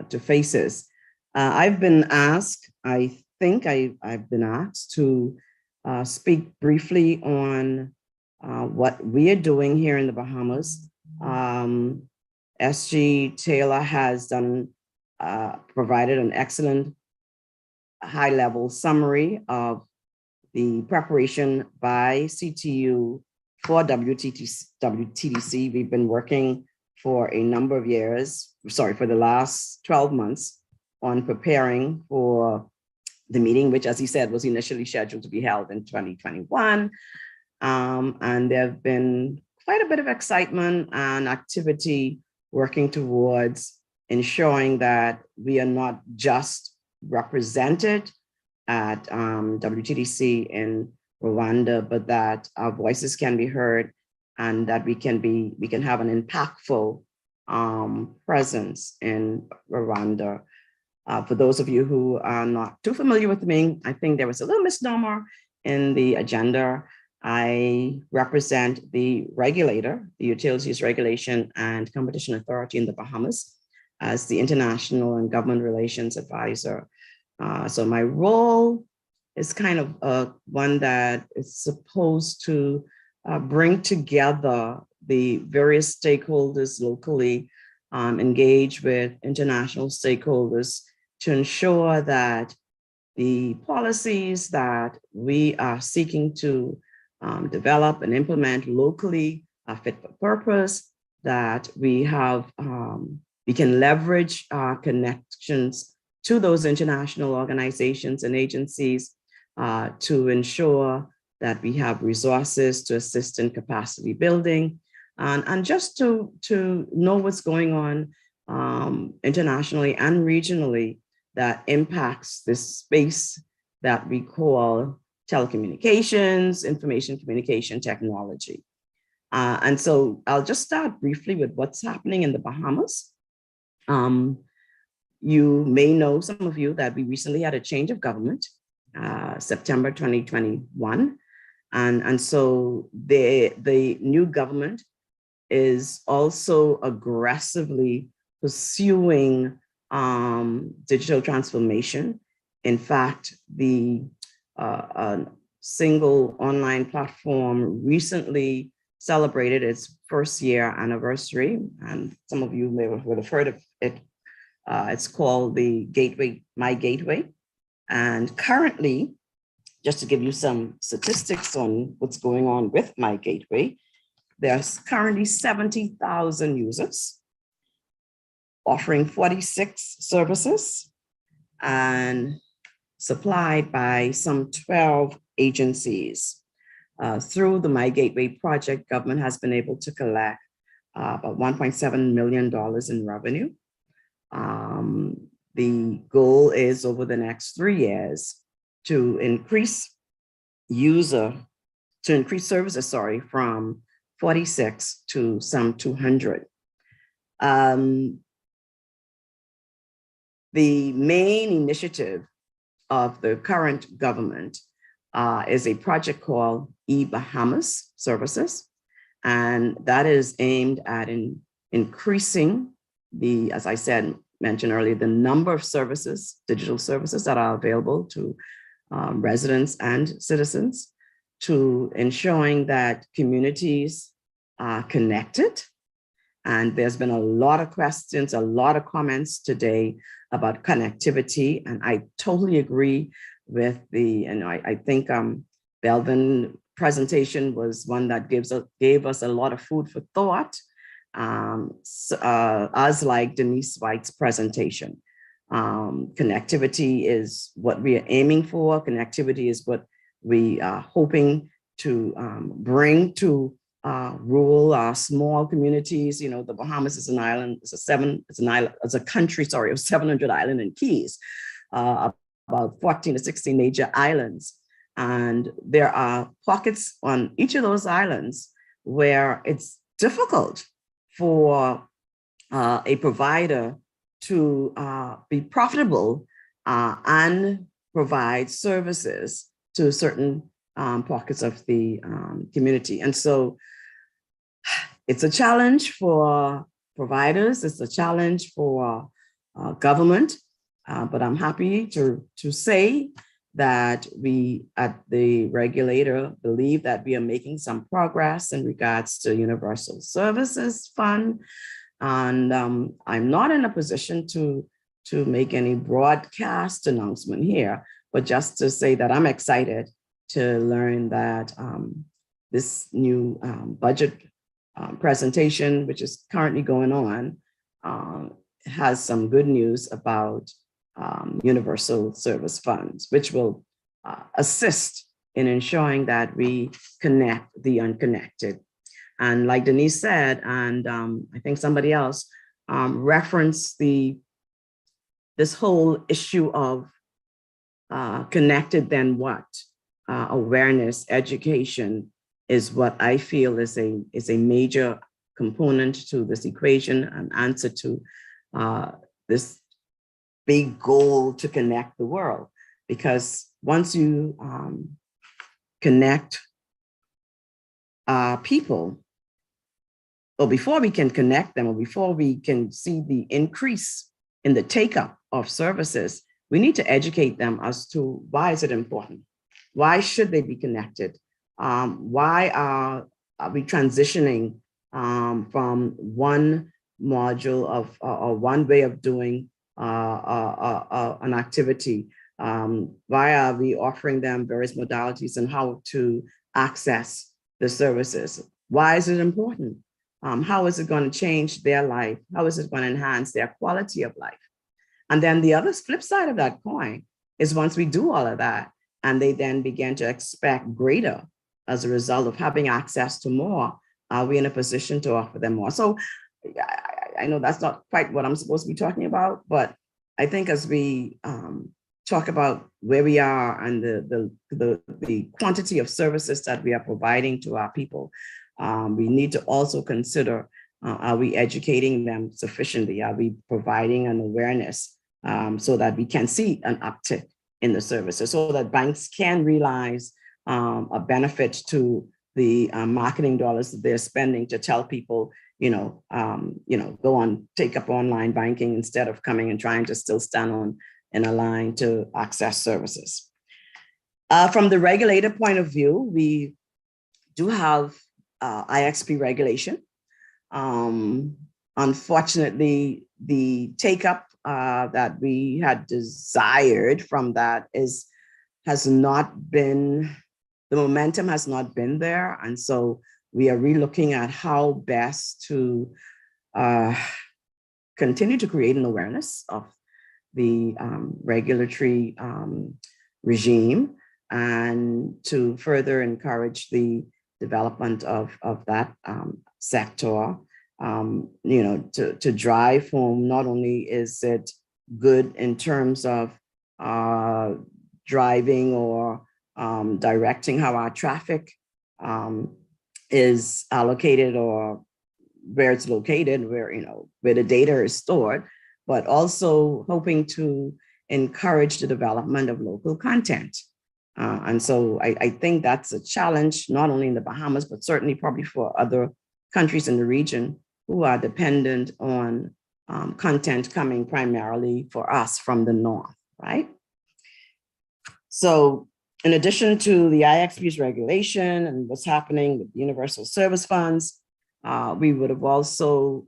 [SPEAKER 9] to faces. I've been asked, I think I've been asked to speak briefly on what we are doing here in the Bahamas. SG Taylor has provided an excellent high-level summary of the preparation by CTU for WTDC. We've been working for a number of years, for the last 12 months on preparing for the meeting, which, as he said, was initially scheduled to be held in 2021. And there have been quite a bit of excitement and activity working towards ensuring that we are not just represented at WTDC in Rwanda, but that our voices can be heard and that we can have an impactful presence in Rwanda. For those of you who are not too familiar with me, I think there was a little misnomer in the agenda. I represent the regulator, the Utilities Regulation and Competition Authority in the Bahamas. as the International and Government Relations Advisor. So my role is kind of one that is supposed to bring together the various stakeholders locally, engage with international stakeholders to ensure that the policies that we are seeking to develop and implement locally are fit for purpose, that we have, we can leverage our connections to those international organizations and agencies to ensure that we have resources to assist in capacity building, and just to know what's going on internationally and regionally that impacts this space that we call telecommunications, information communication technology. And so I'll just start briefly with what's happening in the Bahamas. You may know, some of you, that we recently had a change of government, September 2021. And so the new government is also aggressively pursuing digital transformation. In fact, the single online platform recently celebrated its first year anniversary, and some of you may have heard of it. It's called the Gateway, My Gateway. And currently, just to give you some statistics on what's going on with My Gateway, there's currently 70,000 users offering 46 services and supplied by some 12 agencies. Through the My Gateway project, government has been able to collect about $1.7 million in revenue. The goal is over the next 3 years to increase services, from 46 to some 200. The main initiative of the current government is a project called eBahamas Services, and that is aimed at increasing the, as I mentioned earlier, the number of services, digital services that are available to residents and citizens, to ensuring that communities are connected. And there's been a lot of questions, a lot of comments today about connectivity, and I totally agree with I think Belvin presentation was one that gave us a lot of food for thought, as like Denise White's presentation. Connectivity is what we are aiming for. Connectivity is what we are hoping to bring to rural, small communities. You know, the Bahamas is an island. It's a country, of 700 islands and keys, about 14 to 16 major islands. And there are pockets on each of those islands where it's difficult for a provider to be profitable and provide services to certain pockets of the community. And so it's a challenge for providers, it's a challenge for government, but I'm happy to say that we at the regulator believe that we are making some progress in regards to Universal Services Fund. And I'm not in a position to make any broadcast announcement here, but just to say that I'm excited to learn that this new budget presentation, which is currently going on, has some good news about Universal Service Funds, which will assist in ensuring that we connect the unconnected. And like Denise said, and I think somebody else referenced this whole issue of connected then what? Awareness, education is what I feel is a major component to this equation, an answer to this big goal to connect the world. Because once you connect people, or before we can connect them, or before we can see the increase in the take-up of services, we need to educate them as to why is it important? Why should they be connected? Why are we transitioning from one module of or one way of doing an activity? Why are we offering them various modalities and how to access the services? Why is it important? How is it going to change their life? How is it going to enhance their quality of life? And then the other flip side of that coin is once we do all of that, and they then begin to expect greater as a result of having access to more, are we in a position to offer them more? So I know that's not quite what I'm supposed to be talking about, but I think as we talk about where we are and the quantity of services that we are providing to our people, we need to also consider, are we educating them sufficiently? Are we providing an awareness so that we can see an uptick in the services, so that banks can realize a benefit to the marketing dollars that they're spending to tell people, go on, take up online banking instead of coming and trying to still stand in a line to access services. From the regulator point of view, we do have IXP regulation. Unfortunately, the take-up that we had desired from that has not been, the momentum has not been there. And so we are relooking at how best to continue to create an awareness of the regulatory regime and to further encourage the development of that sector, to drive home, not only is it good in terms of driving or directing how our traffic is allocated or where it's located, where the data is stored, but also hoping to encourage the development of local content. And so I think that's a challenge, not only in the Bahamas, but certainly probably for other countries in the region who are dependent on content coming primarily for us from the north, right? So in addition to the IXP's regulation and what's happening with universal service funds, we would have also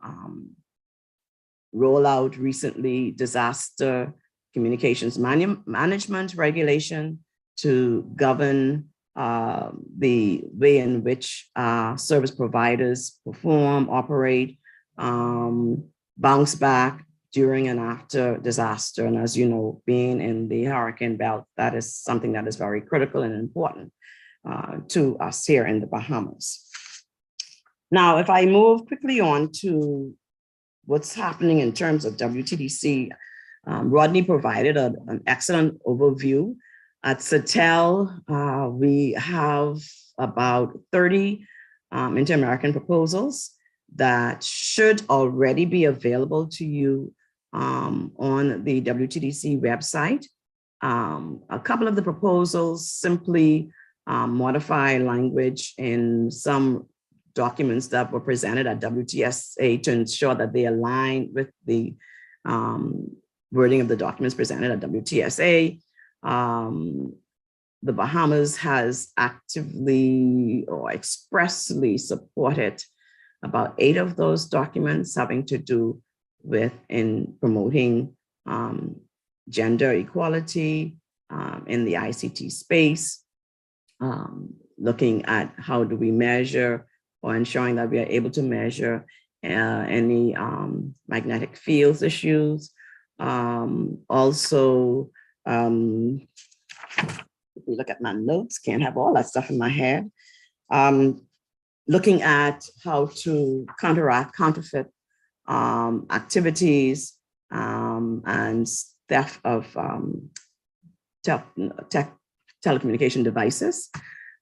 [SPEAKER 9] rolled out recently disaster communications management regulation to govern the way in which service providers perform, operate, bounce back during and after disaster. And as you know, being in the hurricane belt, that is something that is very critical and important to us here in the Bahamas. Now, if I move quickly on to what's happening in terms of WTDC, Rodney provided an excellent overview. At CETEL, we have about 30 inter-American proposals that should already be available to you on the WTDC website. A couple of the proposals simply modify language in some documents that were presented at WTSA to ensure that they align with the wording of the documents presented at WTSA. The Bahamas has actively or expressly supported about 8 of those documents having to do with in promoting gender equality in the ICT space, looking at how do we measure or ensuring that we are able to measure any magnetic fields issues. Also, if we look at my notes, can't have all that stuff in my head. Looking at how to counteract counterfeit activities and theft of telecommunication devices.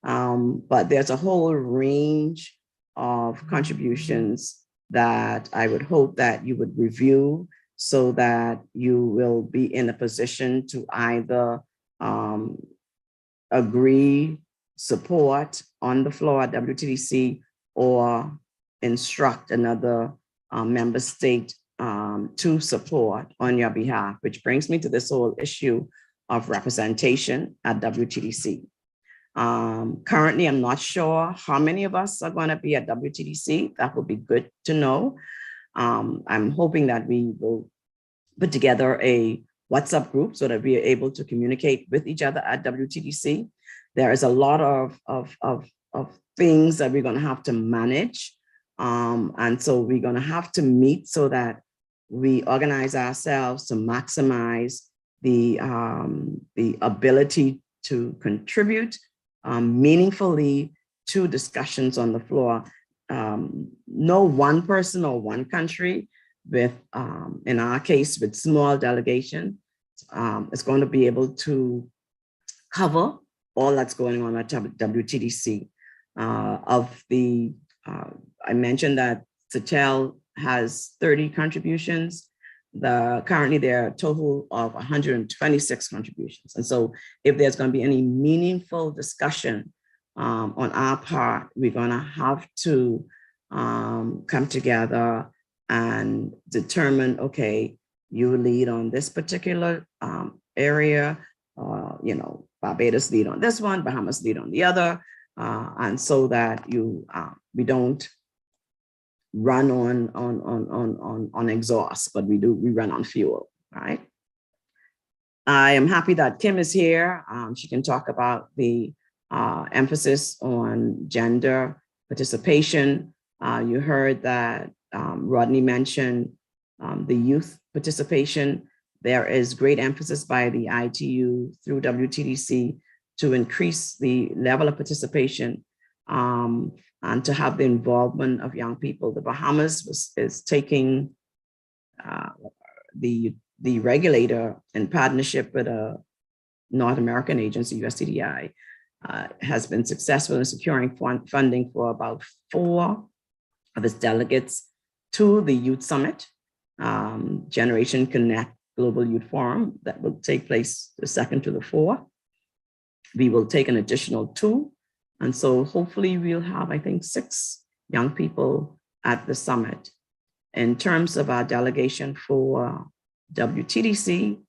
[SPEAKER 9] But there's a whole range of contributions that I would hope that you would review so that you will be in a position to either agree, support on the floor at WTDC, or instruct another member state to support on your behalf, which brings me to this whole issue of representation at WTDC. Currently, I'm not sure how many of us are going to be at WTDC. That would be good to know. I'm hoping that we will put together a WhatsApp group so that we are able to communicate with each other at WTDC. There is a lot of things that we're going to have to manage. And so we're going to have to meet so that we organize ourselves to maximize the ability to contribute meaningfully to discussions on the floor. No one person or one country with, in our case, with small delegation, is going to be able to cover all that's going on at WTDC. I mentioned that CETEL has 30 contributions. Currently there are a total of 126 contributions. And so if there's going to be any meaningful discussion on our part, we're going to have to come together and determine, okay, you lead on this particular area, Barbados lead on this one, Bahamas lead on the other, and so that we don't run on exhaust, but we run on fuel, right? I am happy that Kim is here. She can talk about the emphasis on gender participation. You heard that Rodney mentioned the youth participation. There is great emphasis by the ITU through WTDC to increase the level of participation and to have the involvement of young people. The Bahamas is taking the regulator in partnership with a North American agency, USCDI, has been successful in securing funding for about 4 of its delegates to the Youth Summit, Generation Connect Global Youth Forum, that will take place the 2nd to the 4th. We will take an additional 2. And so hopefully we'll have, I think, 6 young people at the summit. In terms of our delegation for WTDC,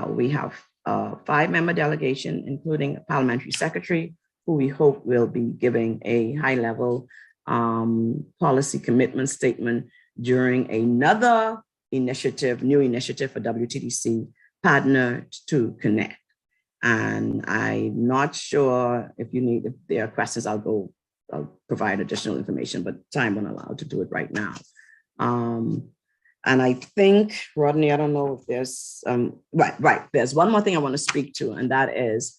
[SPEAKER 9] we have a 5-member delegation, including a parliamentary secretary, who we hope will be giving a high-level policy commitment statement during another new initiative for WTDC, Partner to Connect. And I'm not sure if there are questions, I'll provide additional information, but time won't allow to do it right now. And I think, Rodney, I don't know if there's, right. There's one more thing I want to speak to, and that is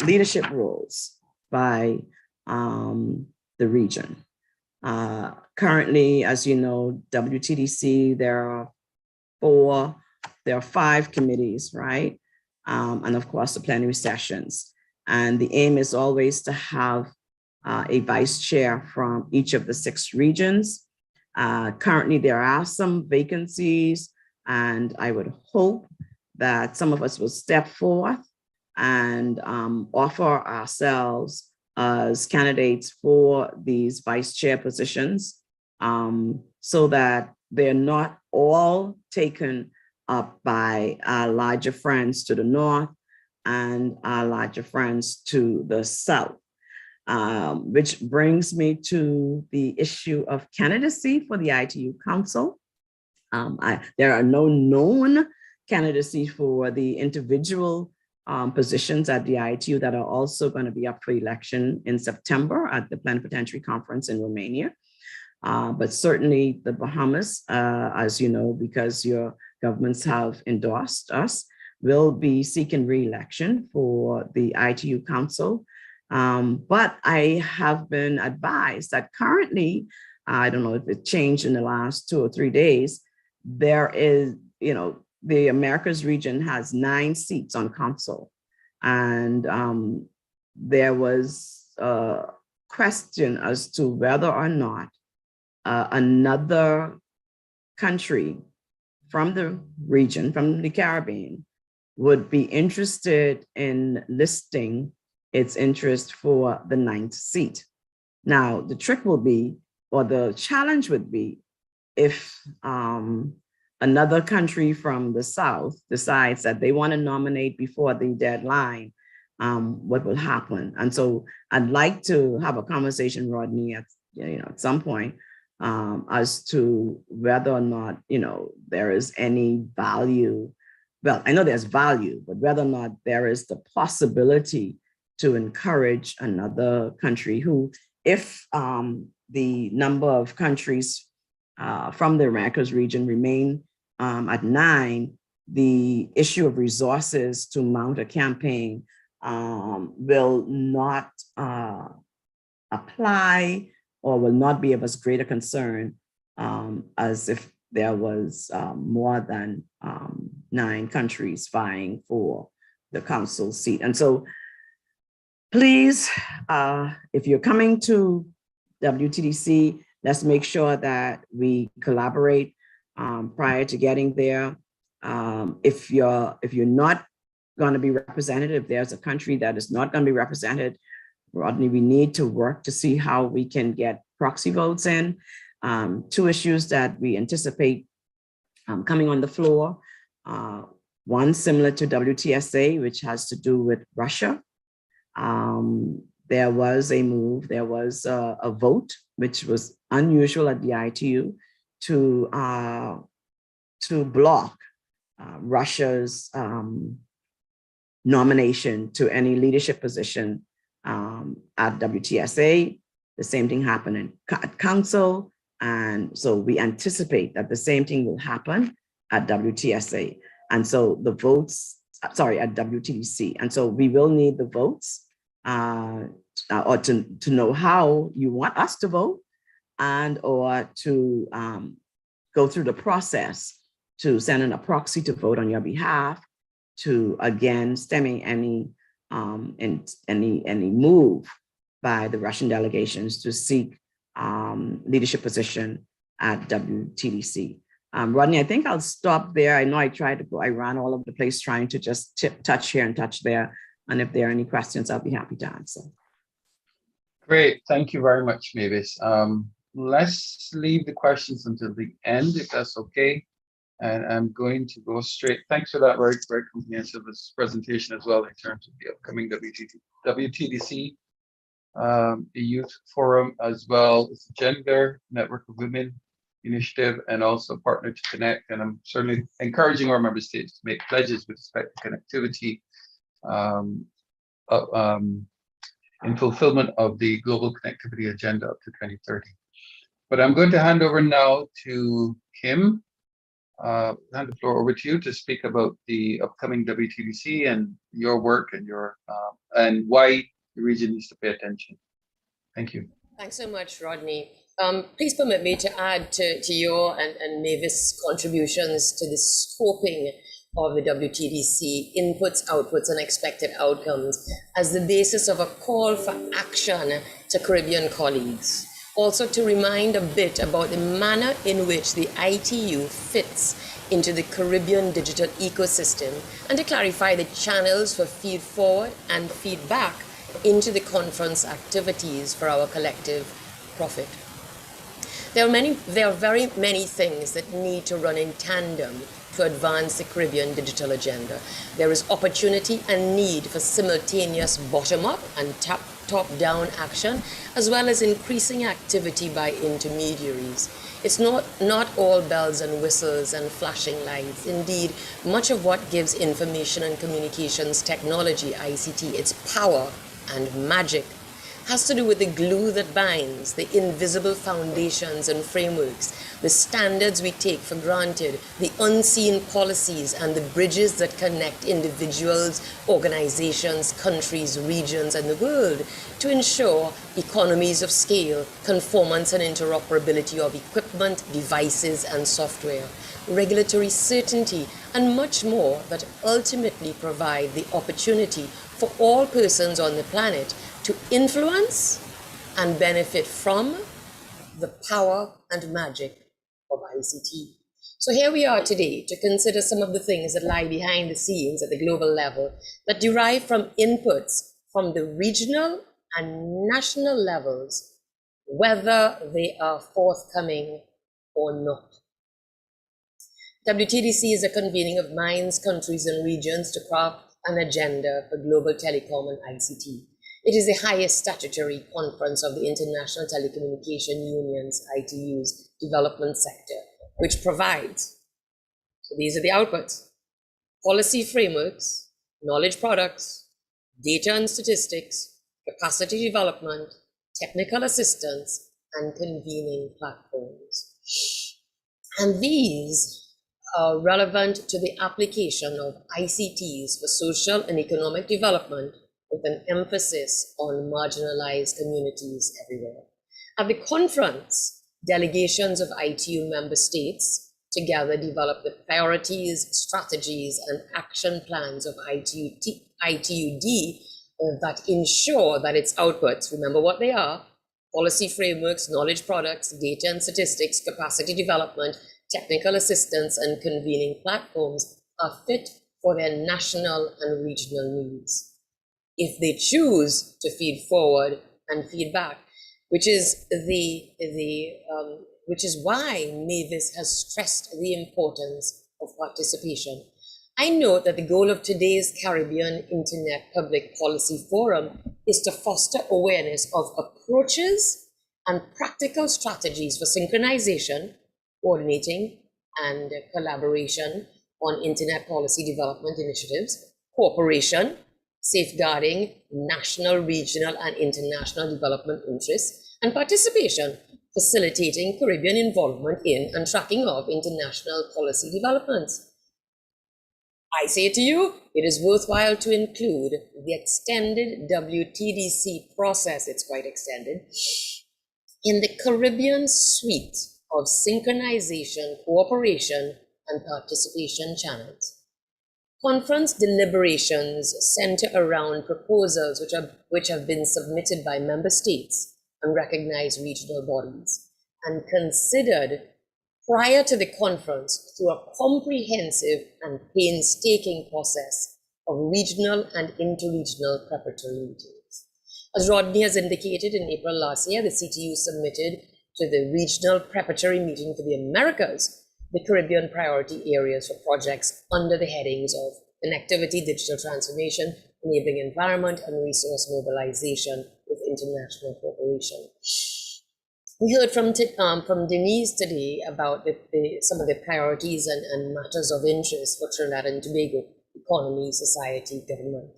[SPEAKER 9] leadership roles by the region. Currently, as you know, WTDC, there are 5 committees, right? And of course, the plenary sessions. And the aim is always to have a vice chair from each of the 6 regions. Currently, there are some vacancies, and I would hope that some of us will step forth and offer ourselves as candidates for these vice chair positions, so that they're not all taken up by our larger friends to the north and our larger friends to the south. Which brings me to the issue of candidacy for the ITU Council. There are no known candidacy for the individual positions at the ITU that are also going to be up for election in September at the Plenipotentiary Conference in Romania. But certainly the Bahamas, as you know, because your governments have endorsed us, will be seeking re-election for the ITU Council. But I have been advised that currently, I don't know if it changed in the last 2 or 3 days, there is, the Americas region has 9 seats on council. And there was a question as to whether or not another country from the region, from the Caribbean, would be interested in listing its interest for the 9th seat. Now, the trick will be or the challenge would be if another country from the South decides that they want to nominate before the deadline, what will happen? And so I'd like to have a conversation, Rodney, at some point, as to whether or not there is any value. Well, I know there's value, but whether or not there is the possibility to encourage another country who, if the number of countries from the Americas region remain at 9, the issue of resources to mount a campaign will not apply or will not be of as great a concern as if there was more than 9 countries vying for the council seat. And so please, if you're coming to WTDC, let's make sure that we collaborate prior to getting there. If you're not going to be represented, if there's a country that is not going to be represented, Rodney, we need to work to see how we can get proxy votes in. 2 issues that we anticipate coming on the floor. One similar to WTSA, which has to do with Russia. There was a move, there was a vote, which was unusual at the ITU, to block Russia's nomination to any leadership position at WTSA. The same thing happened at Council. And so we anticipate that the same thing will happen at WTSA. And so the votes, sorry, at WTDC. And so we will need the votes or to know how you want us to vote and or to go through the process to send in a proxy to vote on your behalf to, again, stemming any move by the Russian delegations to seek leadership position at WTDC. Rodney, I think I'll stop there. I know I ran all over the place trying to just touch here and touch there. And if there are any questions, I'll be happy to answer.
[SPEAKER 1] Great, thank you very much, Mavis. Let's leave the questions until the end, if that's okay. And I'm going to go straight. Thanks for that very, very comprehensive presentation as well in terms of the upcoming WTDC, the Youth Forum, as well as the Gender Network of Women Initiative, and also Partner to Connect. And I'm certainly encouraging our member states to make pledges with respect to connectivity in fulfillment of the Global Connectivity Agenda up to 2030. But I'm going to hand over now to Kim. Hand the floor over to you to speak about the upcoming WTDC and your work and and why the region needs to pay attention. Thank you.
[SPEAKER 10] Thanks so much, Rodney. Please permit me to add to your and Mavis' contributions to the scoping of the WTDC, inputs, outputs, and expected outcomes as the basis of a call for action to Caribbean colleagues. Also to remind a bit about the manner in which the ITU fits into the Caribbean digital ecosystem, and to clarify the channels for feed forward and feedback into the conference activities for our collective profit. There are very many things that need to run in tandem to advance the Caribbean digital agenda. There is opportunity and need for simultaneous bottom-up and top-down action, as well as increasing activity by intermediaries. It's not all bells and whistles and flashing lights. Indeed, much of what gives information and communications technology, ICT, its power and magic has to do with the glue that binds, the invisible foundations and frameworks, the standards we take for granted, the unseen policies and the bridges that connect individuals, organizations, countries, regions, and the world to ensure economies of scale, conformance and interoperability of equipment, devices, and software, regulatory certainty, and much more that ultimately provide the opportunity for all persons on the planet to influence and benefit from the power and magic of ICT. So here we are today to consider some of the things that lie behind the scenes at the global level that derive from inputs from the regional and national levels whether they are forthcoming or not. WTDC is a convening of minds, countries, and regions to craft an agenda for global telecom and ICT. It is the highest statutory conference of the International Telecommunication Union's ITU's development sector, which provides, so these are the outputs, policy frameworks, knowledge products, data and statistics, capacity development, technical assistance, and convening platforms. And these are relevant to the application of ICTs for social and economic development with an emphasis on marginalized communities everywhere. At the conference, delegations of ITU member states together developed the priorities, strategies, and action plans of ITUD that ensure that its outputs, remember what they are, policy frameworks, knowledge products, data and statistics, capacity development, technical assistance, and convening platforms are fit for their national and regional needs. If they choose to feed forward and feed back, which is why Mavis has stressed the importance of participation. I note that the goal of today's Caribbean Internet Public Policy Forum is to foster awareness of approaches and practical strategies for synchronization, coordinating, and collaboration on internet policy development initiatives, cooperation, safeguarding national, regional, and international development interests, and participation, facilitating Caribbean involvement in and tracking of international policy developments. I say to you, it is worthwhile to include the extended WTDC process, it's quite extended, in the Caribbean suite of synchronization, cooperation, and participation channels. Conference deliberations center around proposals which have been submitted by member states and recognized regional bodies and considered prior to the conference through a comprehensive and painstaking process of regional and interregional preparatory meetings. As Rodney has indicated, in April last year, the CTU submitted to the regional preparatory meeting for the Americas the Caribbean priority areas for projects under the headings of connectivity, digital transformation, enabling environment, and resource mobilization with international cooperation. We heard from Denise today about some of the priorities and matters of interest for Trinidad and Tobago economy, society, government.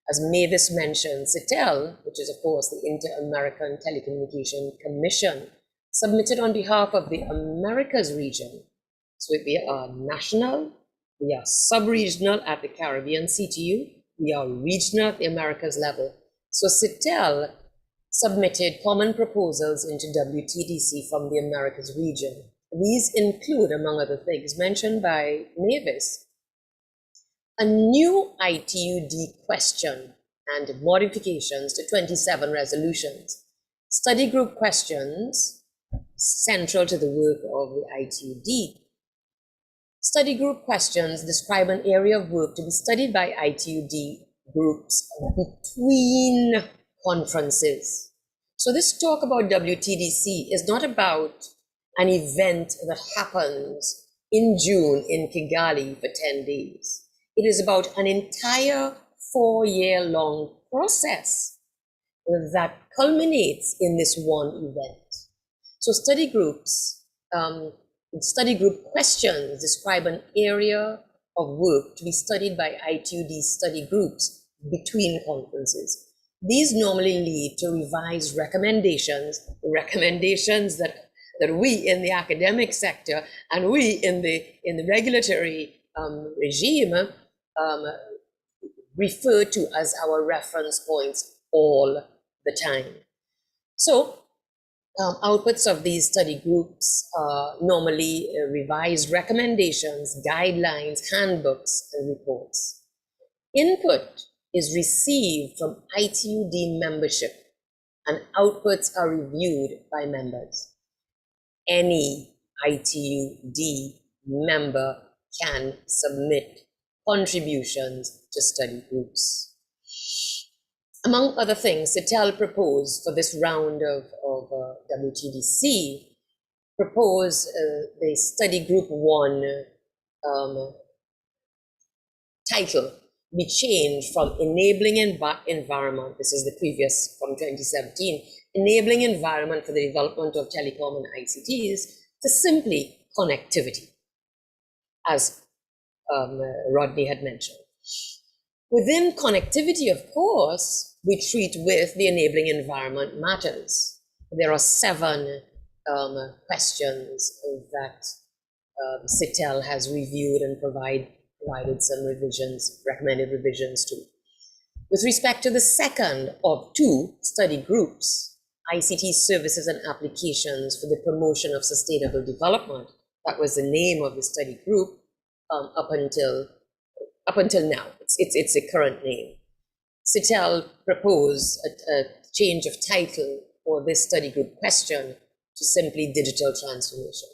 [SPEAKER 10] As Mavis mentioned, CITEL, which is of course the Inter-American Telecommunication Commission, submitted on behalf of the Americas region. So we are national, we are sub-regional at the Caribbean CTU, we are regional at the Americas level. So CITEL submitted common proposals into WTDC from the Americas region. These include, among other things mentioned by Mavis, a new ITUD question and modifications to 27 resolutions, study group questions central to the work of the ITUD. Study group questions describe an area of work to be studied by ITUD groups between conferences. So this talk about WTDC is not about an event that happens in June in Kigali for 10 days. It is about an entire 4-year-long process that culminates in this one event. So study groups, study group questions describe an area of work to be studied by ITUD study groups between conferences. These normally lead to revised recommendations, recommendations that we in the academic sector and we in the regulatory regime refer to as our reference points all the time. So outputs of these study groups are normally revised recommendations, guidelines, handbooks, and reports. Input is received from ITUD membership and outputs are reviewed by members. Any ITUD member can submit contributions to study groups. Among other things, CITEL proposed for this round of WTDC, proposed the study group 1 title be changed from enabling environment, this is the previous from 2017, enabling environment for the development of telecom and ICTs, to simply connectivity, as Rodney had mentioned. Within connectivity, of course, we treat with the enabling environment matters. There are 7 questions that CITEL has reviewed and provided some revisions, recommended revisions to. With respect to the second of 2 study groups, ICT services and applications for the promotion of sustainable development, that was the name of the study group up until now. It's a current name. CITEL proposed a change of title for this study group question to simply digital transformation.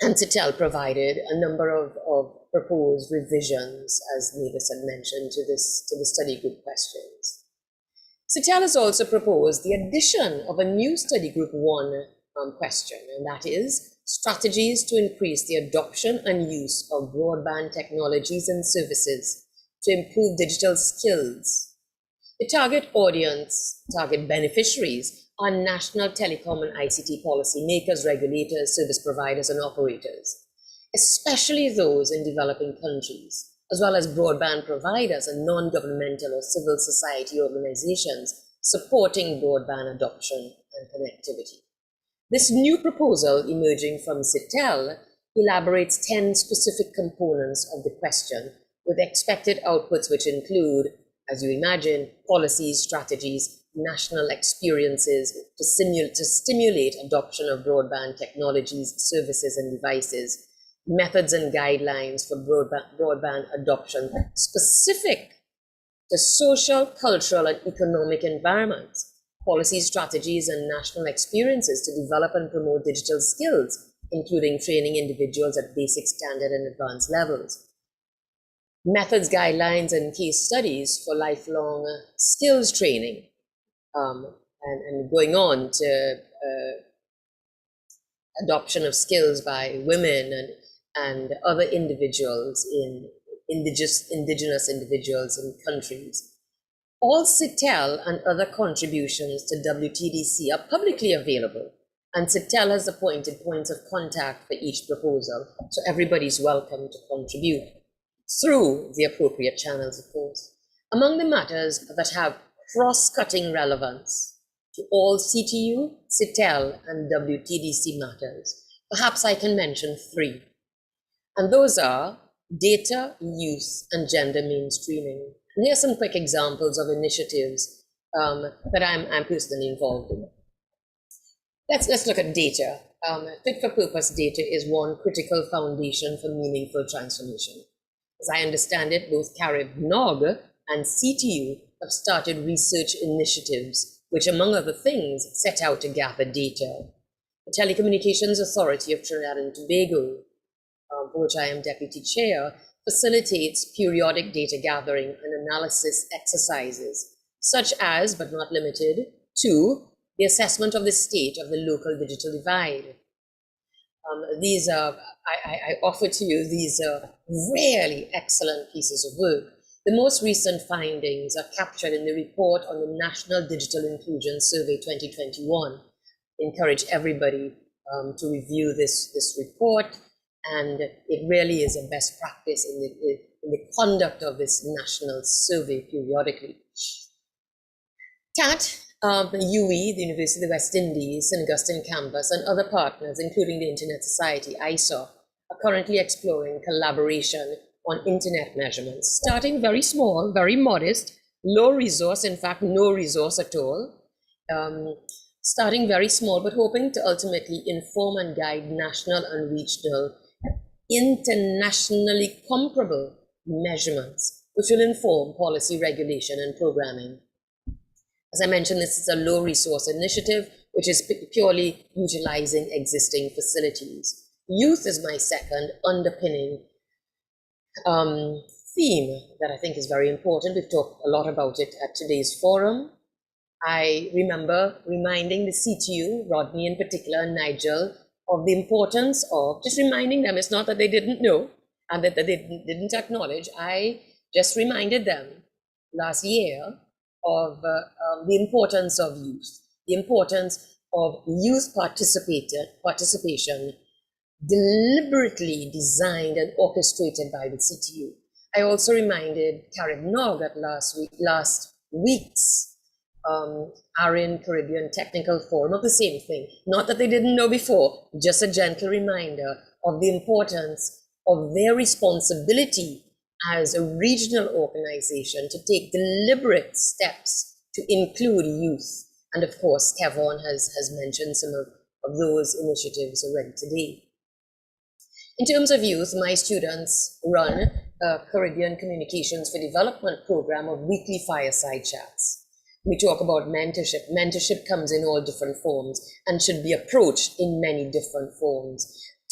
[SPEAKER 10] And CITEL provided a number of proposed revisions, as Mavis had mentioned, to the study group questions. CITEL has also proposed the addition of a new study group 1 question, and that is strategies to increase the adoption and use of broadband technologies and services to improve digital skills. The target audience, target beneficiaries, are national telecom and ICT policy makers, regulators, service providers, and operators, especially those in developing countries, as well as broadband providers and non-governmental or civil society organizations supporting broadband adoption and connectivity. This new proposal emerging from CITEL elaborates 10 specific components of the question with expected outputs which include, as you imagine, policies, strategies, national experiences to stimulate adoption of broadband technologies, services, and devices, methods and guidelines for broadband adoption specific to social, cultural, and economic environments, policies, strategies, and national experiences to develop and promote digital skills, including training individuals at basic, standard, and advanced levels, methods, guidelines, and case studies for lifelong skills training, and going on to adoption of skills by women and other individuals in indigenous individuals in countries. All CITEL and other contributions to WTDC are publicly available, and CITEL has appointed points of contact for each proposal, so everybody's welcome to contribute through the appropriate channels, of course. Among the matters that have cross-cutting relevance to all CTU, CITEL, and WTDC matters, perhaps I can mention 3. And those are data, use, and gender mainstreaming. And here are some quick examples of initiatives that I'm personally involved in. Let's look at data. Fit for purpose data is one critical foundation for meaningful transformation. As I understand it, both Carib-NOG and CTU have started research initiatives, which among other things, set out to gather data. The Telecommunications Authority of Trinidad and Tobago, for which I am deputy chair, facilitates periodic data gathering and analysis exercises, such as, but not limited to, the assessment of the state of the local digital divide. These are, I offer to you, these are really excellent pieces of work. The most recent findings are captured in the report on the National Digital Inclusion Survey 2021. Encourage everybody to review this report, and it really is a best practice in the conduct of this national survey periodically. TAT, the UE, the University of the West Indies, St. Augustine campus, and other partners, including the Internet Society, ISOC, are currently exploring collaboration on internet measurements, starting very small, very modest, low resource, in fact, no resource at all, starting very small, but hoping to ultimately inform and guide national and regional, internationally comparable measurements, which will inform policy, regulation, and programming. As I mentioned, this is a low resource initiative, which is purely utilizing existing facilities. Youth is my second underpinning theme that I think is very important. We've talked a lot about it at today's forum. I remember reminding the CTU, Rodney in particular, and Nigel, of the importance of just reminding them. It's not that they didn't know and that they didn't acknowledge. I just reminded them last year of the importance of youth, the importance of youth participation deliberately designed and orchestrated by the CTU. I also reminded Karen Nog at last week's ARIN Caribbean Technical Forum of the same thing. Not that they didn't know before, just a gentle reminder of the importance of their responsibility as a regional organization to take deliberate steps to include youth. And of course, Kevon has mentioned some of those initiatives already today. In terms of youth, my students run a Caribbean Communications for Development program of weekly fireside chats. We talk about mentorship. Mentorship comes in all different forms and should be approached in many different forms,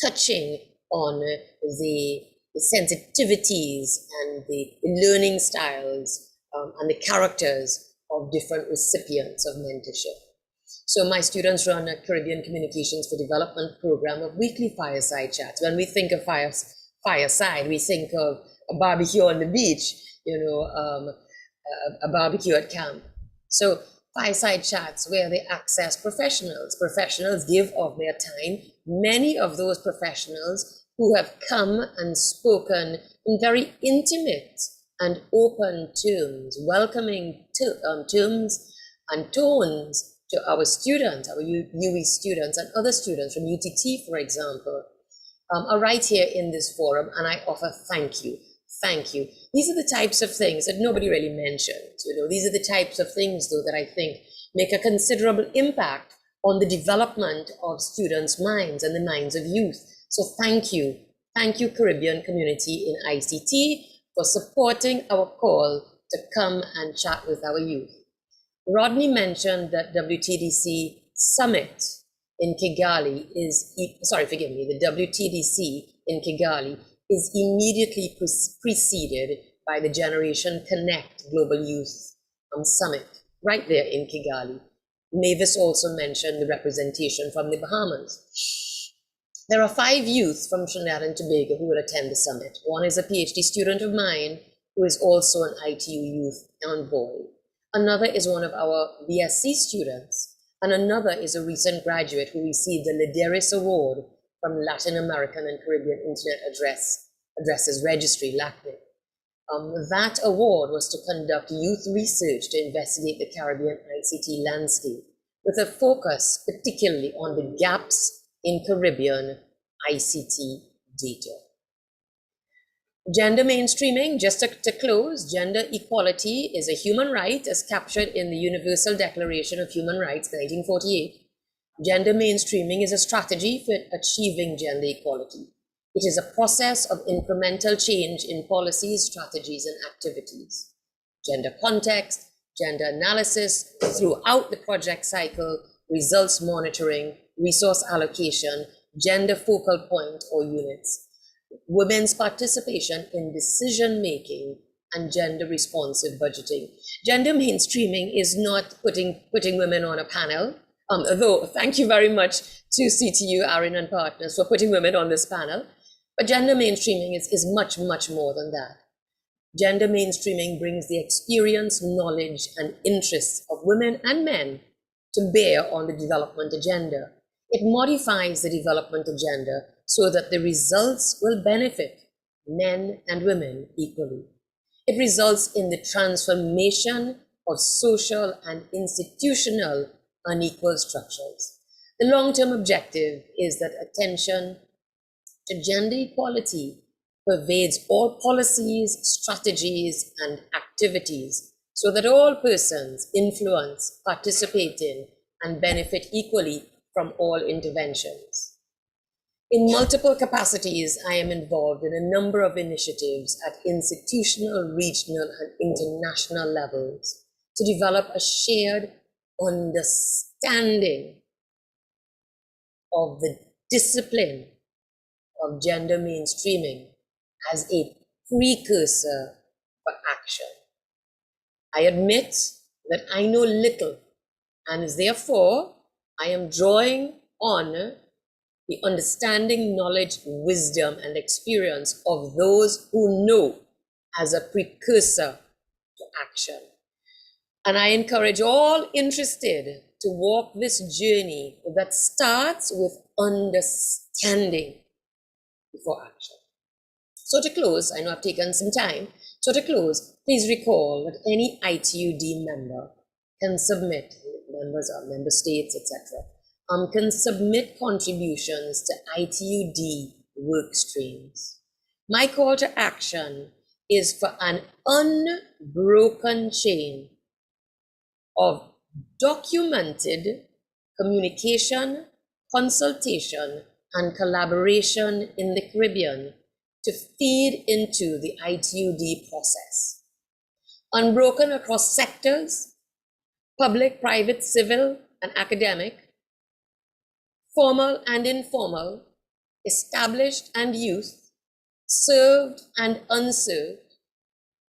[SPEAKER 10] touching on the sensitivities and the learning styles and the characters of different recipients of mentorship. So my students run a Caribbean Communications for Development program of weekly fireside chats. When we think of fireside, we think of a barbecue on the beach, a barbecue at camp. So fireside chats where they access professionals. Professionals give of their time. Many of those professionals who have come and spoken in very intimate and open terms, welcoming terms and tones to our students, our UE students and other students from UTT, for example, are right here in this forum, and I offer thank you. Thank you. These are the types of things that nobody really mentions. These are the types of things, though, that I think make a considerable impact on the development of students' minds and the minds of youth. So thank you. Thank you, Caribbean community in ICT, for supporting our call to come and chat with our youth. Rodney mentioned that WTDC Summit in Kigali the WTDC in Kigali is immediately preceded by the Generation Connect Global Youth Summit, right there in Kigali. Mavis also mentioned the representation from the Bahamas. There are 5 youth from Trinidad and Tobago who will attend the summit. One is a PhD student of mine who is also an ITU youth envoy. Another is one of our BSc students, and another is a recent graduate who received the Lideris Award from Latin American and Caribbean Internet Addresses Registry, LACNIC. That award was to conduct youth research to investigate the Caribbean ICT landscape, with a focus particularly on the gaps in Caribbean ICT data. Gender mainstreaming, just to close, gender equality is a human right as captured in the Universal Declaration of Human Rights, 1948. Gender mainstreaming is a strategy for achieving gender equality. It is a process of incremental change in policies, strategies, and activities. Gender context, gender analysis throughout the project cycle, results monitoring, resource allocation, gender focal point or units, women's participation in decision-making, and gender-responsive budgeting. Gender mainstreaming is not putting women on a panel, although thank you very much to CTU, ARIN and partners for putting women on this panel, but gender mainstreaming is much, much more than that. Gender mainstreaming brings the experience, knowledge, and interests of women and men to bear on the development agenda. It modifies the development agenda so that the results will benefit men and women equally. It results in the transformation of social and institutional unequal structures. The long-term objective is that attention to gender equality pervades all policies, strategies, and activities so that all persons influence, participate in, and benefit equally from all interventions. In multiple capacities, I am involved in a number of initiatives at institutional, regional, and international levels to develop a shared understanding of the discipline of gender mainstreaming as a precursor for action. I admit that I know little, and therefore I am drawing on the understanding, knowledge, wisdom, and experience of those who know as a precursor to action. And I encourage all interested to walk this journey that starts with understanding before action. So to close, I know I've taken some time. So to close, please recall that any ITUD member can submit, members of member states, etc., can submit contributions to ITUD work streams. My call to action is for an unbroken chain of documented communication, consultation, and collaboration in the Caribbean to feed into the ITUD process. Unbroken across sectors, public, private, civil, and academic, formal and informal, established and youth, served and unserved,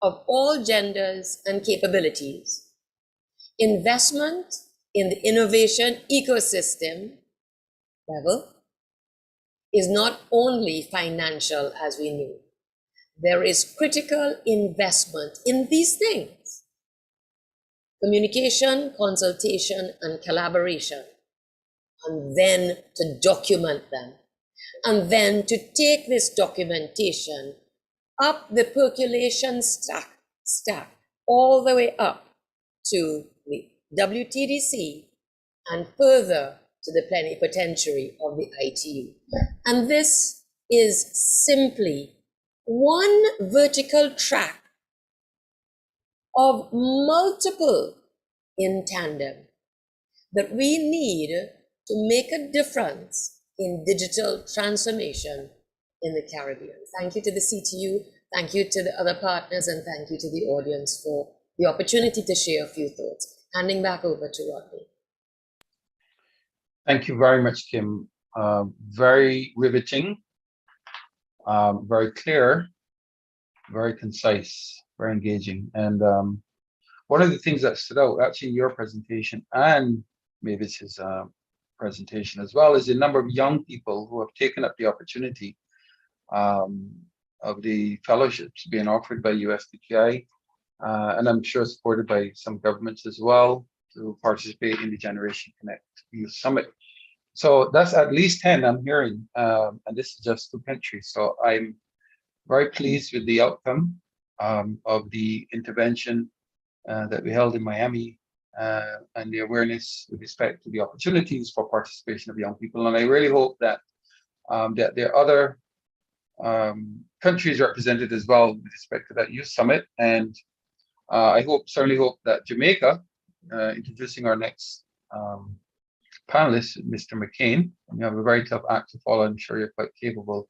[SPEAKER 10] of all genders and capabilities. Investment in the innovation ecosystem level is not only financial, as we knew. There is critical investment in these things: communication, consultation, and collaboration, and then to document them, and then to take this documentation up the percolation stack all the way up to the WTDC and further to the plenipotentiary of the ITU. And this is simply one vertical track of multiple in tandem that we need to make a difference in digital transformation in the Caribbean. Thank you to the CTU, thank you to the other partners, and thank you to the audience for the opportunity to share a few thoughts. Handing back over to Rodney.
[SPEAKER 1] Thank you very much, Kim. Very riveting, very clear, very concise, very engaging. And one of the things that stood out actually in your presentation and Mavis's presentation as well is the number of young people who have taken up the opportunity of the fellowships being offered by USBPI, and I'm sure supported by some governments as well, to participate in the Generation Connect Youth Summit. So that's at least 10 I'm hearing, and this is just 2 countries. So I'm very pleased with the outcome of the intervention that we held in Miami, and the awareness with respect to the opportunities for participation of young people. And I really hope that that there are other countries represented as well with respect to that youth summit. And I certainly hope that Jamaica, introducing our next panelist, Mr. McCain, you have a very tough act to follow. I'm sure you're quite capable.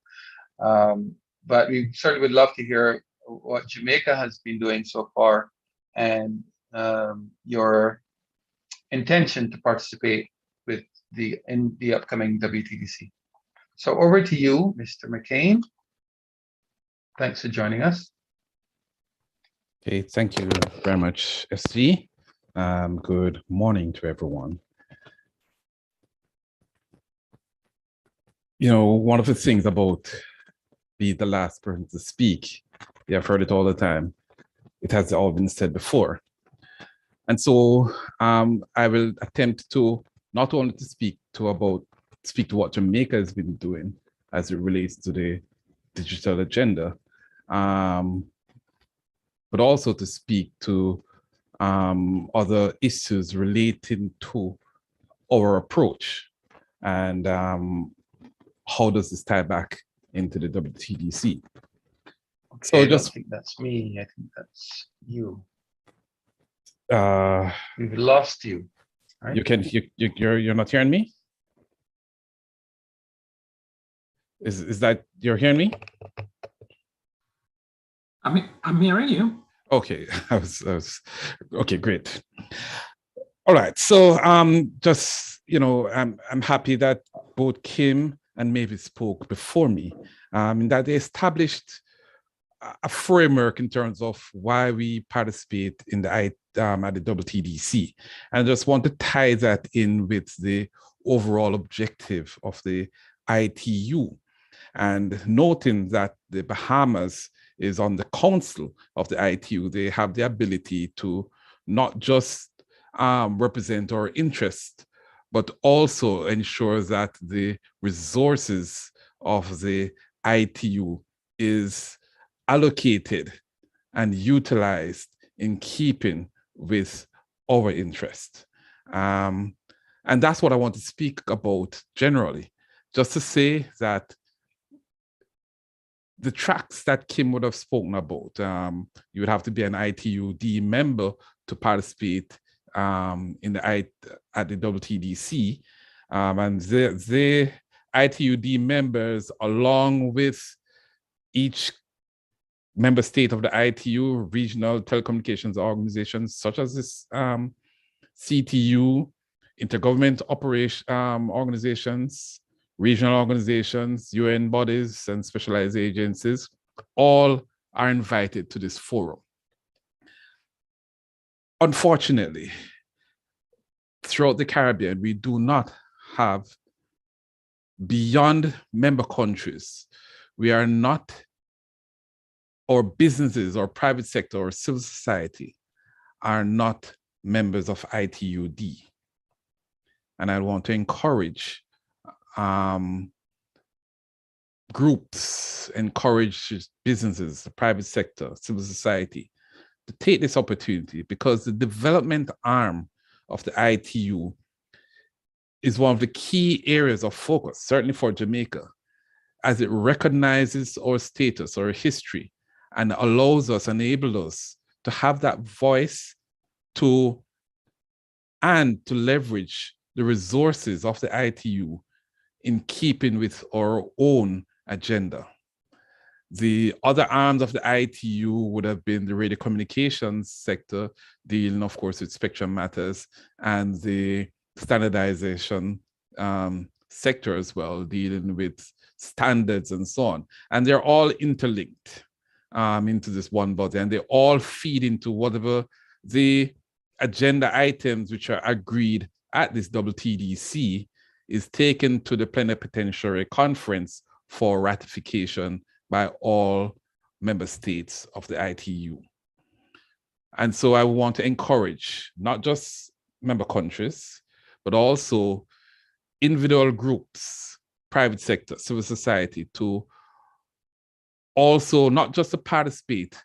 [SPEAKER 1] But we certainly would love to hear what Jamaica has been doing so far, and your intention to participate with in the upcoming WTDC. So over to you, Mr. McCain. Thanks for joining us.
[SPEAKER 11] Okay, thank you very much, SV. Good morning to everyone. You know, one of the things about being the last person to speak, you have heard it all the time, it has all been said before. And so I will attempt to not only to speak to what Jamaica has been doing as it relates to the digital agenda, but also to speak to other issues relating to our approach and how does this tie back into the WTDC.
[SPEAKER 1] Okay,
[SPEAKER 11] so
[SPEAKER 1] I
[SPEAKER 11] just
[SPEAKER 1] don't think that's me. I think that's you.
[SPEAKER 11] Uh,
[SPEAKER 1] We've lost you. Right?
[SPEAKER 11] You're not hearing me? Is that you're hearing me?
[SPEAKER 3] I'm hearing you.
[SPEAKER 11] Okay, okay, great. All right, so just I'm happy that both Kim and Mavis spoke before me, that they established a framework in terms of why we participate in the at the WTDC. And I just want to tie that in with the overall objective of the ITU. And noting that the Bahamas is on the council of the ITU, they have the ability to not just represent our interest, but also ensure that the resources of the ITU is allocated and utilized in keeping with our interest. And that's what I want to speak about generally, just to say that the tracks that Kim would have spoken about, you would have to be an ITUD member to participate at the WTDC. And the ITUD members, along with each member state of the ITU, regional telecommunications organizations such as this CTU, intergovernment operation organizations, regional organizations, UN bodies, and specialized agencies, all are invited to this forum. Unfortunately, throughout the Caribbean, we do not have, beyond member countries, we are not, or businesses or private sector or civil society are not members of ITUD. And I want to encourage groups, encourage businesses, the private sector, civil society, to take this opportunity, because the development arm of the ITU is one of the key areas of focus, certainly for Jamaica, as it recognizes our status, our history, and allows us, enables us to have that voice and to leverage the resources of the ITU in keeping with our own agenda. The other arms of the ITU would have been the radio communications sector, dealing, of course, with spectrum matters, and the standardization sector as well, dealing with standards and so on. And they're all interlinked into this one body, and they all feed into whatever the agenda items which are agreed at this WTDC is taken to the plenipotentiary conference for ratification by all member states of the ITU. And so I want to encourage not just member countries, but also individual groups, private sector, civil society, to also not just to participate,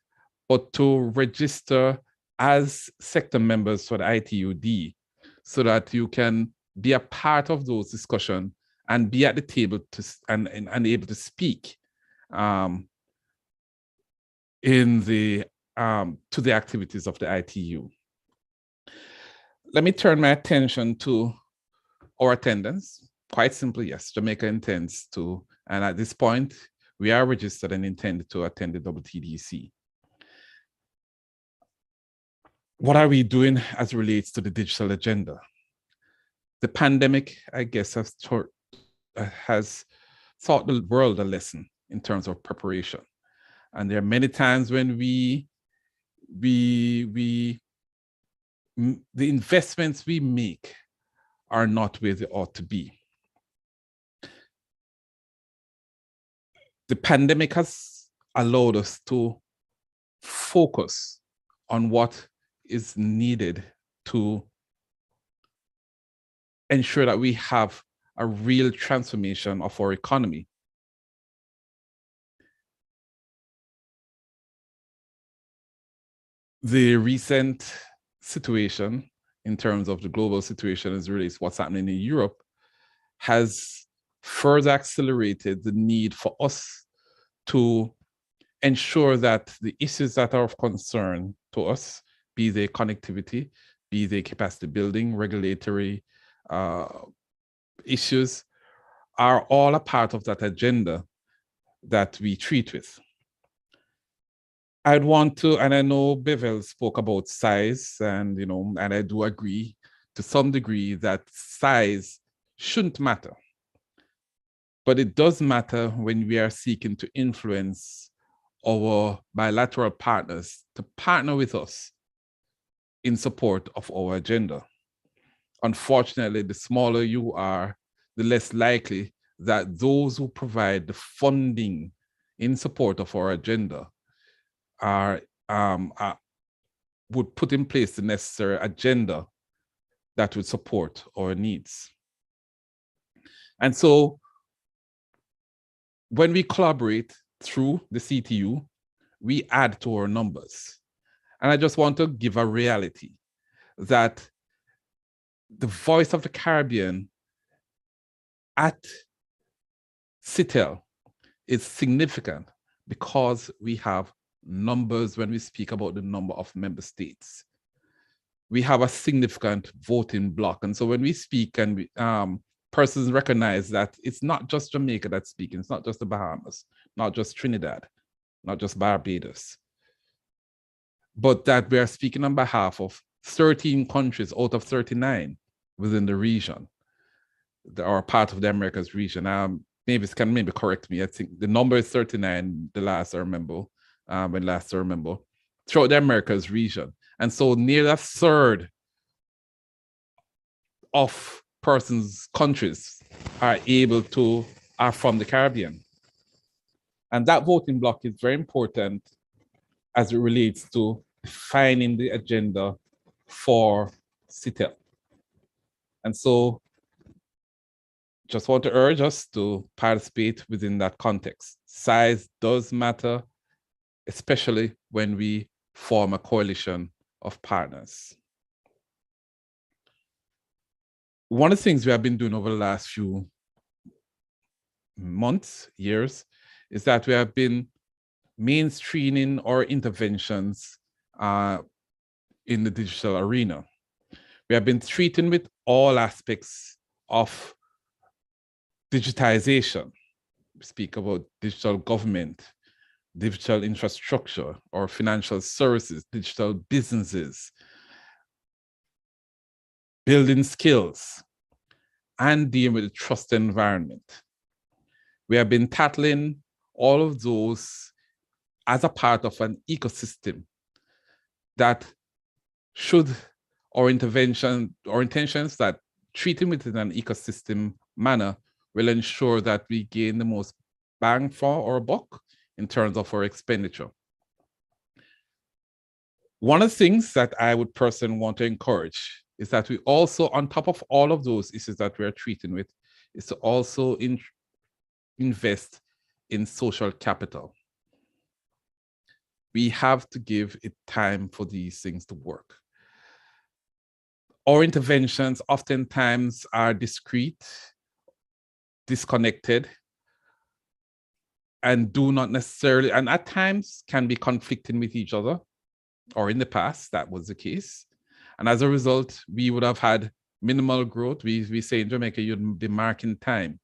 [SPEAKER 11] but to register as sector members for the ITUD, so that you can be a part of those discussions and be at the table and able to speak in the to the activities of the ITU. Let me turn my attention to our attendance. Quite simply, yes, Jamaica intends to, and at this point, we are registered and intend to attend the WTDC. What are we doing as it relates to the digital agenda? The pandemic, I guess, has taught the world a lesson in terms of preparation. And there are many times when the investments we make are not where they ought to be. The pandemic has allowed us to focus on what is needed to ensure that we have a real transformation of our economy. The recent situation in terms of the global situation as it relates to what's happening in Europe has further accelerated the need for us to ensure that the issues that are of concern to us, be they connectivity, be they capacity building, regulatory issues, are all a part of that agenda that we treat with. I'd want to, and I know Bevel spoke about size, and and I do agree to some degree that size shouldn't matter. But it does matter when we are seeking to influence our bilateral partners to partner with us in support of our agenda. Unfortunately, the smaller you are, the less likely that those who provide the funding in support of our agenda would put in place the necessary agenda that would support our needs. And so when we collaborate through the CTU, we add to our numbers. And I just want to give a reality that the Voice of the Caribbean at CITEL is significant because we have numbers when we speak about the number of member states. We have a significant voting bloc. And so when we speak and persons recognize that it's not just Jamaica that's speaking, it's not just the Bahamas, not just Trinidad, not just Barbados, but that we are speaking on behalf of 13 countries out of 39 within the region that are part of the Americas region. Mavis can maybe correct me. I think the number is 39, the last I remember, throughout the Americas region. And so near a third of countries are from the Caribbean. And that voting bloc is very important as it relates to defining the agenda for CITEL. And so just want to urge us to participate within that context. Size does matter, especially when we form a coalition of partners. One of the things we have been doing over the last few months, years, is that we have been mainstreaming our interventions in the digital arena. We have been treating with all aspects of digitization. We speak about digital government, digital infrastructure, or financial services, digital businesses, building skills, and dealing with the trust environment. We have been tackling all of those as a part of an ecosystem that should our intentions that treating within an ecosystem manner will ensure that we gain the most bang for our buck in terms of our expenditure. One of the things that I would personally want to encourage is that we also, on top of all of those issues that we are treating with, is to also invest in social capital. We have to give it time for these things to work. Our interventions oftentimes are discrete, disconnected, and do not necessarily, and at times can be conflicting with each other, or in the past, that was the case. And as a result, we would have had minimal growth. We say in Jamaica, you'd be marking time.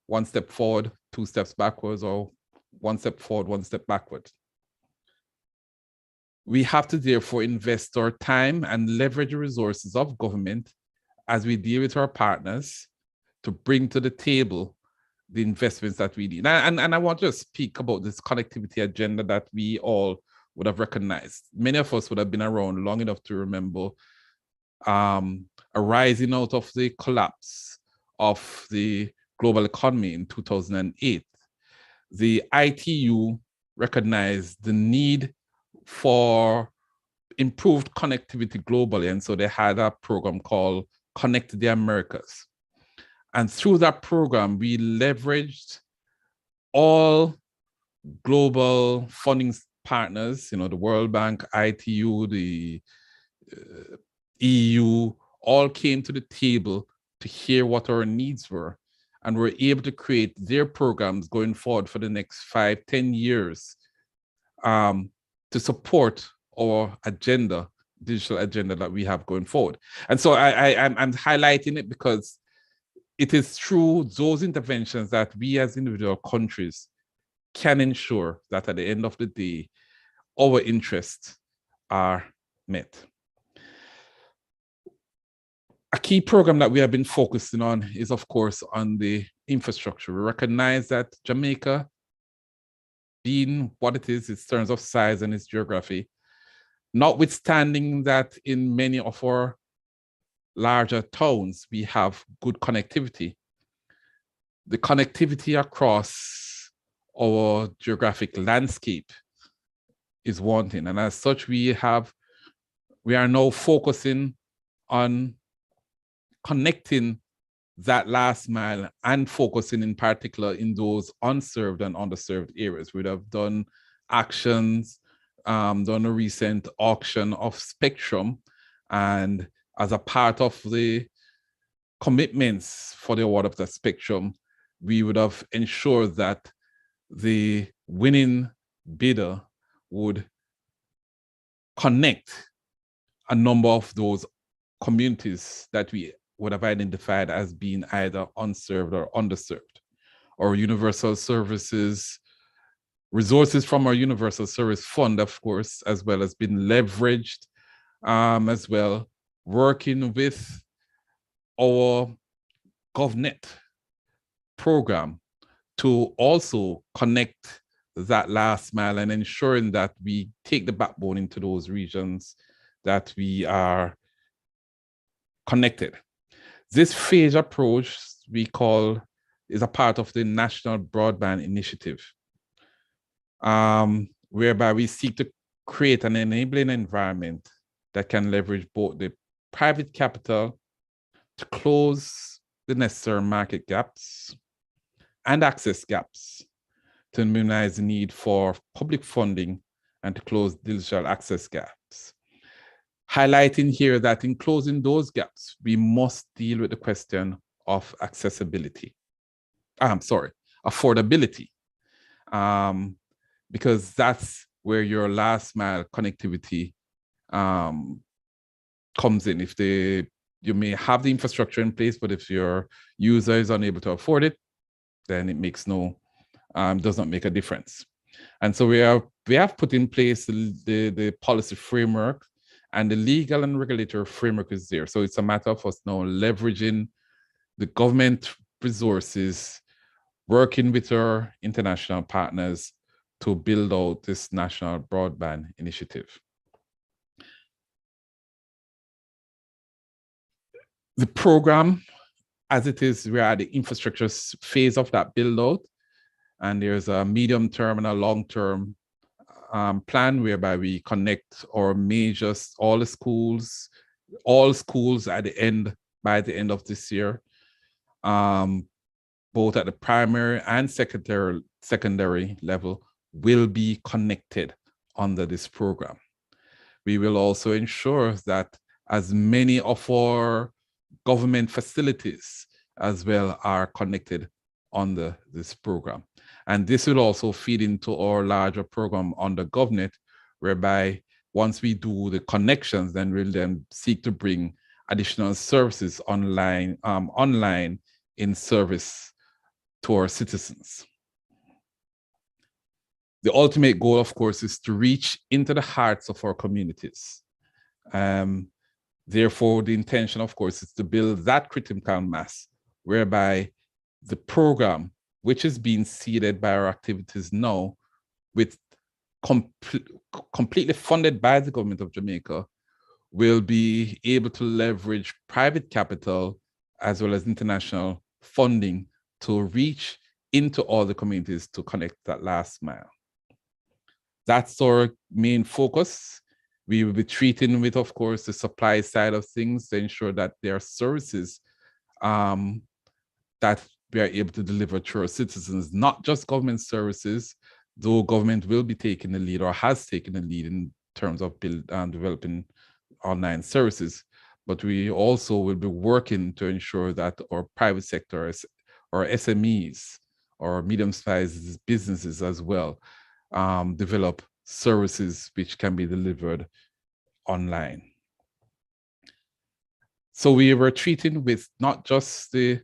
[SPEAKER 11] 1 step forward, 2 steps backwards, or 1 step forward, 1 step backward. We have to therefore invest our time and leverage the resources of government as we deal with our partners to bring to the table the investments that we need. And I want to speak about this connectivity agenda that we all would have recognized. Many of us would have been around long enough to remember arising out of the collapse of the global economy in 2008. The ITU recognized the need for improved connectivity globally. And so they had a program called Connect the Americas. And through that program, we leveraged all global funding partners, the World Bank, ITU, the EU, all came to the table to hear what our needs were. And were able to create their programs going forward for the next 5-10 years to support our agenda, digital agenda that we have going forward. And so I'm highlighting it because it is through those interventions that we as individual countries can ensure that at the end of the day, our interests are met. A key program that we have been focusing on is, of course, on the infrastructure. We recognize that Jamaica being what it is in terms of size and its geography, notwithstanding that in many of our larger towns, we have good connectivity. The connectivity across our geographic landscape is wanting. And as such, we are now focusing on connecting that last mile and focusing in particular in those unserved and underserved areas. We'd have done actions, done a recent auction of spectrum, and as a part of the commitments for the award of the spectrum, we would have ensured that the winning bidder would connect a number of those communities that we would have identified as being either unserved or underserved. Our universal services, resources from our universal service fund, of course, as well as been leveraged, as well, working with our GovNet program to also connect that last mile and ensuring that we take the backbone into those regions that we are connected. This phased approach we call is a part of the National Broadband Initiative, whereby we seek to create an enabling environment that can leverage both the private capital to close the necessary market gaps and access gaps to minimize the need for public funding and to close digital access gaps. Highlighting here that in closing those gaps, we must deal with the question of accessibility. Affordability, because that's where your last mile connectivity comes in. You may have the infrastructure in place, but if your user is unable to afford it, then it makes does not make a difference. And so we have put in place the policy framework, and the legal and regulatory framework is there. So it's a matter of us now leveraging the government resources, working with our international partners to build out this national broadband initiative. The program, as it is, we're at the infrastructure phase of that build out, and there's a medium term and a long term plan whereby we connect our all schools by the end of this year, both at the primary and secondary level will be connected under this program. We will also ensure that as many of our government facilities as well are connected under this program. And this will also feed into our larger program under GovNet, whereby once we do the connections, then we'll then seek to bring additional services online in service to our citizens. The ultimate goal, of course, is to reach into the hearts of our communities. Therefore, the intention, of course, is to build that critical mass, whereby the program, which is being seeded by our activities now, with completely funded by the government of Jamaica, will be able to leverage private capital as well as international funding to reach into all the communities to connect that last mile. That's our main focus. We will be treating with, of course, the supply side of things to ensure that there are services that we are able to deliver to our citizens, not just government services, though government will be taking the lead or has taken the lead in terms of developing online services, but we also will be working to ensure that our private sector, or SMEs, or medium-sized businesses as well, develop services which can be delivered online. So we were treating with not just the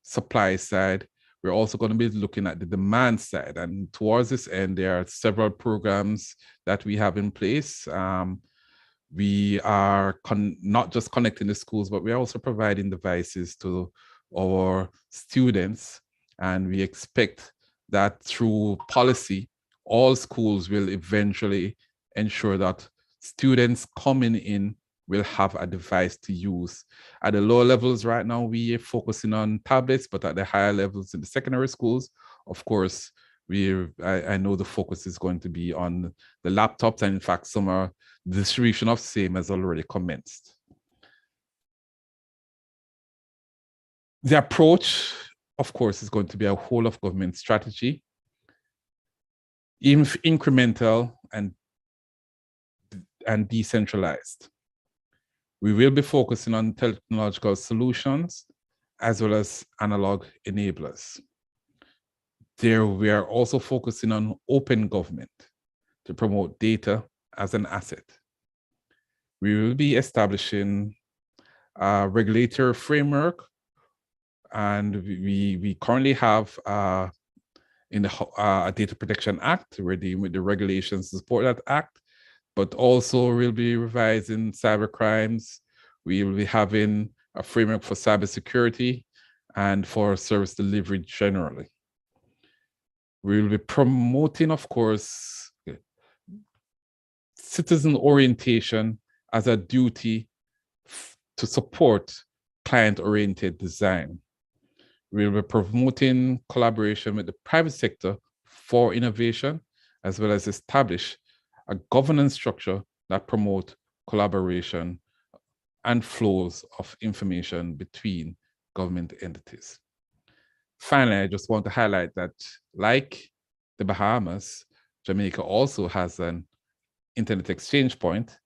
[SPEAKER 11] supply side, we're also going to be looking at the demand side. And towards this end, there are several programs that we have in place. We are not just connecting the schools, but we're also providing devices to our students. And we expect that through policy, all schools will eventually ensure that students coming in will have a device to use. At the lower levels right now, we are focusing on tablets, but at the higher levels in the secondary schools, of course, I know the focus is going to be on the laptops, and in fact, the distribution of same has already commenced. The approach, of course, is going to be a whole of government strategy, incremental and decentralized. We will be focusing on technological solutions as well as analog enablers. There, we are also focusing on open government to promote data as an asset. We will be establishing a regulatory framework, and we currently have in the a Data Protection Act. We're dealing with the regulations to support that act, but also we'll be revising cyber crimes. We will be having a framework for cybersecurity and for service delivery generally. We will be promoting, of course, citizen orientation as a duty to support client-oriented design. We will be promoting collaboration with the private sector for innovation, as well as establish a governance structure that promotes collaboration and flows of information between government entities. Finally, I just want to highlight that, like the Bahamas, Jamaica also has an internet exchange point.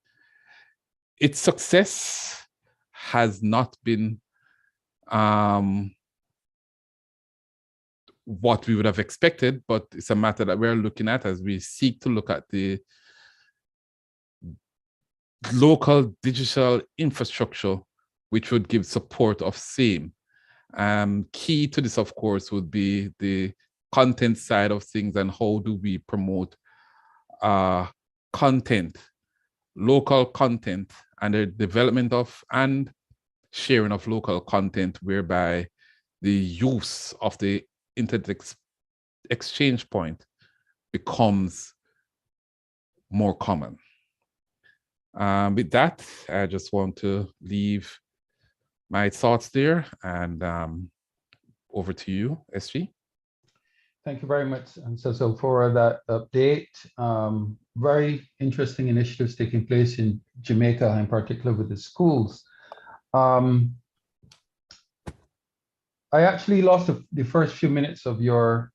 [SPEAKER 11] Its success has not been what we would have expected, but it's a matter that we're looking at as we seek to look at the local digital infrastructure, which would give support of same. Key to this, of course, would be the content side of things and how do we promote content, local content, and the development of and sharing of local content, whereby the use of the internet exchange point becomes more common. With that, I just want to leave my thoughts there, and over to you, SG.
[SPEAKER 1] Thank you very much. And so for that update, very interesting initiatives taking place in Jamaica, in particular with the schools. I actually lost the first few minutes of your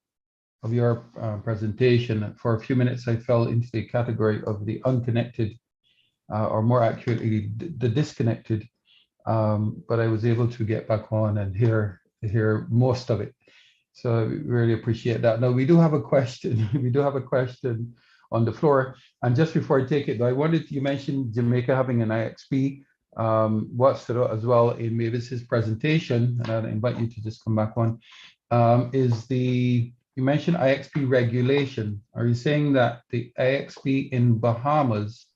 [SPEAKER 1] presentation. For a few minutes, I fell into the category of the unconnected, or more accurately, the disconnected. But I was able to get back on and hear most of it. So I really appreciate that. Now we do have a question. We do have a question on the floor. And just before I take it, I wanted, you mentioned Jamaica having an IXP. What stood out as well in Mavis's presentation, and I'll invite you to just come back on, is you mentioned IXP regulation. Are you saying that the IXP in Bahamas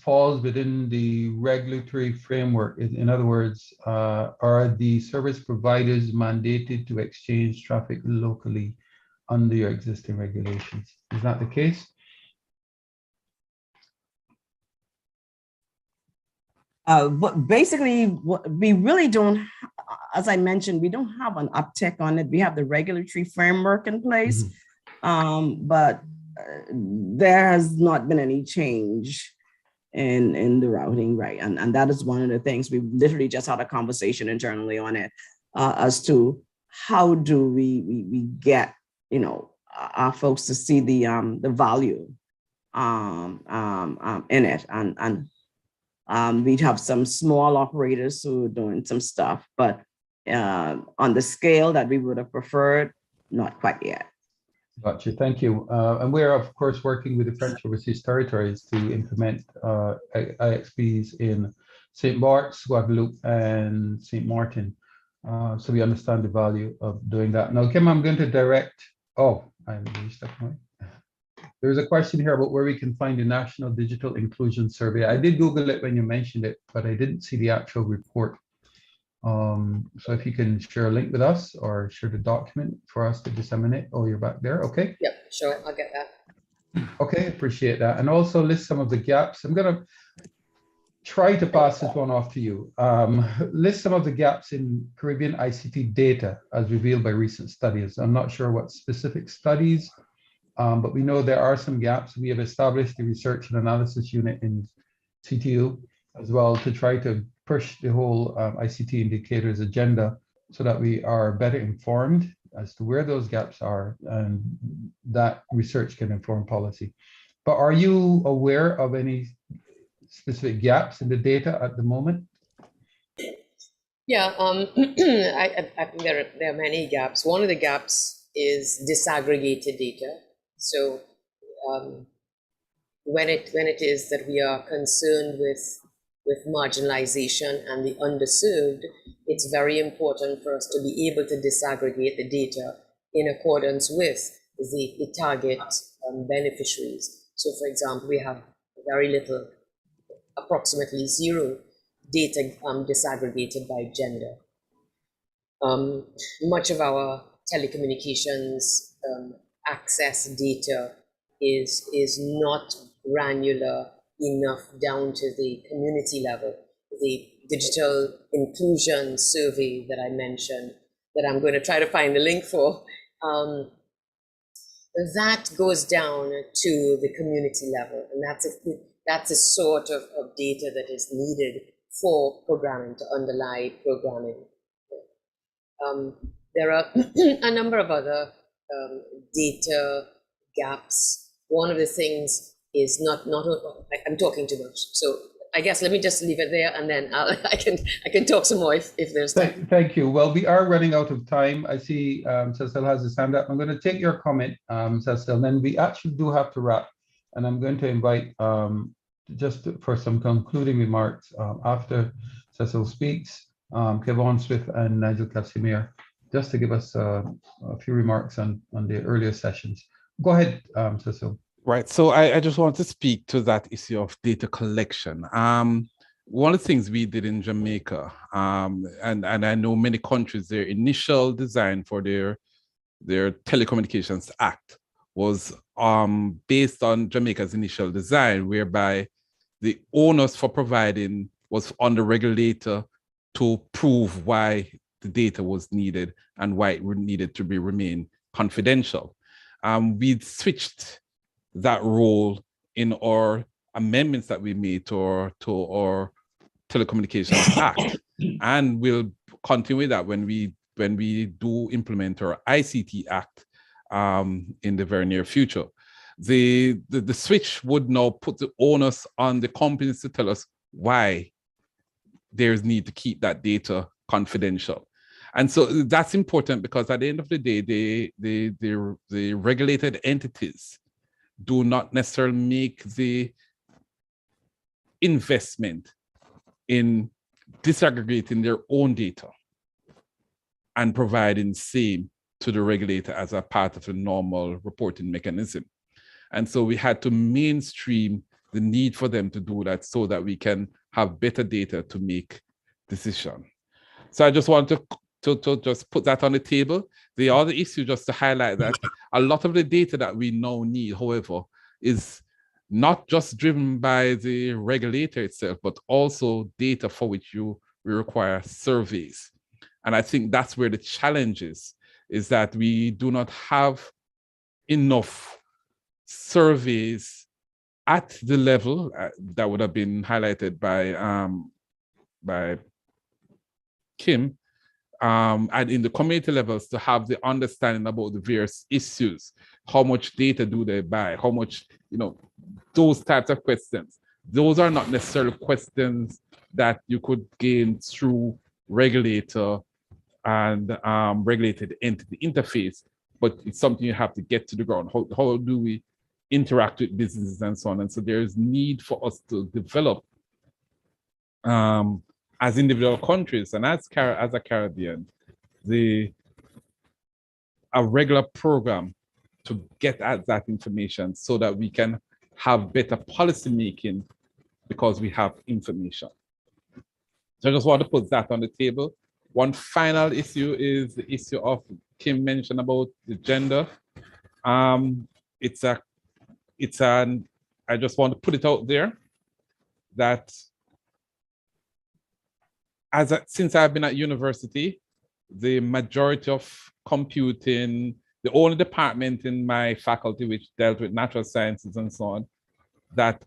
[SPEAKER 1] falls within the regulatory framework? In other words, are the service providers mandated to exchange traffic locally under your existing regulations? Is that the case?
[SPEAKER 9] But basically, we really don't, as I mentioned, we don't have an uptick on it. We have the regulatory framework in place, but there has not been any change in the routing, right? And that is one of the things. We literally just had a conversation internally on it as to how do we get, our folks to see the value in it, and we'd have some small operators who are doing some stuff, but on the scale that we would have preferred, not quite yet.
[SPEAKER 1] Gotcha, thank you. And we're of course working with the French Overseas Territories to implement IXPs in St. Bart's, Guadeloupe, and St. Martin. So we understand the value of doing that. Now, Kim, I'm going to direct, there's a question here about where we can find the National Digital Inclusion Survey. I did Google it when you mentioned it, but I didn't see the actual report. So if you can share a link with us or share the document for us to disseminate. Oh, you're back there. Okay.
[SPEAKER 10] Yep. sure, I'll get that.
[SPEAKER 1] Okay, appreciate that. And also list some of the gaps. I'm going to try to pass this one off to you. List some of the gaps in Caribbean ICT data as revealed by recent studies. I'm not sure what specific studies, but we know there are some gaps. We have established the research and analysis unit in CTU as well to try to push the whole ICT indicators agenda so that we are better informed as to where those gaps are, and that research can inform policy. But are you aware of any specific gaps in the data at the moment?
[SPEAKER 10] Yeah, I think there are many gaps. One of the gaps is disaggregated data. So when it is that we are concerned with marginalization and the underserved, it's very important for us to be able to disaggregate the data in accordance with the target beneficiaries. So for example, we have very little, approximately zero data disaggregated by gender. Much of our telecommunications access data is not granular enough down to the community level. The digital inclusion survey that I mentioned, that I'm going to try to find the link for, that goes down to the community level, and that's a sort of data that is needed for programming, to underlie programming. There are a number of other data gaps. One of the things is I'm talking too much, so I guess let me just leave it there, and then I can talk some more if there's time.
[SPEAKER 1] Thank you. Well, we are running out of time. I see Cecil has his hand up. I'm going to take your comment, Cecil, and then we actually do have to wrap. And I'm going to invite for some concluding remarks after Cecil speaks, Kevon Swift and Nigel Casimir, just to give us a few remarks on the earlier sessions. Go ahead, Cecil.
[SPEAKER 11] Right. So I just want to speak to that issue of data collection. One of the things we did in Jamaica, and I know many countries, their initial design for their Telecommunications Act was based on Jamaica's initial design, whereby the onus for providing was on the regulator to prove why the data was needed and why it needed to remain confidential. We switched that role in our amendments that we made to our Telecommunications Act, and we'll continue with that when we do implement our ICT Act in the very near future. The switch would now put the onus on the companies to tell us why there's need to keep that data confidential. And so that's important, because at the end of the day, the regulated entities do not necessarily make the investment in disaggregating their own data and providing same to the regulator as a part of a normal reporting mechanism. And so we had to mainstream the need for them to do that so that we can have better data to make decisions. So I just want to just put that on the table. The other issue, just to highlight that a lot of the data that we now need, however, is not just driven by the regulator itself, but also data for which we require surveys. And I think that's where the challenge is that we do not have enough surveys at the level that would have been highlighted by Kim, and in the community levels, to have the understanding about the various issues. How much data do they buy? How much, those types of questions. Those are not necessarily questions that you could gain through regulator and regulated entity interface, but it's something you have to get to the ground. How do we interact with businesses and so on? And so there's need for us to develop as individual countries and as a Caribbean, a regular program to get at that information so that we can have better policy making because we have information. So I just want to put that on the table. One final issue is the issue of Kim mentioned about the gender. I just want to put it out there that since I've been at university, the majority of computing, the only department in my faculty which dealt with natural sciences and so on, that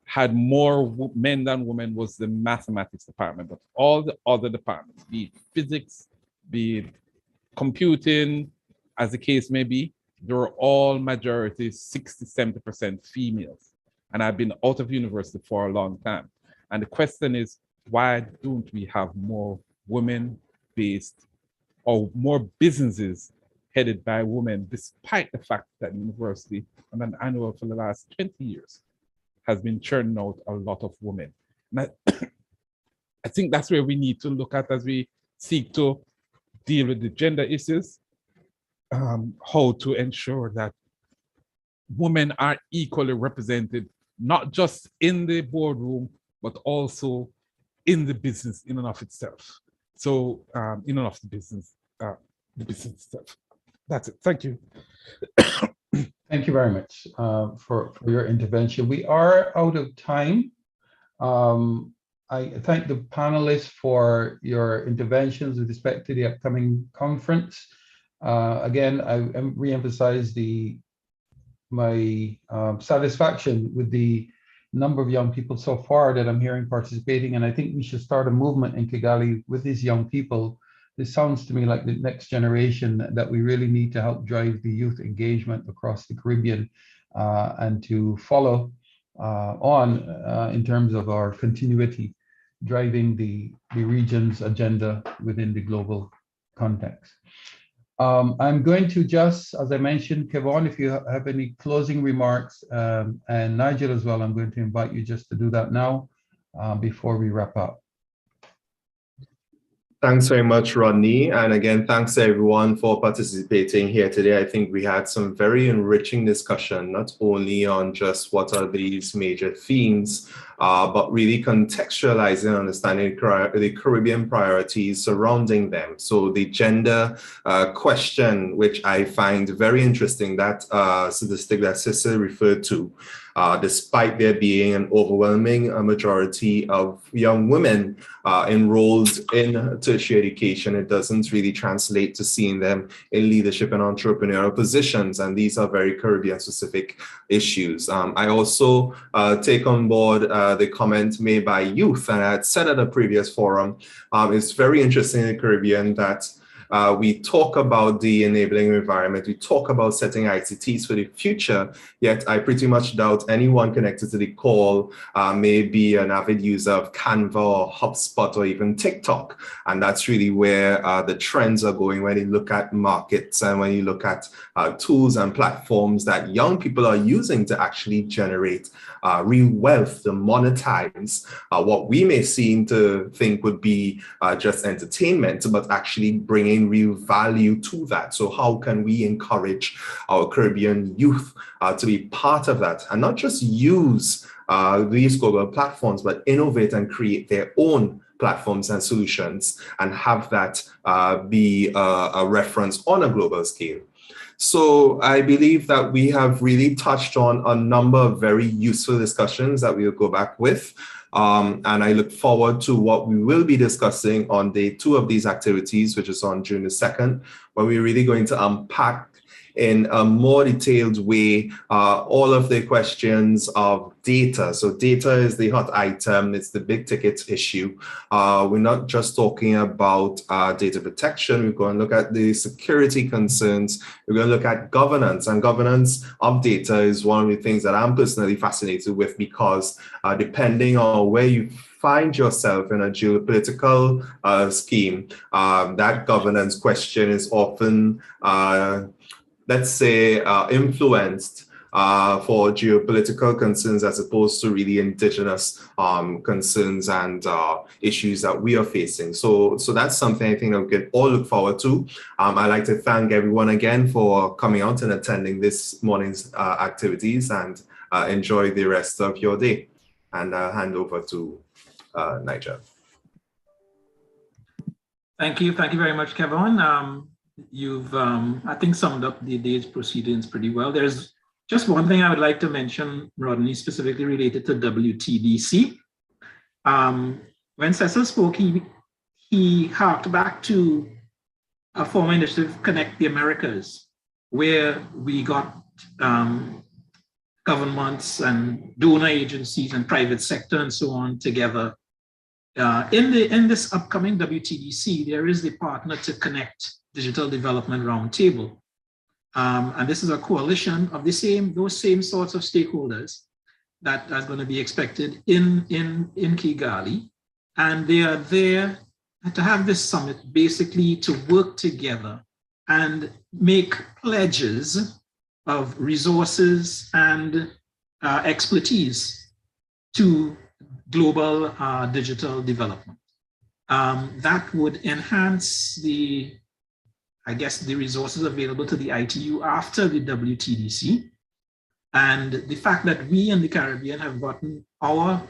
[SPEAKER 11] had more men than women was the mathematics department. But all the other departments, be it physics, be it computing, as the case may be, they were all majority 60, 70% females. And I've been out of university for a long time. And the question is, why don't we have more women-based or more businesses headed by women, despite the fact that university on an annual for the last 20 years has been churning out a lot of women. And I think that's where we need to look at as we seek to deal with the gender issues, how to ensure that women are equally represented, not just in the boardroom, but also in the business in and of itself. So in and of the business itself. That's it. Thank you.
[SPEAKER 1] Thank you very much for your intervention. We are out of time. I thank the panelists for your interventions with respect to the upcoming conference. Again, I re-emphasize my satisfaction with the number of young people so far that I'm hearing participating, and I think we should start a movement in Kigali with these young people. This sounds to me like the next generation that we really need to help drive the youth engagement across the Caribbean and to follow on in terms of our continuity, driving the region's agenda within the global context. I'm going to just, as I mentioned, Kevon, if you have any closing remarks, and Nigel as well, I'm going to invite you just to do that now before we wrap up.
[SPEAKER 4] Thanks very much, Rodney. And again, thanks to everyone for participating here today. I think we had some very enriching discussion, not only on just what are these major themes, but really contextualizing and understanding the Caribbean priorities surrounding them. So the gender question, which I find very interesting, that statistic that Cecil referred to, despite there being an overwhelming majority of young women enrolled in tertiary education, it doesn't really translate to seeing them in leadership and entrepreneurial positions. And these are very Caribbean specific issues. I also take on board the comment made by youth, and I had said at a previous forum, it's very interesting in the Caribbean that we talk about the enabling environment, we talk about setting ICTs for the future, yet I pretty much doubt anyone connected to the call may be an avid user of Canva or HubSpot or even TikTok. And that's really where the trends are going when you look at markets and when you look at tools and platforms that young people are using to actually generate real wealth, to monetize what we may seem to think would be just entertainment, but actually bringing real value to that. So how can we encourage our Caribbean youth to be part of that and not just use these global platforms, but innovate and create their own platforms and solutions and have that be a reference on a global scale. So I believe that we have really touched on a number of very useful discussions that we'll go back with. And I look forward to what we will be discussing on day 2 of these activities, which is on June the 2nd, where we're really going to unpack in a more detailed way all of the questions of data. So data is the hot item, it's the big ticket issue. We're not just talking about data protection, we're going to look at the security concerns, we're going to look at governance, and governance of data is one of the things that I'm personally fascinated with, because depending on where you find yourself in a geopolitical scheme, that governance question is often let's say, influenced for geopolitical concerns as opposed to really indigenous concerns and issues that we are facing. So that's something I think that we can all look forward to. I'd like to thank everyone again for coming out and attending this morning's activities, and enjoy the rest of your day. And I'll hand over to Nigel.
[SPEAKER 3] Thank you very much, Kevin. You've, I think, summed up the day's proceedings pretty well. There's Just one thing I would like to mention, Rodney, specifically related to WTDC. When Cecil spoke, he harked back to a former initiative, Connect the Americas, where we got governments and donor agencies and private sector and so on together. In this upcoming WTDC, there is the Partner to Connect Digital Development Roundtable. And this is a coalition of those same sorts of stakeholders that are going to be expected in Kigali. And they are there to have this summit basically to work together and make pledges of resources and expertise to global digital development. That would enhance the resources available to the ITU after the WTDC. And the fact that we in the Caribbean have gotten our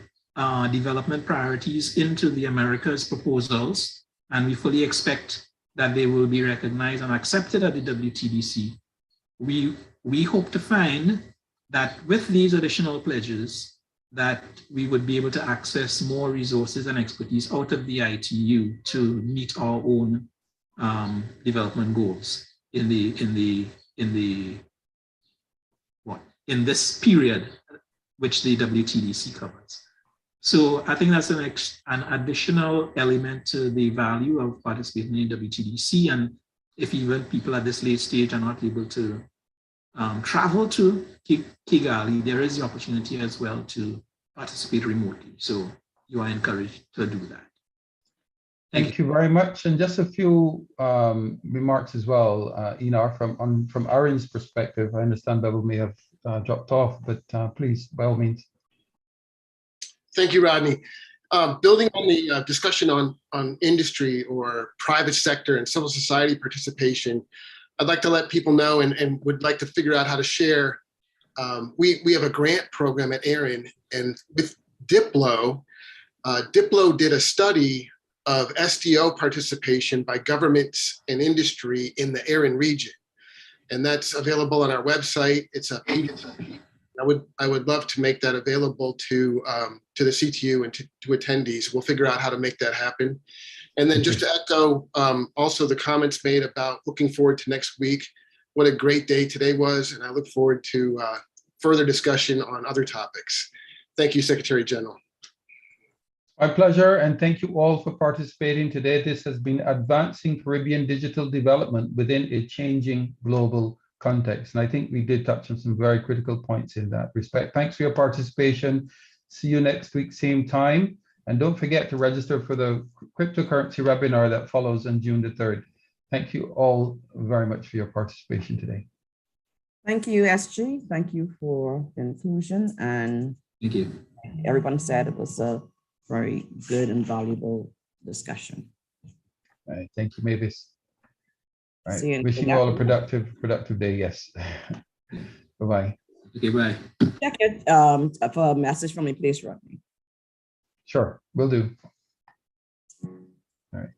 [SPEAKER 3] development priorities into the Americas proposals, and we fully expect that they will be recognized and accepted at the WTDC. We hope to find that with these additional pledges, that we would be able to access more resources and expertise out of the ITU to meet our own development goals in this period, which the WTDC covers. So I think that's an additional element to the value of participating in WTDC. And if even people at this late stage are not able to travel to Kigali, there is the opportunity as well to participate remotely. So you are encouraged to do that.
[SPEAKER 1] Thank you very much. And just a few remarks as well, Einar, from Aaron's perspective. I understand Bevel may have dropped off, but please, by all means.
[SPEAKER 12] Thank you, Rodney. Building on the discussion on industry or private sector and civil society participation, I'd like to let people know and would like to figure out how to share. We have a grant program at ARIN, and with Diplo, Diplo did a study of SDO participation by governments and industry in the ARIN region. And that's available on our website. It's a PDF. I would love to make that available to the CTU and to attendees. We'll figure out how to make that happen. And then just to echo also the comments made about looking forward to next week. What a great day today was. And I look forward to further discussion on other topics. Thank you, Secretary General.
[SPEAKER 1] My pleasure, and thank you all for participating today. This has been Advancing Caribbean Digital Development within a changing global context. And I think we did touch on some very critical points in that respect. Thanks for your participation. See you next week, same time. And don't forget to register for the cryptocurrency webinar that follows on June the 3rd. Thank you all very much for your participation today.
[SPEAKER 9] Thank you, SG. Thank you for the inclusion. And
[SPEAKER 3] thank you.
[SPEAKER 9] Everyone said it was a very good and valuable discussion.
[SPEAKER 1] All right, thank you, Mavis. All
[SPEAKER 9] See you
[SPEAKER 1] right,
[SPEAKER 9] in
[SPEAKER 1] wishing you all a productive day. Yes. Bye-bye.
[SPEAKER 3] Okay, bye.
[SPEAKER 9] Check it for a message from me, please, Rodney.
[SPEAKER 1] Sure, will do. All right.